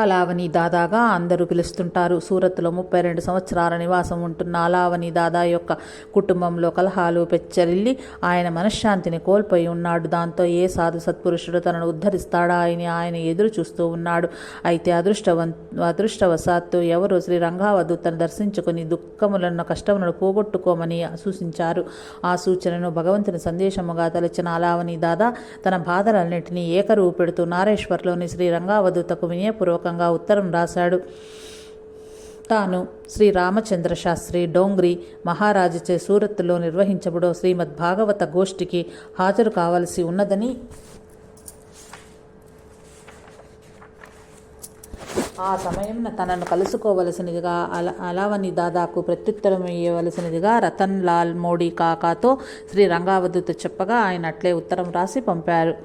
అలావని దాదాగా అందరూ పిలుస్తుంటారు. సూరత్లో 32 సంవత్సరాల నివాసం ఉంటున్న అలావని దాదా యొక్క కుటుంబంలో కలహాలు పెచ్చరిల్లి ఆయన మనశ్శాంతిని కోల్పోయి ఉన్నాడు. దాంతో ఏ సాధు సత్పురుషుడు తనను ఉద్ధరిస్తాడా అని ఆయన ఎదురు చూస్తూ ఉన్నాడు. అయితే అదృష్టవశాత్తు ఎవరు శ్రీ రంగావధూతను దర్శించుకుని దుఃఖములను కష్టములను పోగొట్టుకోమని సూచించారు. ఆ సూచనను భగవంతుని సందేశముగా తలచిన అలావని దాదా తన బాధలన్నింటినీ ఏకరువు పెడుతూ నారేశ్వర్లోని శ్రీ రంగావధూతకు వినయపూర్వకంగా ఉత్తరం రాశాడు. తాను శ్రీ రామచంద్ర శాస్త్రి డోంగ్రీ మహారాజుచే సూరత్తులో నిర్వహించబడో శ్రీమద్ భాగవత గోష్ఠికి హాజరు కావలసి ఉన్నదని ఆ సమయంలో తనను కలుసుకోవలసినదిగా అలావని దాదాకు ప్రత్యుత్తరం ఇవ్వవలసినదిగా రతన్ లాల్ మోడీ కాకాతో శ్రీ రంగావధూత చెప్పగా ఆయన అట్లే ఉత్తరం రాసి పంపారు.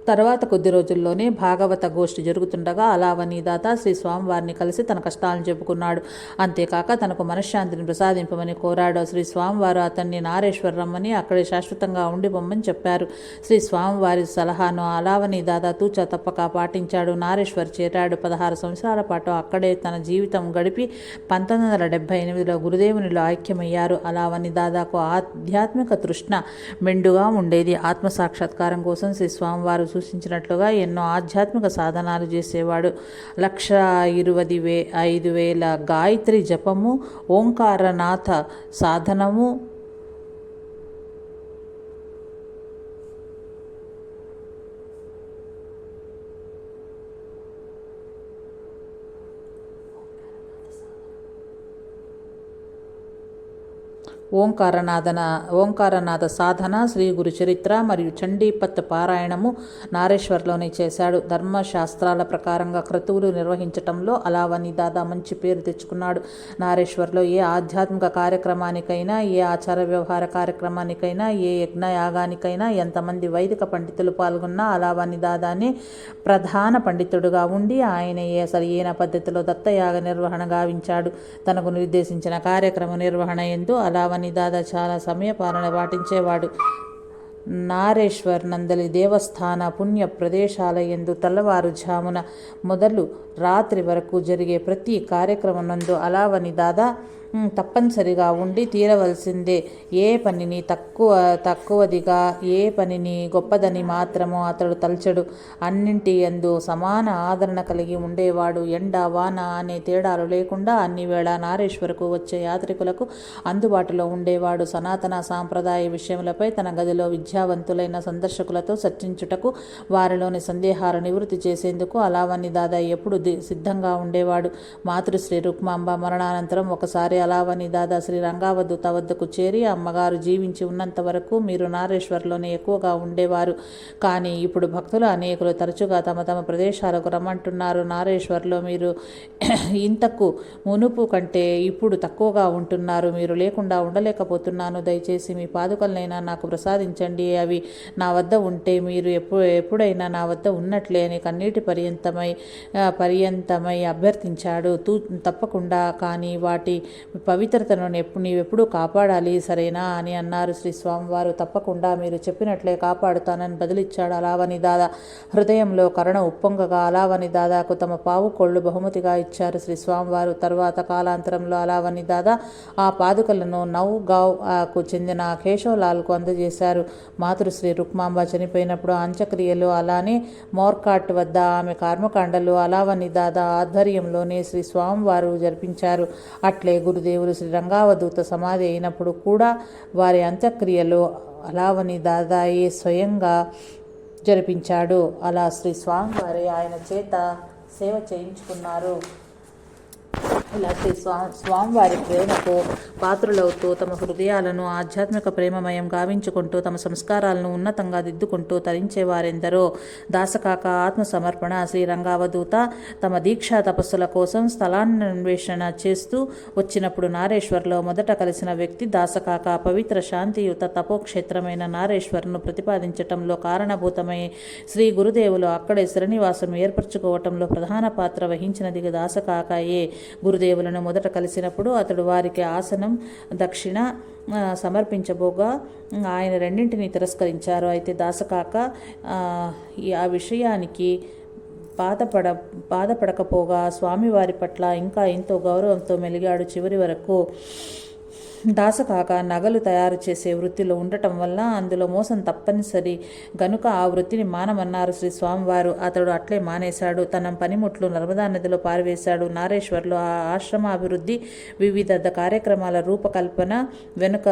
తర్వాత కొద్ది రోజుల్లోనే భాగవత గోష్ఠి జరుగుతుండగా అలావని దాత శ్రీ స్వామివారిని కలిసి తన కష్టాలను చెప్పుకున్నాడు. అంతేకాక తనకు మనశ్శాంతిని ప్రసాదింపమని కోరాడు. శ్రీ స్వామివారు అతన్ని నారేశ్వర రమ్మని అక్కడే శాశ్వతంగా ఉండిపోమ్మని చెప్పారు. శ్రీ స్వామివారి సలహాను అలావని దాత తూచా తప్పక పాటించాడు. నారేశ్వర్ చేరాడు. 16 సంవత్సరాల పాటు అక్కడే తన జీవితం గడిపి 1978లో గురుదేవునిలో ఐక్యమయ్యారు. అలావని దాదాకు ఆధ్యాత్మిక తృష్ణ మెండుగా ఉండేది. ఆత్మసాక్షాత్కారం కోసం శ్రీ స్వామివారు సూచించినట్లుగా ఎన్నో ఆధ్యాత్మిక సాధనాలు చేసేవాడు. 1,25,000 గాయత్రి జపము, ఓంకారనాథ సాధనము, ఓంకారనాథ సాధన, శ్రీ గురు చరిత్ర మరియు చండీపత్ పారాయణము నారేశ్వర్లోనే చేశాడు. ధర్మశాస్త్రాల ప్రకారంగా క్రతువులు నిర్వహించటంలో అలావని దాదా మంచి పేరు తెచ్చుకున్నాడు. నారేశ్వర్లో ఏ ఆధ్యాత్మిక కార్యక్రమానికైనా, ఏ ఆచార వ్యవహార కార్యక్రమానికైనా, ఏ యజ్ఞయాగానికైనా ఎంతమంది వైదిక పండితులు పాల్గొన్నా అలావని దాదానే ప్రధాన పండితుడుగా ఉండి ఆయన సరియైన పద్ధతిలో దత్తయాగ నిర్వహణ గావించాడు. తనకు నిర్దేశించిన కార్యక్రమ నిర్వహణ యందు అలావని దాదా చాలా సమయ పాలన పాటించేవాడు. నారేశ్వర్ నందలి దేవస్థాన పుణ్య ప్రదేశాల యందు తెల్లవారుజామున మొదలు రాత్రి వరకు జరిగే ప్రతి కార్యక్రమం నందు అలావని దాదా తప్పనిసరిగా ఉండి తీరవలసిందే. ఏ పనిని తక్కువదిగా, ఏ పనిని గొప్పదని మాత్రము అతడు తలచడు. అన్నింటి యందు సమాన ఆదరణ కలిగి ఉండేవాడు. ఎండ వాన అనే తేడాలు లేకుండా అన్ని వేళ నారేశ్వరకు వచ్చే యాత్రికులకు అందుబాటులో ఉండేవాడు. సనాతన సాంప్రదాయ విషయములపై తన గదిలో విద్యావంతులైన సందర్శకులతో చర్చించుటకు, వారిలోని సందేహాలు నివృత్తి చేసేందుకు అలావని దాదా ఎప్పుడు సిద్ధంగా ఉండేవాడు. మాతృశ్రీ రుక్మాంబ మరణానంతరం ఒకసారి అలావని దాదా శ్రీ రంగావధూత వద్దకు చేరి, అమ్మగారు జీవించి ఉన్నంత వరకు మీరు నారేశ్వర్లోనే ఎక్కువగా ఉండేవారు. కానీ ఇప్పుడు భక్తులు అనేకులు తరచుగా తమ తమ ప్రదేశాలకు రమ్మంటున్నారు. నారేశ్వర్లో మీరు ఇంతకు మునుపు కంటే ఇప్పుడు తక్కువగా ఉంటున్నారు. మీరు లేకుండా ఉండలేకపోతున్నాను. దయచేసి మీ పాదుకలనైనా నాకు ప్రసాదించండి. అవి నా వద్ద ఉంటే మీరు ఎప్పుడైనా నా వద్ద ఉన్నట్లే అని కన్నీటి పర్యంతమై అభ్యర్థించాడు. తప్పకుండా, కానీ వాటి పవిత్రతను నీవెప్పుడూ కాపాడాలి, సరేనా అని అన్నారు శ్రీ స్వామివారు. తప్పకుండా, మీరు చెప్పినట్లే కాపాడుతానని బదిలిచ్చాడు అలావని దాదా. హృదయంలో కరుణ ఉప్పొంగగా అలావని దాదాకు తమ పావు కోళ్లు బహుమతిగా ఇచ్చారు శ్రీ స్వామివారు. తర్వాత కాలాంతరంలో అలావని దాదా ఆ పాదుకలను నౌగావ్కు చెందిన కేశవలాల్కు అందజేశారు. మాతృశ్రీ రుక్మాంబ చనిపోయినప్పుడు అంత్యక్రియలు, అలానే మోర్కాట్ వద్ద ఆమె కర్మకాండలు అలావని దాదా ఆధ్వర్యంలోనే శ్రీ స్వామివారు జరిపించారు. అట్లే గురుదేవులు శ్రీ రంగావధూత సమాధి అయినప్పుడు కూడా వారి అంత్యక్రియలు అలావని దాదాయే స్వయంగా జరిపించాడు. అలా శ్రీ స్వామివారి ఆయన చేత సేవ చేయించుకున్నారు. ఇలా శ్రీ స్వామివారి ప్రేమకు పాత్రులవుతూ తమ హృదయాలను ఆధ్యాత్మిక ప్రేమమయం గావించుకుంటూ తమ సంస్కారాలను ఉన్నతంగా దిద్దుకుంటూ తరించేవారెందరో. దాసకాక ఆత్మసమర్పణ. శ్రీ రంగావధూత తమ దీక్షా తపస్సుల కోసం స్థలాన్వేషణ చేస్తూ వచ్చినప్పుడు నారేశ్వర్లో మొదట కలిసిన వ్యక్తి దాసకాక. పవిత్ర శాంతియుత తపోక్షేత్రమైన నారేశ్వర్ను ప్రతిపాదించటంలో కారణభూతమై శ్రీ గురుదేవులు అక్కడే శ్రీనివాసం ఏర్పరచుకోవటంలో ప్రధాన పాత్ర వహించినది దాసకాకయే. గురుదేవులను మొదట కలిసినప్పుడు అతడు వారికి ఆసనం, దక్షిణ సమర్పించబోగా ఆయన రెండింటినీ తిరస్కరించారు. అయితే దాసకాక ఆ విషయానికి బాధపడకపోగా స్వామివారి పట్ల ఇంకా ఎంతో గౌరవంతో మెలిగాడు. చివరి వరకు దాసకాక నగలు తయారు చేసే వృత్తిలో ఉండటం వల్ల అందులో మోసం తప్పనిసరి గనుక ఆ వృత్తిని మానమన్నారు శ్రీ స్వామివారు. అతడు అట్లే మానేశాడు. తన పనిముట్లు నర్మదా నదిలో పారవేశాడు. నారేశ్వర్లో ఆ ఆశ్రమాభివృద్ధి, వివిధ కార్యక్రమాల రూపకల్పన వెనుక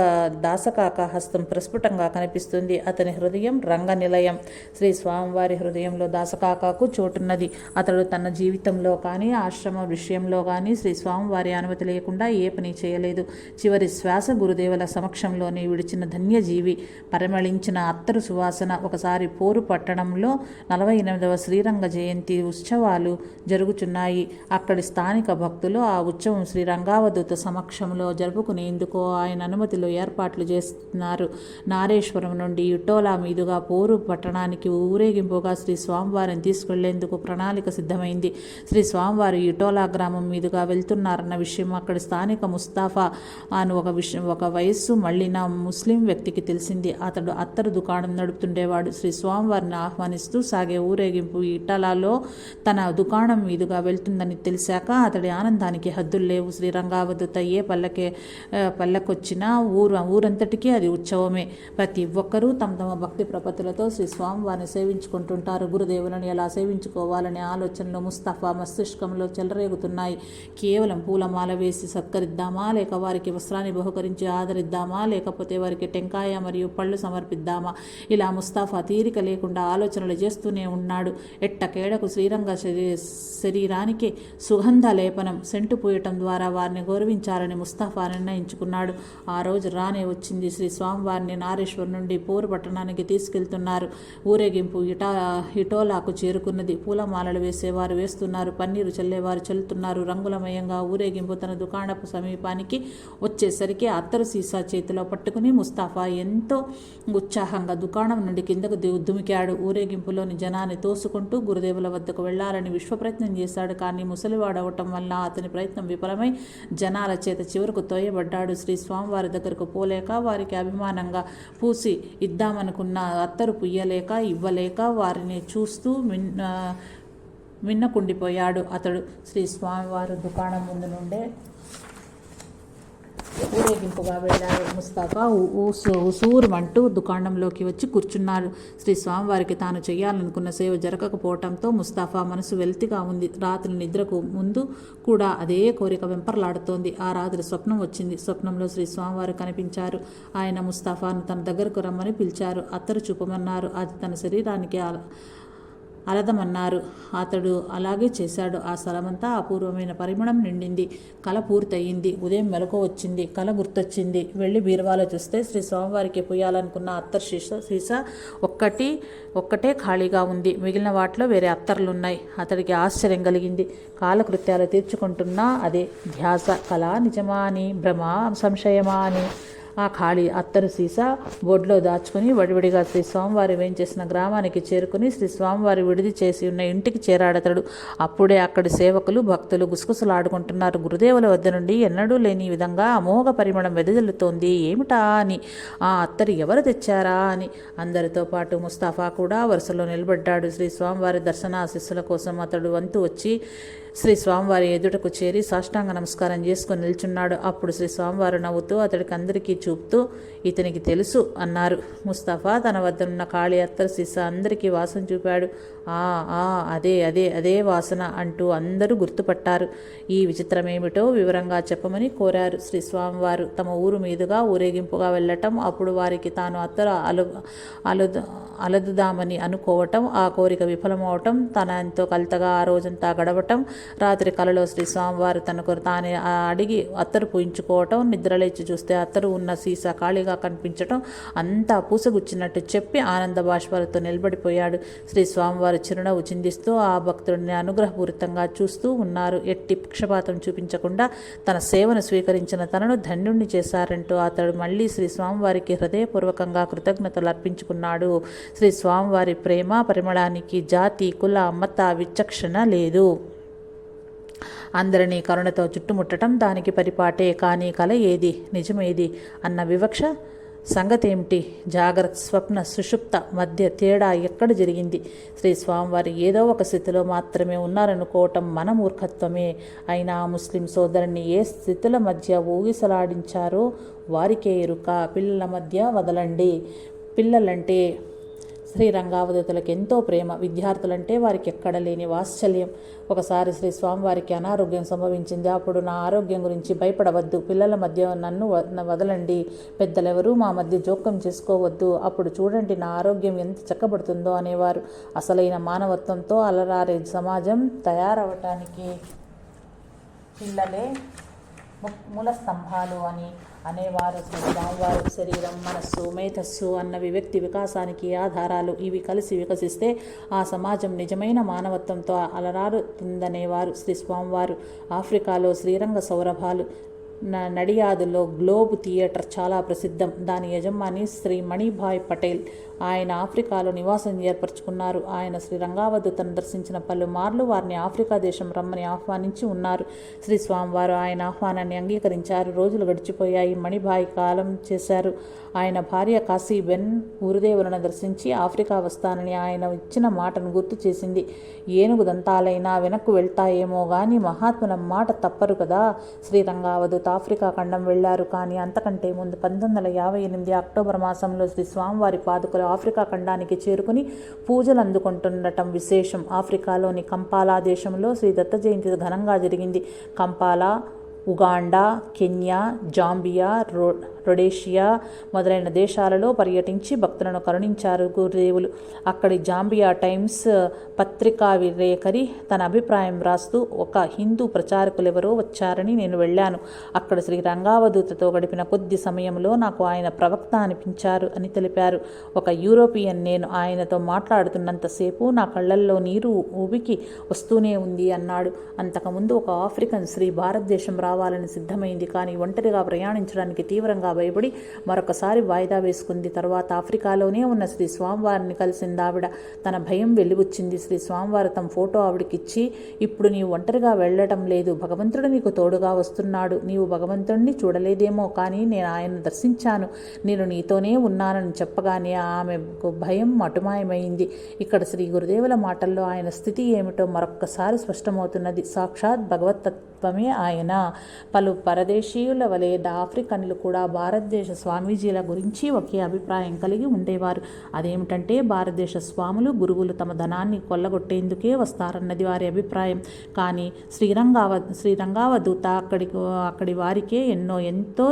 దాసకాక హస్తం ప్రస్ఫుటంగా కనిపిస్తుంది. అతని హృదయం రంగనిలయం. శ్రీ స్వామివారి హృదయంలో దాసకాకకు చోటున్నది. అతడు తన జీవితంలో కానీ ఆశ్రమ విషయంలో కానీ శ్రీ స్వామివారి అనుమతి లేకుండా ఏ పని చేయలేదు. చివరి శ్వాస గురుదేవుల సమక్షంలోనే విడిచిన ధన్యజీవి. పరిమళించిన అత్తరు సువాసన. ఒకసారి పోరు పట్టణంలో 48వ శ్రీరంగ జయంతి ఉత్సవాలు జరుగుచున్నాయి. అక్కడి స్థానిక భక్తులు ఆ ఉత్సవం శ్రీ రంగావధూత సమక్షంలో జరుపుకునేందుకు ఆయన అనుమతిలో ఏర్పాట్లు చేస్తున్నారు. నారేశ్వరం నుండి ఇటోలా మీదుగా పోరు పట్టణానికి ఊరేగింపుగా శ్రీ స్వామివారిని తీసుకెళ్లేందుకు ప్రణాళిక సిద్ధమైంది. శ్రీ స్వామివారి ఇటోలా గ్రామం మీదుగా వెళ్తున్నారన్న విషయం అక్కడి స్థానిక ముస్తాఫా అని ఒక వయస్సు మళ్ళిన ముస్లిం వ్యక్తికి తెలిసింది. అతడు అత్తరు దుకాణం నడుపుతుండేవాడు. శ్రీ స్వామివారిని ఆహ్వానిస్తూ సాగే ఊరేగింపు ఇటలాలో తన దుకాణం మీదుగా వెళ్తుందని తెలిసాక అతడి ఆనందానికి హద్దులు లేవు. శ్రీరంగావధూత ఏ పల్లెకొచ్చినా ఊరంతటికీ అది ఉత్సవమే. ప్రతి ఒక్కరూ తమ తమ భక్తి ప్రపత్తులతో శ్రీ స్వామివారిని సేవించుకుంటుంటారు. గురుదేవులను ఎలా సేవించుకోవాలనే ఆలోచనలు ముస్తఫా మస్తిష్కంలో చెలరేగుతున్నాయి. కేవలం పూలమాల వేసి సత్కరిద్దామా, లేక వారికి వస్త్రాన్ని బహుకరించి ఆదరిద్దామా, లేకపోతే వారికి టెంకాయ మరియు పళ్ళు సమర్పిద్దామా? ఇలా ముస్తాఫా తీరిక లేకుండా ఆలోచనలు చేస్తూనే ఉన్నాడు. ఎట్టకేడకు శ్రీరంగ శరీరానికి సుగంధ లేపనం సెంటు పూయటం ద్వారా వారిని గౌరవించాలని ముస్తాఫా నిర్ణయించుకున్నాడు. ఆ రోజు రానే వచ్చింది. శ్రీ స్వామివారిని నారేశ్వర్ నుండి పోరు పట్టణానికి తీసుకెళ్తున్నారు. ఊరేగింపు ఇటోలాకు చేరుకున్నది. పూలమాలలు వేసేవారు వేస్తున్నారు, పన్నీరు చల్లేవారు చల్లుతున్నారు. రంగులమయంగా ఊరేగింపు తన దుకాణపు సమీపానికి వచ్చేసరికి అత్తరు సీసా చేతిలో పట్టుకుని ముస్తాఫా ఎంతో ఉత్సాహంగా దుకాణం నుండి కిందకు దుమికాడు. ఊరేగింపులోని జనాన్ని తోసుకుంటూ గురుదేవుల వద్దకు వెళ్లాలని విశ్వప్రయత్నం చేశాడు. కానీ ముసలివాడవటం వల్ల అతని ప్రయత్నం విఫలమై జనాల చేత చివరకు తోయబడ్డాడు. శ్రీ స్వామివారి దగ్గరకు పోలేక, వారికి అభిమానంగా పూసి ఇద్దామనుకున్న అత్తరు పుయ్యలేక, ఇవ్వలేక వారిని చూస్తూ మిన్నకుండిపోయాడు. అతడు శ్రీ స్వామివారి దుకాణం ముందు నుండే ఊరేగింపుగా వెళ్ళాడు. ముస్తాఫా ఉసూరుమంటూ దుకాణంలోకి వచ్చి కూర్చున్నాడు. శ్రీ స్వామివారికి తాను చేయాలనుకున్న సేవ జరగకపోవటంతో ముస్తాఫా మనసు వెల్తిగా ఉంది. రాత్రి నిద్రకు ముందు కూడా అదే కోరిక వెంపర్లాడుతోంది. ఆ రాత్రి స్వప్నం వచ్చింది. స్వప్నంలో శ్రీ స్వామివారు కనిపించారు. ఆయన ముస్తాఫాను తన దగ్గరకు రమ్మని పిలిచారు. అత్తరు చూపమన్నారు. అది తన శరీరానికి అలదమన్నారు. అతడు అలాగే చేశాడు. ఆ స్థలమంతా అపూర్వమైన పరిమళం నిండింది. కళ పూర్తయింది. ఉదయం మెలకు వచ్చింది. కళ గుర్తొచ్చింది. వెళ్ళి బీరువాలో చూస్తే శ్రీ స్వామివారికి పోయాలనుకున్న అత్తర్ సీసా ఒక్కటే ఖాళీగా ఉంది. మిగిలిన వాటిలో వేరే అత్తర్లున్నాయి. అతడికి ఆశ్చర్యం కలిగింది. కాలకృత్యాలు తీర్చుకుంటున్నా అదే ధ్యాస. కళ నిజమా అని, భ్రమ, సంశయమా అని ఆ ఖాళీ అత్తరు సీసా బొడ్లో దాచుకుని వడివడిగా శ్రీ స్వామివారి వేయించేసిన గ్రామానికి చేరుకుని శ్రీ స్వామివారి విడిది చేసి ఉన్న ఇంటికి చేరాడతడు. అప్పుడే అక్కడి సేవకులు, భక్తులు గుసగుసలాడుకుంటున్నారు. గురుదేవుల వద్ద నుండి ఎన్నడూ లేని విధంగా అమోఘ పరిమళం వెదజల్లుతోంది. ఏమిటా అని, ఆ అత్తరు ఎవరు తెచ్చారా అని. అందరితో పాటు ముస్తాఫా కూడా వరుసలో నిలబడ్డాడు. శ్రీ స్వామివారి దర్శనాశిస్సుల కోసం అతడు వంతు వచ్చి శ్రీ స్వామివారి ఎదుటకు చేరి సాష్టాంగ నమస్కారం చేసుకుని నిల్చున్నాడు. అప్పుడు శ్రీ స్వామివారు నవ్వుతూ అతడికి అందరికీ చూపుతూ, ఇతనికి తెలుసు అన్నారు. ముస్తాఫా తన వద్దనున్న ఖాళీ అత్తరు సీసా అందరికీ వాసన చూపాడు. అదే వాసన అంటూ అందరూ గుర్తుపట్టారు. ఈ విచిత్రమేమిటో వివరంగా చెప్పమని కోరారు. శ్రీ స్వామివారు తమ ఊరు మీదుగా ఊరేగింపుగా వెళ్ళటం, అప్పుడు వారికి తాను అత్తరు అలదుదామని అనుకోవటం, ఆ కోరిక విఫలమవటం, తన ఎంతో కలతగా ఆ రోజంతా గడవటం, రాత్రి కలలో శ్రీ స్వామివారు తనకు తానే అడిగి అత్తరు పూయించుకోవటం, నిద్రలేచి చూస్తే అత్తరు ఉన్న సీసా ఖాళీగా కనిపించటం, అంతా పూసగుచ్చినట్టు చెప్పి ఆనంద బాష్పాలతో నిలబడిపోయాడు. శ్రీ స్వామివారు చిరునవ్వు చిందిస్తూ ఆ భక్తుడిని అనుగ్రహపూరితంగా చూస్తూ ఉన్నారు. ఎట్టి పక్షపాతం చూపించకుండా తన సేవను స్వీకరించిన తనను ధన్యుణ్ణి చేశారంటూ అతడు మళ్ళీ శ్రీ స్వామివారికి హృదయపూర్వకంగా కృతజ్ఞతలు అర్పించుకున్నాడు. శ్రీ స్వామివారి ప్రేమ పరిమళానికి జాతి, కుల, మత విచక్షణ లేదు. అందరినీ కరుణతో చుట్టుముట్టడం దానికి పరిపాటే. కానీ కల ఏది, నిజమేది అన్న వివక్ష సంగతేమిటి? జాగ్రత్త, స్వప్న, సుషుప్త మధ్య తేడా ఎక్కడ జరిగింది? శ్రీ స్వామివారి ఏదో ఒక స్థితిలో మాత్రమే ఉన్నారనుకోవటం మన మూర్ఖత్వమే. అయినా ముస్లిం సోదరుని ఏ స్థితుల మధ్య ఊగిసలాడించారో వారికే ఎరుక. పిల్లల మధ్య వదలండి. పిల్లలంటే శ్రీరంగావధూతలకు ఎంతో ప్రేమ. విద్యార్థులంటే వారికి ఎక్కడ లేని వాత్సల్యం. ఒకసారి శ్రీ స్వామివారికి అనారోగ్యం సంభవించింది. అప్పుడు నా ఆరోగ్యం గురించి భయపడవద్దు, పిల్లల మధ్య నన్ను వదలండి, పెద్దలెవరూ మా మధ్య జోక్యం చేసుకోవద్దు, అప్పుడు చూడండి నా ఆరోగ్యం ఎంత చక్కబడుతుందో అనేవారు. అసలైన మానవత్వంతో అలరారే సమాజం తయారవటానికి పిల్లలే మూల స్తంభాలు అని అనేవారు. శ్రీ స్వామివారు శరీరం, మనస్సు, మేధస్సు అన్నవి వ్యక్తి వికాసానికి ఆధారాలు. ఇవి కలిసి వికసిస్తే ఆ సమాజం నిజమైన మానవత్వంతో అలరారుతుందనేవారు శ్రీ స్వామివారు. ఆఫ్రికాలో శ్రీరంగ సౌరభాలు నడియాదులో గ్లోబ్ థియేటర్ చాలా ప్రసిద్ధం. దాని యజమాని శ్రీ మణిభాయ్ పటేల్. ఆయన ఆఫ్రికాలో నివాసం ఏర్పరచుకున్నారు. ఆయన శ్రీ రంగావధూతను దర్శించిన పలుమార్లు వారిని ఆఫ్రికా దేశం రమ్మని ఆహ్వానించి ఉన్నారు. శ్రీ స్వామివారు ఆయన ఆహ్వానాన్ని అంగీకరించారు. రోజులు గడిచిపోయాయి. మణిభాయ్ కాలం చేశారు. ఆయన భార్య కాశీబెన్ గురుదేవులను దర్శించి ఆఫ్రికా వస్తానని ఆయన ఇచ్చిన మాటను గుర్తు చేసింది. ఏనుగు దంతాలైనా వెనక్కు వెళ్తాయేమో గాని మహాత్ముల మాట తప్పరు కదా. శ్రీరంగావధూత ఆఫ్రికా ఖండం వెళ్లారు. కానీ అంతకంటే ముందు 1958 అక్టోబర్ మాసంలో శ్రీ స్వామివారి పాదుకలు ఆఫ్రికా ఖండానికి చేరుకుని పూజలు అందుకుంటుండటం విశేషం. ఆఫ్రికాలోని కంపాలా దేశంలో శ్రీ దత్త జయంతి ఘనంగా జరిగింది. కంపాలా, ఉగాండా, కెన్యా, జాంబియా, రొడేషియా మొదలైన దేశాలలో పర్యటించి భక్తులను కరుణించారు గురుదేవులు. అక్కడి జాంబియా టైమ్స్ పత్రికా విలేకరి తన అభిప్రాయం రాస్తూ, ఒక హిందూ ప్రచారకులెవరో వచ్చారని నేను వెళ్ళాను. అక్కడ శ్రీ రంగావధూతతో గడిపిన కొద్ది సమయంలో నాకు ఆయన ప్రవక్త అనిపించారు అని తెలిపారు. ఒక యూరోపియన్ నేను ఆయనతో మాట్లాడుతున్నంతసేపు నా కళ్ళల్లో నీరు ఊబికి వస్తూనే ఉంది అన్నాడు. అంతకుముందు ఒక ఆఫ్రికన్ స్త్రీ భారతదేశం రావాలని సిద్ధమైంది. కానీ ఒంటరిగా ప్రయాణించడానికి తీవ్రంగా భయపడి మరొకసారి వాయిదా వేసుకుంది. తర్వాత ఆఫ్రికాలోనే ఉన్న శ్రీ స్వామివారిని కలిసింది ఆవిడ. తన భయం వెలిబుచ్చింది. శ్రీ స్వామివారు తమ ఫోటో ఆవిడకిచ్చి, ఇప్పుడు నీవు ఒంటరిగా వెళ్ళటం లేదు, భగవంతుడు నీకు తోడుగా వస్తున్నాడు. నీవు భగవంతుడిని చూడలేదేమో, కానీ నేను ఆయన దర్శించాను, నేను నీతోనే ఉన్నానని చెప్పగానే ఆమెకు భయం మటుమాయమైంది. ఇక్కడ శ్రీ గురుదేవుల మాటల్లో ఆయన స్థితి ఏమిటో మరొక్కసారి స్పష్టమవుతున్నది. సాక్షాత్ భగవతత్వమే ఆయన. పలు పరదేశీయుల వలె ఆఫ్రికన్లు కూడా భారతదేశ స్వామీజీల గురించి ఒకే అభిప్రాయం కలిగి ఉండేవారు. అదేమిటంటే భారతదేశ స్వాములు, గురువులు తమ ధనాన్ని కొల్లగొట్టేందుకే వస్తారన్నది వారి అభిప్రాయం. కానీ శ్రీరంగావధూత అక్కడి వారికే ఎంతో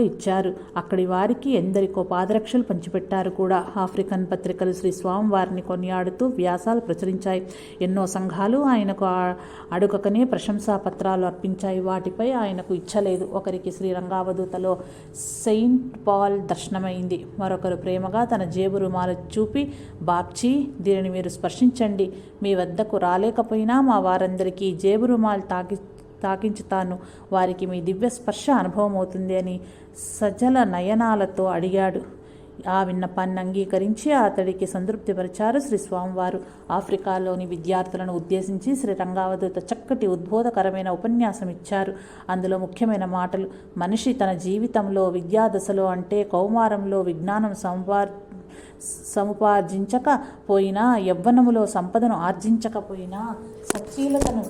ఇచ్చారు. అక్కడి వారికి ఎందరికో పాదరక్షలు పంచిపెట్టారు కూడా. ఆఫ్రికన్ పత్రికలు శ్రీ స్వామి వారిని కొనియాడుతూ వ్యాసాలు ప్రచురించాయి. ఎన్నో సంఘాలు ఆయనకు అడుగకనే ప్రశంసా పత్రాలు అర్పించాయి. వాటిపై ఆయనకు ఇచ్చలేదు. ఒకరికి శ్రీరంగావధూతలో సెయింట్ పాల్ దర్శనమైంది. మరొకరు ప్రేమగా తన జేబు రుమాలు చూపి, బాప్జీ, దీనిని మీరు స్పర్శించండి. మీ వద్దకు రాలేకపోయినా మా వారందరికీ జేబు రుమాలు తాకించుతాను. వారికి మీ దివ్య స్పర్శ అనుభవం అవుతుంది అని సజల నయనాలతో అడిగాడు. ఆ విన్నపాన్ని అంగీకరించి అతడికి సంతృప్తిపరిచారు శ్రీ స్వామివారు. ఆఫ్రికాలోని విద్యార్థులను ఉద్దేశించి శ్రీ రంగావధూత చక్కటి ఉద్బోధకరమైన ఉపన్యాసం ఇచ్చారు. అందులో ముఖ్యమైన మాటలు: మనిషి తన జీవితంలో విద్యాదశలో అంటే కౌమారంలో విజ్ఞానం సముపార్జించకపోయినా, యవ్వనములో సంపదను ఆర్జించకపోయినా, సచ్చీలతను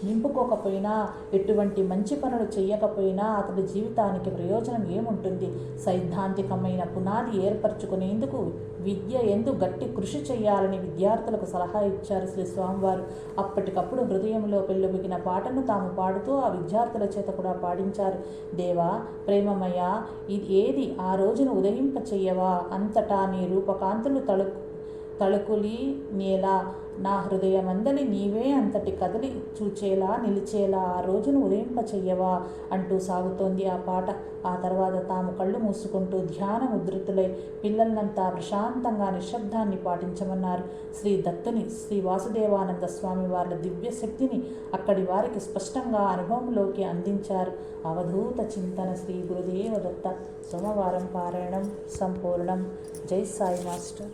నింపుకోకపోయినా, ఎటువంటి మంచి పనులు చేయకపోయినా అతడి జీవితానికి ప్రయోజనం ఏముంటుంది? సైద్ధాంతికమైన పునాది ఏర్పరచుకునేందుకు విద్య ఎందు గట్టి కృషి చేయాలని విద్యార్థులకు సలహా ఇచ్చారు శ్రీ స్వామివారు. అప్పటికప్పుడు హృదయంలో పెళ్ళుబిగిన పాటను తాము పాడుతూ ఆ విద్యార్థుల చేత కూడా పాడించారు. దేవా, ప్రేమమయ, ఇది ఏది ఆ రోజును ఉదయింప చెయ్యవా? అంతటా నీ రూపకాంతులు తళుకులి నేలా, నా హృదయమందలి నీవే అంతటి కదలి చూచేలా నిలిచేలా ఆ రోజును ఉదయింప చెయ్యవా అంటూ సాగుతోంది ఆ పాట. ఆ తర్వాత తాము కళ్ళు మూసుకుంటూ ధ్యాన ముద్రితులై పిల్లలంతా ప్రశాంతంగా నిశ్శబ్దాన్ని పాటించమన్నారు. శ్రీ దత్తుని, శ్రీ వాసుదేవానంద స్వామి వారి దివ్య శక్తిని అక్కడి వారికి స్పష్టంగా అనుభవంలోకి అందించారు. అవధూత చింతన శ్రీ గురుదేవ దత్త. సోమవారం పారాయణం సంపూర్ణం. జై సాయి మాస్టర్.